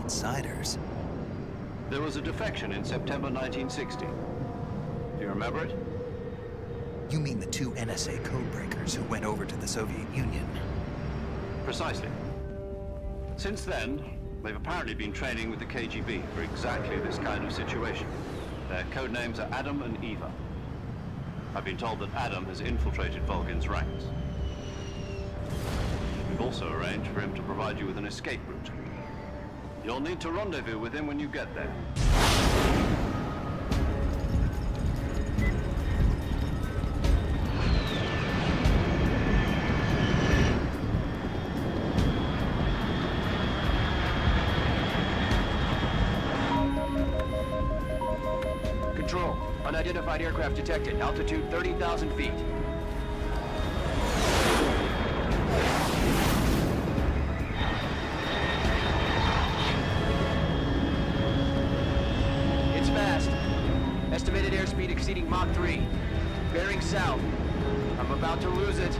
Insiders? There was a defection in September 1960. Do you remember it? You mean the 2 NSA codebreakers who went over to the Soviet Union? Precisely. Since then, they've apparently been training with the KGB for exactly this kind of situation. Their codenames are Adam and Eva. I've been told that Adam has infiltrated Volgin's ranks. We've also arranged for him to provide you with an escape route. You'll need to rendezvous with him when you get there. Control, unidentified aircraft detected. Altitude 30,000 feet. It's fast. Estimated airspeed exceeding Mach 3. Bearing south. I'm about to lose it.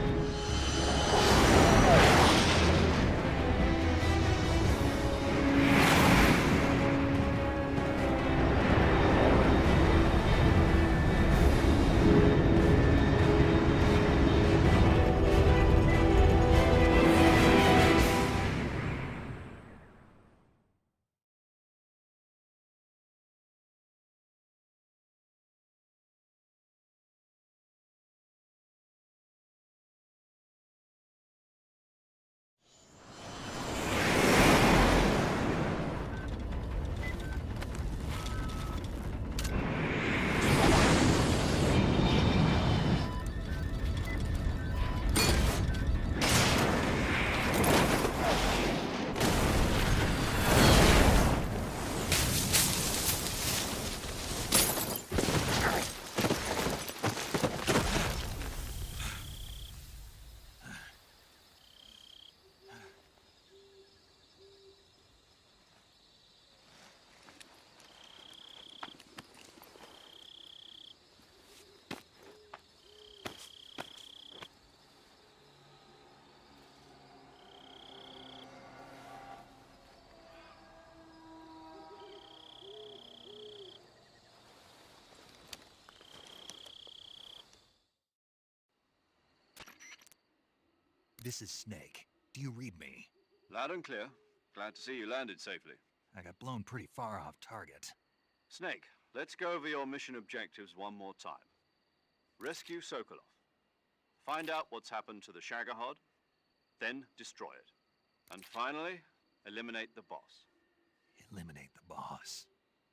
This is Snake. Do you read me? Loud and clear. Glad to see you landed safely. I got blown pretty far off target. Snake, let's go over your mission objectives one more time. Rescue Sokolov. Find out what's happened to the Shagohod, then destroy it. And finally, eliminate the boss. Eliminate the boss.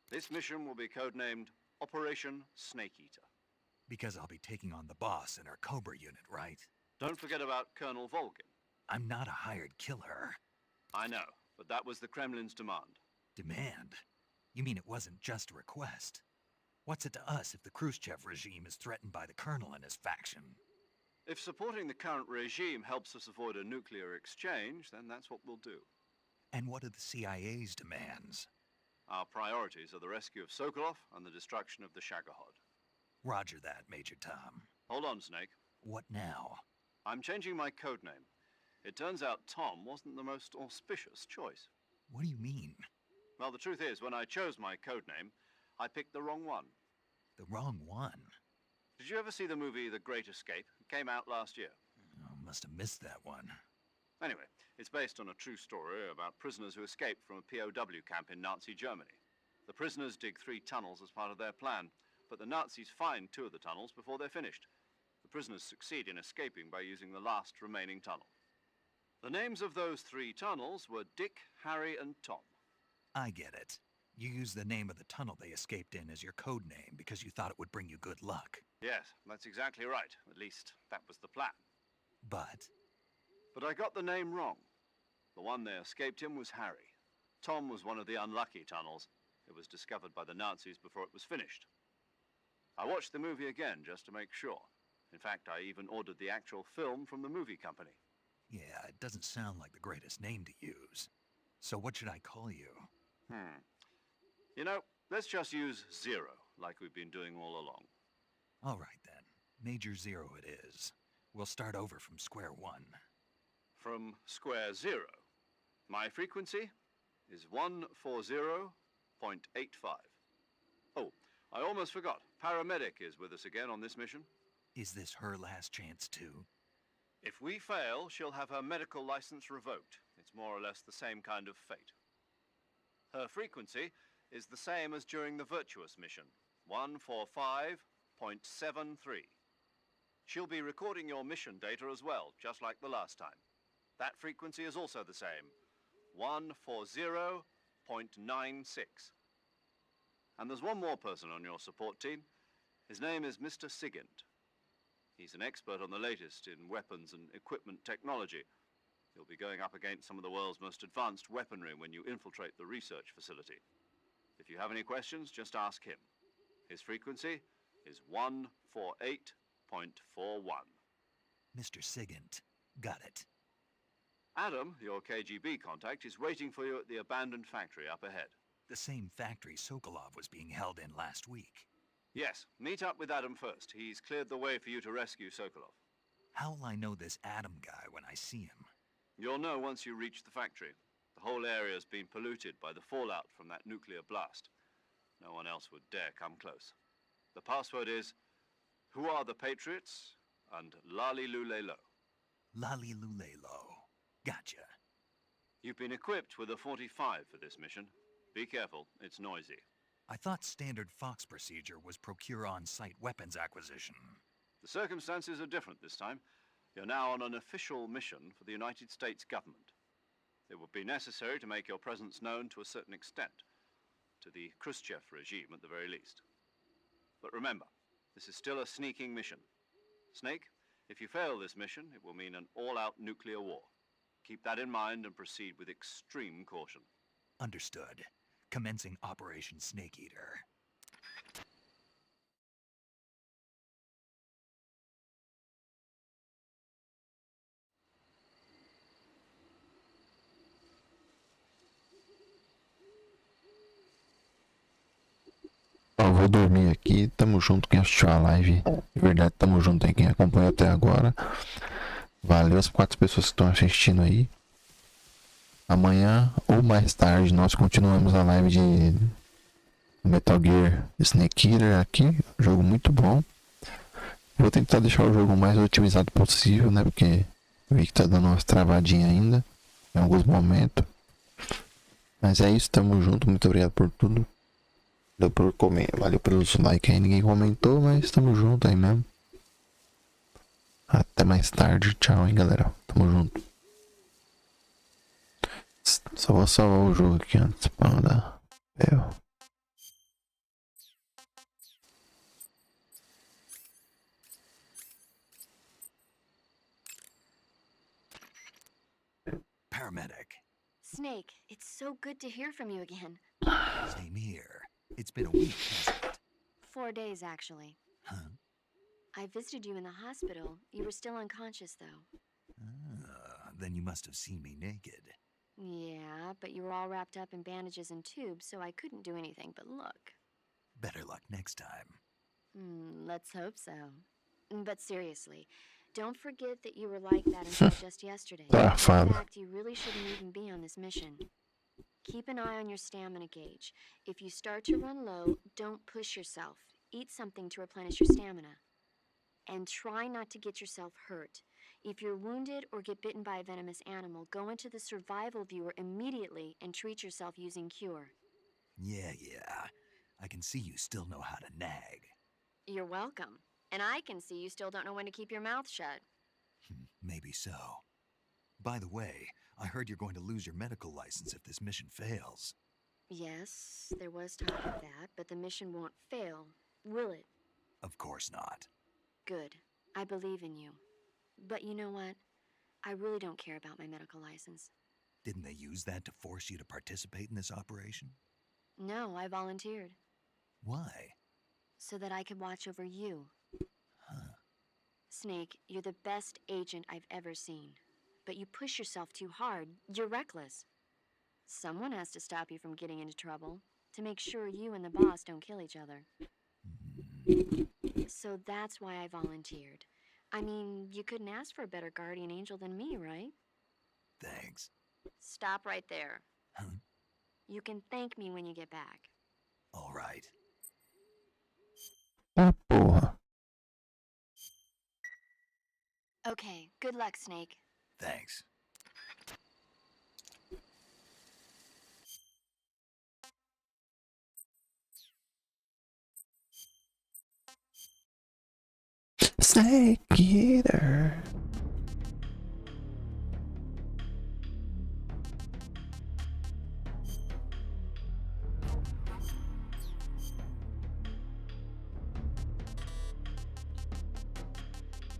This mission will be codenamed Operation Snake Eater. Because I'll be taking on the boss in our Cobra unit, right? Don't forget about Colonel Volgin. I'm not a hired killer. I know, but that was the Kremlin's demand. Demand? You mean it wasn't just a request? What's it to us if the Khrushchev regime is threatened by the Colonel and his faction? If supporting the current regime helps us avoid a nuclear exchange, then that's what we'll do. And what are the CIA's demands? Our priorities are the rescue of Sokolov and the destruction of the Shagohod. Roger that, Major Tom. Hold on, Snake. What now? I'm changing my codename. It turns out Tom wasn't the most auspicious choice. What do you mean? Well, the truth is, when I chose my codename, I picked the wrong one. The wrong one? Did you ever see the movie The Great Escape? It came out last year. Oh, must have missed that one. Anyway, it's based on a true story about prisoners who escaped from a POW camp in Nazi Germany. The prisoners dig 3 tunnels as part of their plan, but the Nazis find 2 of the tunnels before they're finished. The prisoners succeed in escaping by using the last remaining tunnel. The names of those 3 tunnels were Dick, Harry, and Tom. I get it. You used the name of the tunnel they escaped in as your code name because you thought it would bring you good luck. Yes, that's exactly right. At least, that was the plan. But I got the name wrong. The one they escaped in was Harry. Tom was one of the unlucky tunnels. It was discovered by the Nazis before it was finished. I watched the movie again just to make sure. In fact, I even ordered the actual film from the movie company. yeah, it doesn't sound like the greatest name to use. So what should I call you? You know, let's just use Zero, like we've been doing all along. All right then. Major Zero it is. We'll start over from square one. From square 0. My frequency is 140.85. Oh, I almost forgot. Paramedic is with us again on this mission. Is this her last chance too? If we fail, she'll have her medical license revoked. It's more or less the same kind of fate. Her frequency is the same as during the Virtuous mission, 145.73. She'll be recording your mission data as well, just like the last time. That frequency is also the same, 140.96. And there's one more person on your support team. His name is Mr. Sigint. He's an expert on the latest in weapons and equipment technology. You'll be going up against some of the world's most advanced weaponry when you infiltrate the research facility. If you have any questions, just ask him. His frequency is 148.41. Mr. Sigint. Got it. Adam, your KGB contact, is waiting for you at the abandoned factory up ahead. The same factory Sokolov was being held in last week. Yes, meet up with Adam first. He's cleared the way for you to rescue Sokolov. How will I know this Adam guy when I see him? You'll know once you reach the factory. The whole area's been polluted by the fallout from that nuclear blast. No one else would dare come close. The password is, "Who are the Patriots?" and Lali Lule Lo. Lali Lule Lo. Gotcha. You've been equipped with a 45 for this mission. Be careful, it's noisy. I thought standard Fox procedure was procure on-site weapons acquisition. The circumstances are different this time. You're now on an official mission for the United States government. It would be necessary to make your presence known to a certain extent, to the Khrushchev regime at the very least. But remember, this is still a sneaking mission. Snake, if you fail this mission, it will mean an all-out nuclear war. Keep that in mind and proceed with extreme caution. Understood. Commencing Operation Snake Eater. Eu vou dormir aqui. Tamo junto quem assistiu a live. De verdade, tamo junto aí quem acompanhou até agora. Valeu as 4 pessoas que estão assistindo aí. Amanhã ou mais tarde nós continuamos a live de Metal Gear Snake Eater aqui. Jogo muito bom. Vou tentar deixar o jogo o mais otimizado possível, né? Porque Vi que tá dando umas travadinhas ainda. Em alguns momentos. Mas é isso, tamo junto. Muito obrigado por tudo. Valeu pelos likes aí. Ninguém comentou, mas tamo junto aí mesmo. Até mais tarde. Tchau, hein, galera. Tamo junto. Só vou salvar o jogo aqui antes pra não dar erro. Paramedic. Snake, it's so good to hear from you again. Same here. It's been a week, hasn't it? 4 days, actually. Huh? I visited you in the hospital. You were still unconscious, though. Then you must have seen me naked. Yeah, but you were all wrapped up in bandages and tubes, so I couldn't do anything but look. Better luck next time. Let's hope so. But seriously, don't forget that you were like that until just yesterday. In fact, you really shouldn't even be on this mission. Keep an eye on your stamina gauge. If you start to run low, don't push yourself. Eat something to replenish your stamina. And try not to get yourself hurt. If you're wounded or get bitten by a venomous animal, go into the survival viewer immediately and treat yourself using cure. Yeah. I can see you still know how to nag. You're welcome. And I can see you still don't know when to keep your mouth shut. Maybe so. By the way, I heard you're going to lose your medical license if this mission fails. Yes, there was talk of that, but the mission won't fail, will it? Of course not. Good. I believe in you. But you know what? I really don't care about my medical license. Didn't they use that to force you to participate in this operation? No, I volunteered. Why? So that I could watch over you. Huh. Snake, you're the best agent I've ever seen. But you push yourself too hard. You're reckless. Someone has to stop you from getting into trouble, to make sure you and the boss don't kill each other. So that's why I volunteered. I mean, you couldn't ask for a better guardian angel than me, right? Thanks. Stop right there. Huh? You can thank me when you get back. All right. Ah, porra. Okay, good luck, Snake. Thanks. Snake Eater.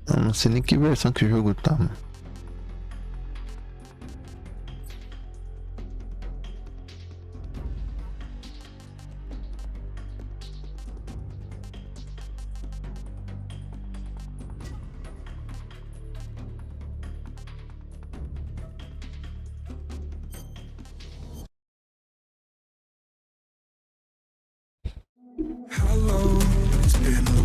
Eu não sei nem que versão que o jogo tá, mano. How long it's been